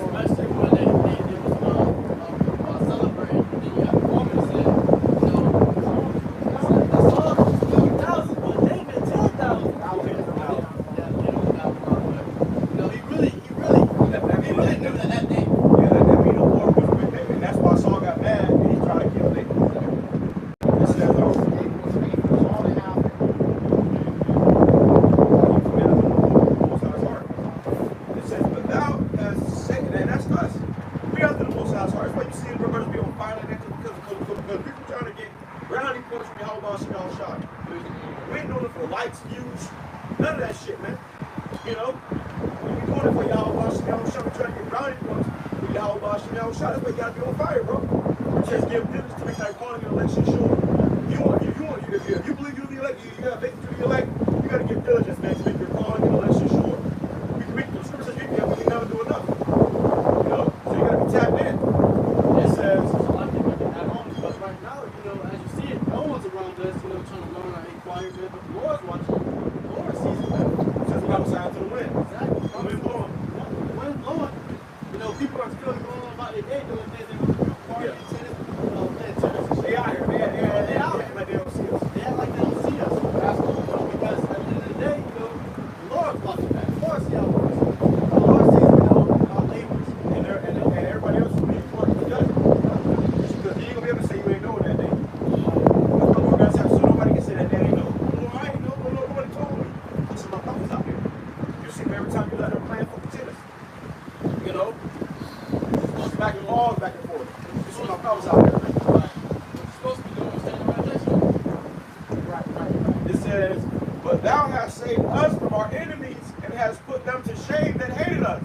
Especially when they was celebrating the woman said, you know, that's all 50,000, but David 10,000. Yeah, see the brothers be on fire like that because people trying to get brownie points from YAHAWASHI. We ain't doing it for likes, views, none of that shit, man. You know? We doing it for YAHAWASHI. We trying to get brownie points for YAHAWASHI. That's why you gotta be on fire, bro. Just give diligence to make that calling your election sure. If you believe you'll be elected, you gotta make it to be elected, you gotta give diligence, man, to make your calling your election sure. The scripture says we can never do enough. You know? So you gotta be tapped in. It says, but right now, you know, as you see it, no one's around us, you know, trying to learn and inquire, but the Lord's watching. The Lord sees it. it says about sign to the wind. Exactly. The wind blowing. The wind blowing. You know, people are still going on about their day doing things they want to do, partying, tennis, playing tennis. They out here, man. They out here like they don't see us. They act like they don't see us. Because at the end of the day, you know, the Lord's watching back. The Lord sees our works. The Lord sees, you know, our labors. And everybody else will be important to judge. Because you ain't gonna be able to say you ain't know that day. So nobody can say that they ain't know. Well, I ain't know, but nobody told me. This is my prophets out here. You see them every time you let them playing fucking tennis. You know? Just back and forth, back and forth. You see my prophets out here. It says, but thou hast saved us from our enemies and hast put them to shame that hated us.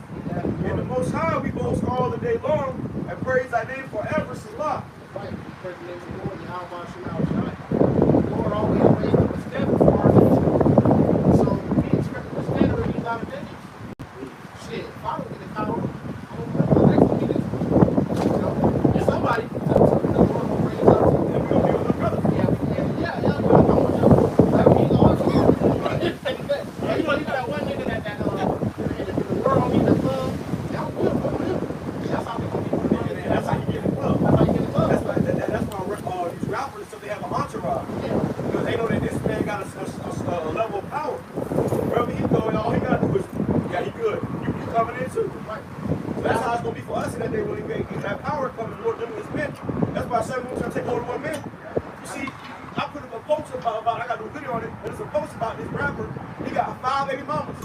In the Most High we boast all the day long and praise thy name forever, Salah. Right. Praise the name of the Lord, YAHAWASHI. The Lord always raised up a standard for our nation. So we expect the standard of these out of digits. Shit, if I don't get a power, I don't know the next one get it. You know? And somebody, the Lord will raise up. And we're going to be with the brothers. Yeah. Like he's awesome. Yeah, you know, you got that one nigga that in the world need the club. That's how we gonna be. That's how you get in the club. That's how you get the club. That's why these rappers, so they have an entourage. Because they know that this man got a level of power. Wherever he goes, all he got to do is, yeah, he good. You coming in too. Right. So that's how it's going to be for us in that day when he make that power coming, the Lord doing his men. That's why I said we're going to take over one man. You see, I put up a post about I got a video on it, but it's a post about this rapper. He got 5 baby mamas.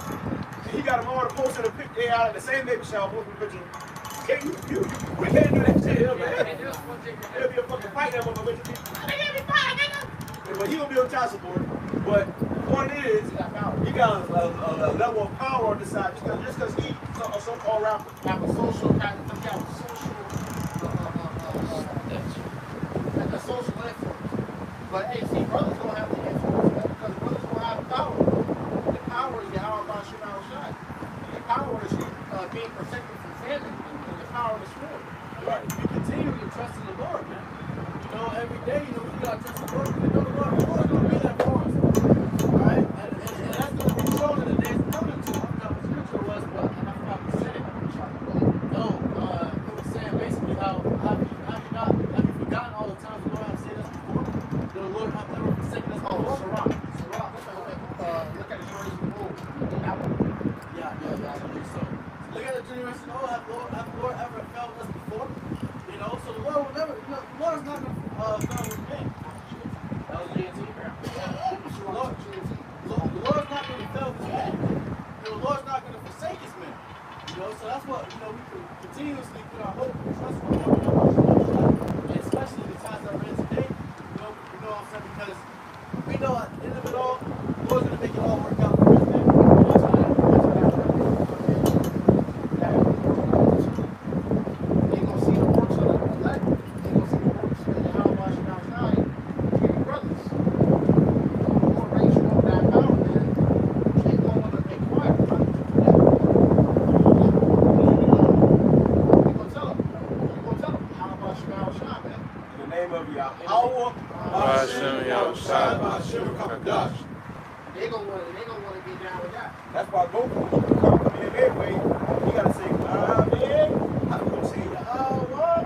And he got them all to post in a picture. They out at the same baby shower, posting a picture. Can't we can't do that shit, man. There'll be a fucking fight that motherfucker. But he gonna be on child support. But the point is, he got a level of power on the side just because he's a so-called rapper. Have a social kind of like a social influence. But hey, see, brothers don't have the influence, man, because brothers don't have the power. The power is YAHAWASHI. The power is being protected from famine and the power of the sword. Right. We continue to trust in the Lord, man. You know, every day, you know, we gotta trust the Lord. We know the Lord's gonna be there for us. Right? And that's gonna be shown in the days coming to. I forgot what scripture was, but I forgot what it said. No, it was saying basically how have you forgotten all the times the Lord has saved us before? The Lord have never forsaken us before. Sarah. Look at the generation of old. Yeah, I believe so. Look at the generation of old. Have the Lord ever failed us before? You know, so the Lord will never, you know, the Lord is not going to fail his men. That was GNT. The Lord's not going to fail his men. The Lord's not going to forsake his men. You know, so that's what, you know, we can continuously put our hope and trust in the Lord. And especially in the times that we're in today, you know what I'm saying? Because we know at the end of it all, the Lord's going to make it all work out for his men. They gonna want to get down with that. That's why both of them come in their way. You gotta say, man, how do you say what?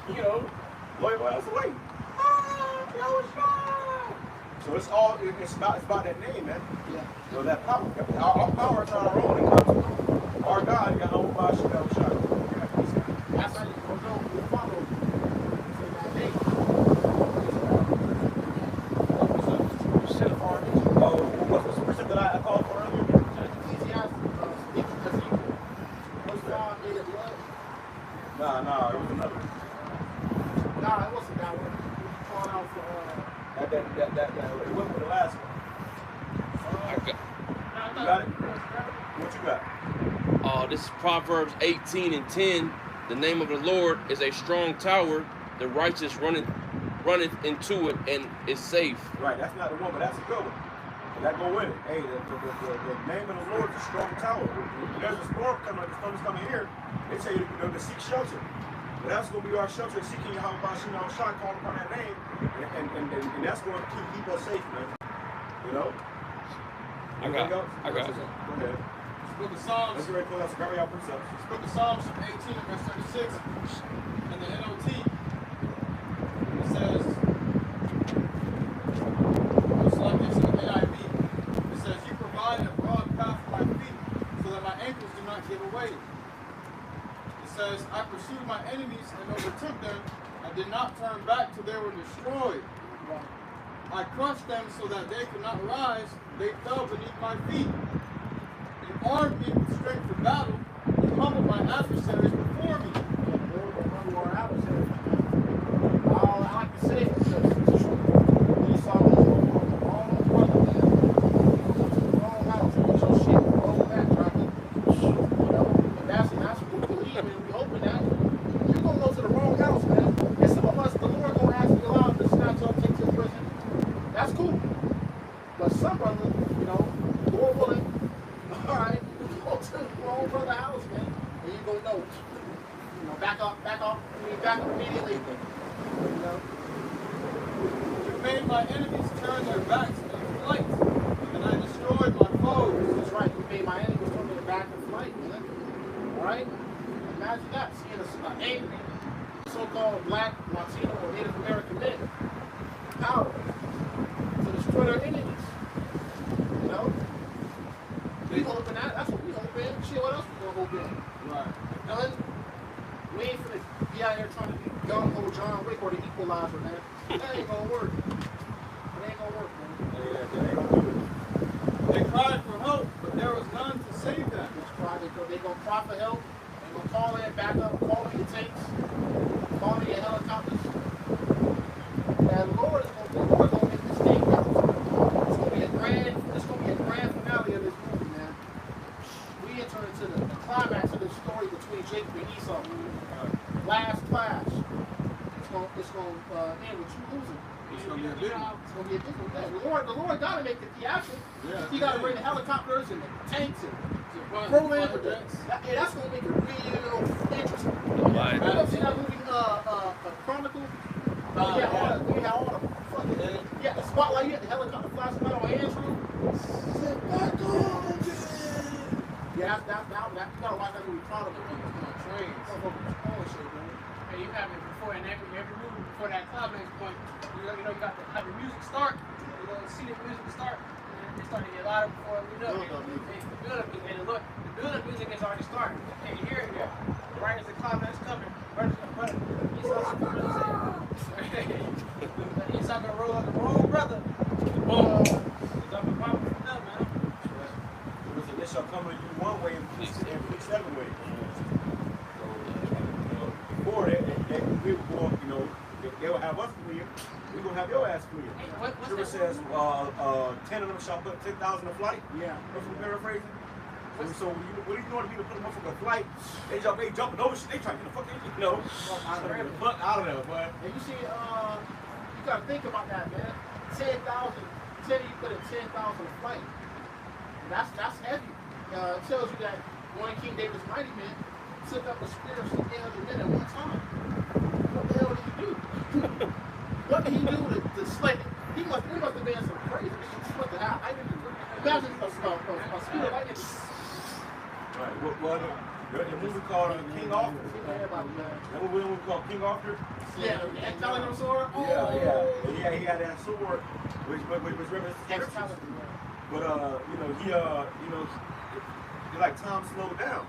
You know, Loyal else away. So it's all it's about that name, man. Yeah. So that power. Our power is not our own. It comes from our God. YAHAWASHI. That's how you go. We follow. What's the person that I called for earlier? Nah, it was another. Nah, it wasn't that one. We called out for It wasn't for the last one. You got it? What you got? This is Proverbs 18:10. The name of the Lord is a strong tower. The righteous runneth into it and is safe. Right, that's not the one, but that's a good one. That go with it. Hey, the name of the Lord is a strong tower. When there's a storm coming, the storm's coming here, they tell you to seek shelter. But that's going to be our shelter, seeking YAHAWASHI, calling upon that name, and that's going to keep us safe, man. You know? I got it. Go ahead. Book of Psalms. Let's get ready to pull out some grab y'all precepts. Book of Psalms 18 and verse 36 in the NOT. It says, looks like it's in the NIV. It says, you provide a broad path for my feet so that my ankles do not give away. It says, I pursued my enemies and overtook them. I did not turn back till they were destroyed. I crushed them so that they could not rise. They fell beneath my feet. You armed me with strength for battle. You humbled my adversaries before me. All I like to say is it's true. You saw me all brother, man. All house, with your shit, all that, right? You know, and that's what we believe in. We open that. You're gonna go to the wrong house, man. And some of us, the Lord gonna ask you allowed to snatch up, take to prison. That's cool. But some brothers, you know, Lord willing, all right, you go to the wrong brother house, man, and you gonna know. You know, back up immediately. You know. You made my enemies turn their backs in flight, and I destroyed my foes. That's right. You made my enemies turn their back in flight, man. All right. Imagine that, seeing an angry, so-called black, Latino, or Native American men power to destroy their enemies. You know. We hoping that. That's what we hoping. Shit, what else we gonna hope in? Right. None. We ain't finna be out here trying to be gung-ho John Wick or the equalizer, man. That ain't gonna work. It ain't gonna work, man. They cried for help, but there was none to save them. They gonna cry for help. They gonna call in backup, call in your tanks, call in your helicopters. And the Lord is gonna make this thing happen. It's gonna be a grand finale of this movie, man. We enter into the climax of this story between Jacob and Esau. Last clash. It's gonna end with you losing. It's gonna be a big one. It's gonna be a big one. The Lord gotta make the theatrical. Yeah. He gotta bring the helicopters and the tanks and Fun- throw in fun with the, events. that's gonna make it real interesting. Right. You ever seen that movie Chronicle? All the fucking the spotlight, you had the helicopter flashing light on Andrew. Sit back on. Yeah, that you gotta watch that movie Chronicle. Trains. And you have it before in every movie before that climax point. You know, you got to have the music start. You know, see the music start. And it started to get louder before we know it. The build-up music, and look, the build-up music is already started. And you hear it there. Right as the climax coming, Esau gonna roll like a wrong brother. Boom. It's up and popping from them, man. They shall come to you one way and flee seven ways. So, before that, we were going, they will have us clear. We're going to have your ass clear. Scripture says 10 of them shall put 10,000 to flight. Yeah. That's what paraphrasing. So what are you doing to put them up for a flight? They jumping over shit. They trying to get the fuck out of there, boy. And you see, you gotta think about that, man. 10,000, 10 you put in 10,000 flight. That's heavy. It tells you that one King David's mighty man took up a spear of 800 men at one time. What the hell did he do? What did he do to slay? He must have been some crazy shit. What the hell? Imagine a spear of lightning. Right. Well, the movie called King Arthur. That movie called King Arthur. Yeah, and telling him sword. Yeah, he had that sword, which represents scriptures. But he like time slowed down,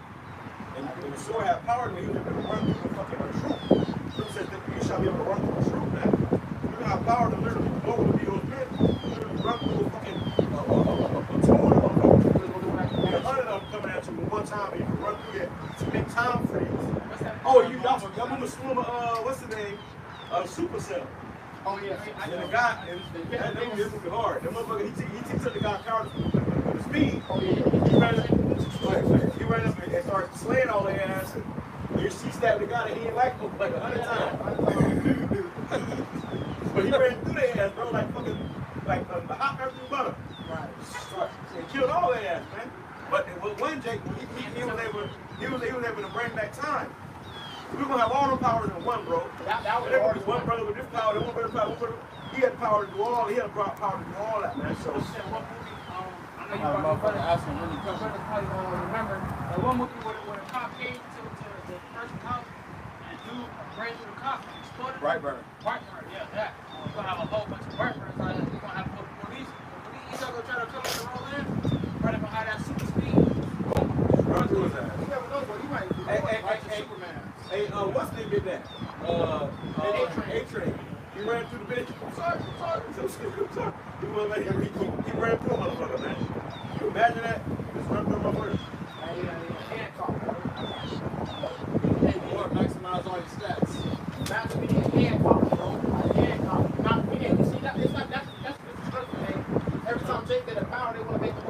and the sword had power. And he was able to run through the fucking troop. It says that you shall be able to run through the troop now. You have power to literally blow with those men, literally run through a fucking platoon of them. And 100 of them coming at you at one time, and you can run through it to make time for you. Oh, y'all remember Slumber what's the name? Supercell. Oh yeah. And the guy, and that movie is moving hard. The motherfucker, he took the guy power with the speed. Oh yeah. He ran up and started slaying all their ass. And she stabbed the guy that he didn't like 100 times. But he ran through their ass, bro, like fucking, like hot pepper and butter. Right. And killed all their ass, man. But with one Jake, he was able to bring back time. We're gonna have all the powers in one, bro. That was there was one brother with this power, one brother, he had the power to do all, he had the power to do all that, man. So. I know you probably remember that one movie where the cop came to the person's house and dude ran through the cop and exploded. Brightburn, yeah, that. We're gonna have a whole bunch of Brightburns out there. We're gonna have the police. He's gonna try to come in the roll in, right behind that super speed. run through his ass. You never know, but he might do like Superman. Hey, what's the name did that? A-Train. He ran through the bitch. I'm sorry. He ran through a motherfucker, man. You imagine that? Just run through a motherfucker. Or maximize all your stats. Not to be a hand cop, bro. A hand cop. Not be a. See, that's the struggle, man. Every time Jake get a power, they want to make him a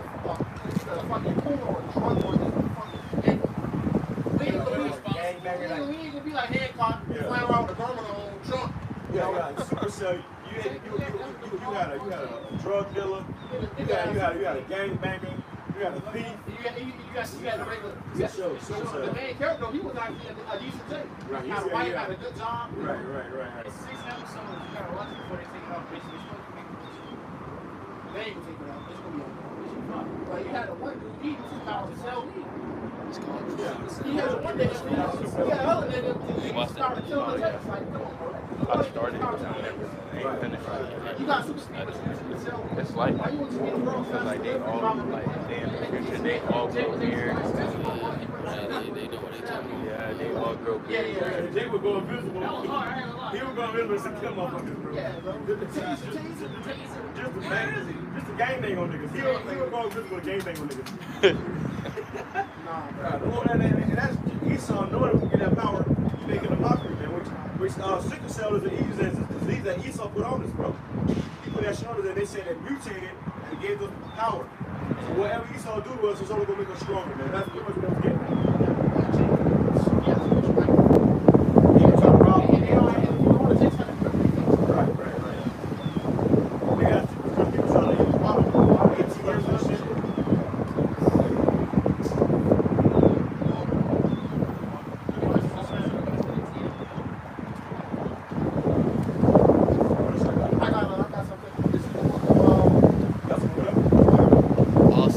fucking cool or drunk or fucking. We ain't gonna be like hand cop, flying around with a garment on, drunk. Yeah. Supercell, you had a drug dealer. You had a gang banger. You had a thief. You got the regular. The main character, he was actually a decent thing. Right. Had a wife, had a good job. Right. It's 6 episodes. You gotta watch it before they take it off. Basically, They ain't gonna take it out. It's gonna be on. But you had a one dude, he was his power to sell weed. He had a one nigga, he had another nigga, he started killing the next. Like, come on, bro. I started, I ain't finished. You got super speed, but you can sell weed. It's like, Why you want to be the world because like they all, like they in the future, they all grow beard. They know what they talking about. Yeah, they all grow beard. And Jake would go invisible. He would go invisible and kill motherfuckers, bro. Yeah, bro. Just a gang bang on niggas. He would go invisible and gang bang on niggas. And that's Esau knowing we get that power, you making a mockery, man. Which sickle cell is the disease that Esau put on us, bro. He put that shit on us and they said it mutated and gave us power. So whatever Esau do to us is only gonna make us stronger, man. That's pretty much what I was getting. He was trying to rob me. Right. They got people trying to use rob 18 years and shit.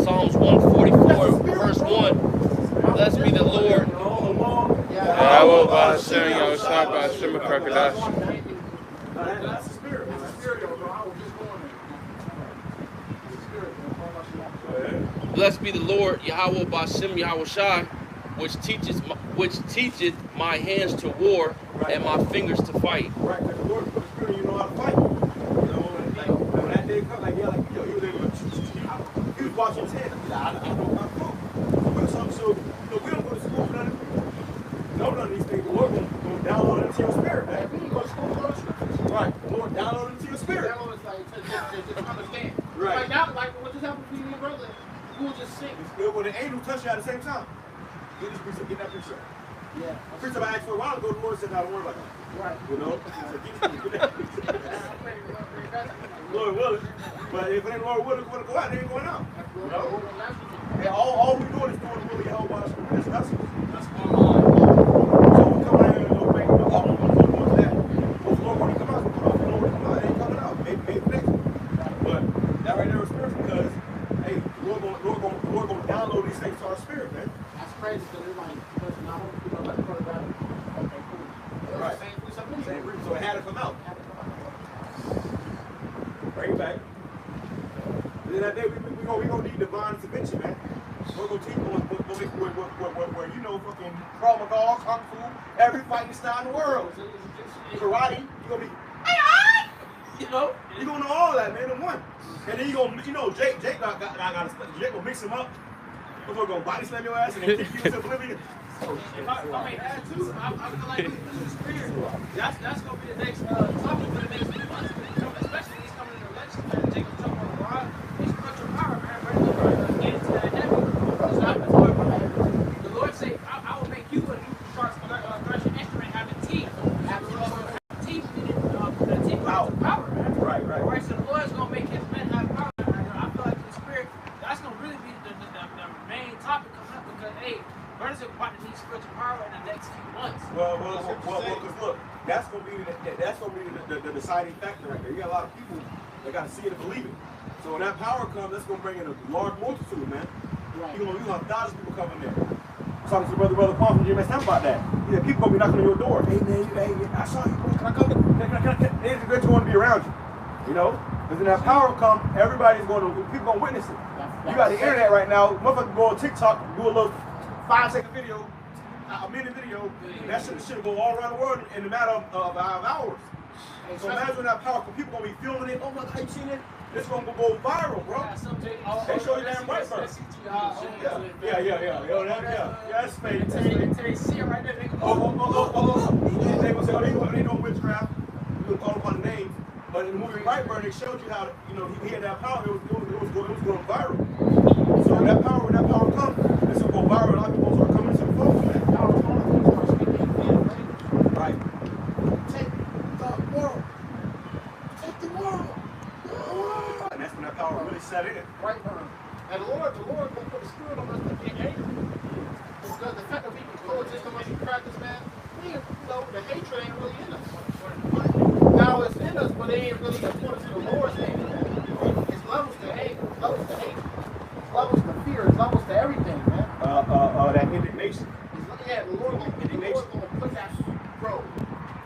Psalms 144, verse 1. Blessed be the Lord. YAHAWAH, BAHASHAM, YAHAWASHI, BAHASHAM, crocodile. That's the spirit, man. Blessed be the Lord, Yahawah, BAHASHAM, YAHAWASHI, which teacheth my hands to war and my fingers to fight. Right, because the Lord put the spirit, you know how to fight. You know, when that day comes, he was able to, he was watching his hand. I know how to cook. So, we don't go to school for nothing. None of these things. The Lord will download into your spirit, man. We go to school for those scriptures. Right, the Lord download into your spirit. That was like, to understand. Right. Like now, like what just happened to you and your brother, we will just sing. When the angel touch you at the same time, get this piece, get that picture. Yeah. A picture I asked for a while ago, the Lord said, don't worry about that. Right. You know? So get that picture. Lord willing. But if it ain't Lord willing to go out, they ain't going out. You know? And all we doing is doing really YAHAWAH. That's online. So we come out here and go make the all of that. Well, the Lord want to come out. The Lord want to come out. It ain't coming out. Maybe next week. But that right there is spiritual because, hey, the Lord going to download these things to our spirit, man. That's crazy because it's like, listen, I don't know what the fuck about it. Okay, cool. Right. Same reason. So it had to come out. Bring it back. And then that day, we gonna need divine intervention, man. We're gonna teach where you know fucking Krav Maga, Kung Fu, every fighting style in the world. Karate, you gonna be, you know, you gonna know all that, man, in one. And then you gonna, you know, Jake gonna mix him up. We're gonna body slam your ass and then kick you into oblivion. If I may add too, I feel like the spirit, that's going to be the next topic for the next few months. Especially these coming in the election, man. Jacob talking about God, they spiritual power, man. Ready to get into that heaven. The Lord said, I will make you a new sharp threshing instrument having teeth. Teeth meaning the teeth power, man. Right. Alright, so the Lord's going to make his men have power. I feel like the spirit, that's going to really be the main topic coming up because, hey, brothers are about to need spiritual power in the next few months. Well, because look, that's gonna be the deciding factor right there. You got a lot of people that gotta see it and believe it. So when that power comes, that's gonna bring in a large multitude, man. Right. You gonna have thousands of people coming there. Talking to brother Paul from GMS about that. Yeah, people gonna be knocking on your door. Hey man, I saw you. Can I come? They're going to be around you. You know, because when that power comes, everybody's people gonna witness it. You got the internet right now. Motherfucker go on TikTok, do a little 5-second video, a minute video. That shit will go all around the world in a matter of hours. So imagine when that power, people gonna be filming it. Oh my God, you seen it? This gonna go viral, bro. They show you damn right first. Yeah. That's fake. They see it right there. They They gonna say, they know witchcraft. We would call upon the names. But in the movie Brightburn, they showed you how he had that power. It was going viral. So when that power comes, it's gonna go viral. A lot of people start coming to the phone, man. Right. Take the world. And that's when that power really set in. Right. And the Lord will put the spirit on us to get angry. Because the fact that we can coexist amongst the practice, man, the hatred ain't really in us. Now it's in us, but it ain't really according to the Lord's name. It's levels to hate, levels to hate, levels to fear, levels to everything, man. That indignation. The Lord gonna put that, bro.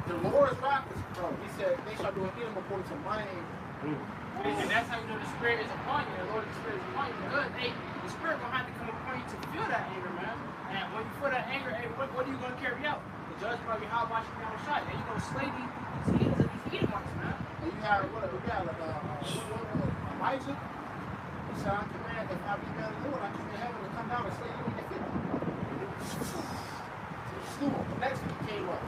The Lord's wrath is, bro. He said, they shall do an enemy according to my name. And that's how you know the spirit is upon you. The Lord, the spirit is upon you. Because, hey, the spirit gonna have to come upon you to feel that anger, man. And when you feel that anger, hey, what are you gonna carry out? The judgment of YAHAWASHI on the shot. And you're gonna slay these heathens and these Edomites, man. And you have Elijah. He said, I command, if I be man of the Lord, I command heaven to come down and slay you in the field. Slew him. The next one came up.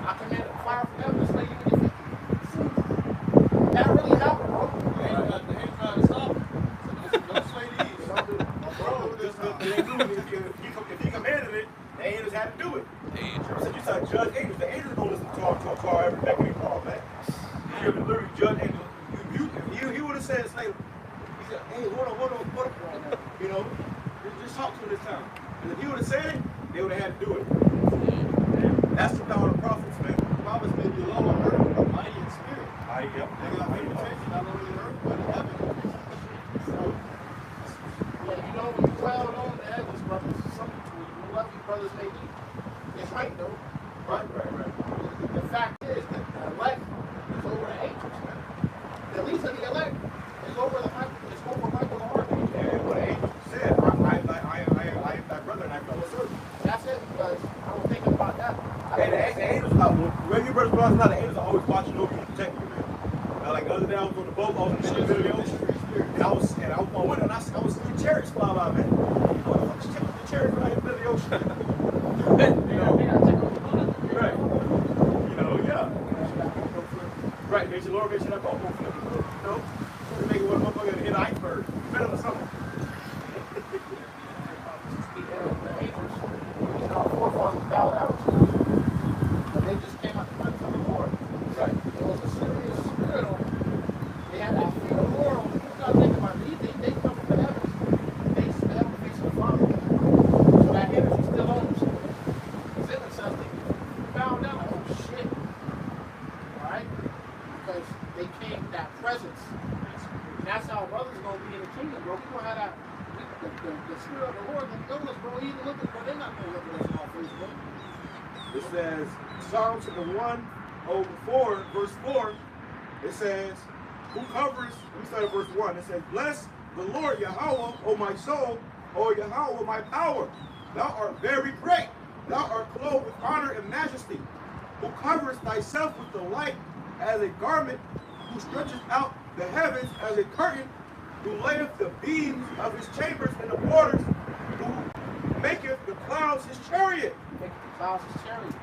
I commanded fire from heaven to slay you in the field. That really happened, bro. They ain't trying to stop him. Don't slay these. Don't do it. If he commanded it, the angels had to do it. So you said judge angels. The angels don't listen to our every beck and call, man. You have to literally judge angels. He would have said, slave. He said, hey, hold on. You know, just talk to him this time. And if he would have said it, they would have had to do it. That's the power of the prophets, man. The prophets may be low on earth, but mighty in spirit. Yep. They got reputation not only in earth, but in heaven. So, yeah, you know, when you dwell on the heavens, brothers, whoever you brothers may be, it's right, though. Right. The fact is that the elect is over the angels, man. The least of the elect is over Michael the Archangel. And what the angel said, I am thy brother and thy fellow servant. That's it, because I was thinking about that. And the angels, when you brothers now, the angels are always watching over you and protecting you, man. Like the other day, I was on the boat, I was in the middle of the ocean, and I was on my window, and I was seeing chariots fly by, man. What the fuck is the chariots right in the middle of the ocean? You know? Right. You know, yeah. Right, makes the Lord make sure that boat won't flip. You know? They make it one motherfucker hit an iceberg. Better than something. Our forefathers bowed out to them, but they just came out the presence of the Lord. Right. It was a serious spirit on them. They had that fear of the Lord on them. You gotta think about it. They come from the heavens. They have the face of the Father. So that energy still on them. It's in themselves. They found out, oh shit. Alright? Because they came that presence. And that's how brothers gonna be in the kingdom, bro. We gonna have that. The spirit of the Lord gonna go us, bro. Even look at, bro, they're not gonna look at us in our face, bro. It says, Psalm chapter 104, verse 4, it says, who covers, let me start at verse 1, it says, bless the Lord Yahawah, O my soul, O Yahawah, my power. Thou art very great. Thou art clothed with honor and majesty, who covers thyself with the light as a garment, who stretches out the heavens as a curtain, who layeth the beams of his chambers in the waters, who maketh the clouds his chariot, Make the clouds his chariot.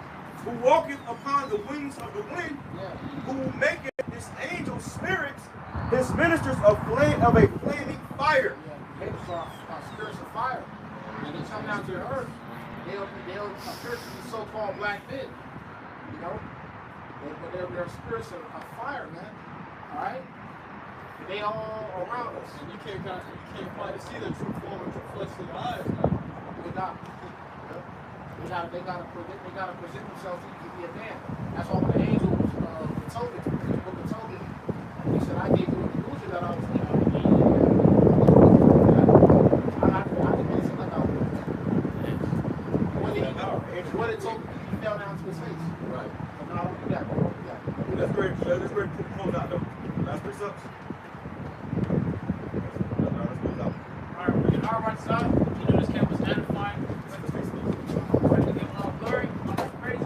who walketh upon the wings of the wind, Yeah. who maketh his angel spirits, his ministers of a flaming fire. Yeah. Angels are spirits of fire. And they come down to the earth, they'll appear to be so-called black men. You know? But they're spirits of fire, man. Alright? They all around us. And you can't quite see the true form of true flesh to the eyes, man. They gotta present themselves to be a man. That's why when the angel was told it, the book of Tobit, he said, I gave you an illusion that I was in. I didn't mention like I was. What it told me, he fell down to his face. Right. But no, I don't do that. Don't do that. Let's ready to close out though. Last three subs. Let's close out. Alright, we're getting our right side. You know this camp was edifying. Ready to give all glory, all praise.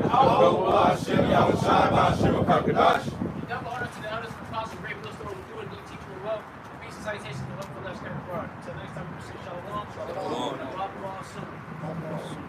YAHAWASHI, YAHAWASHI, Double honor to the elders for causing great wisdom over doing and teaching the well. Peace and salutations to the love for left scared abroad. Until next time, we say shalom. Shalom. Shalom.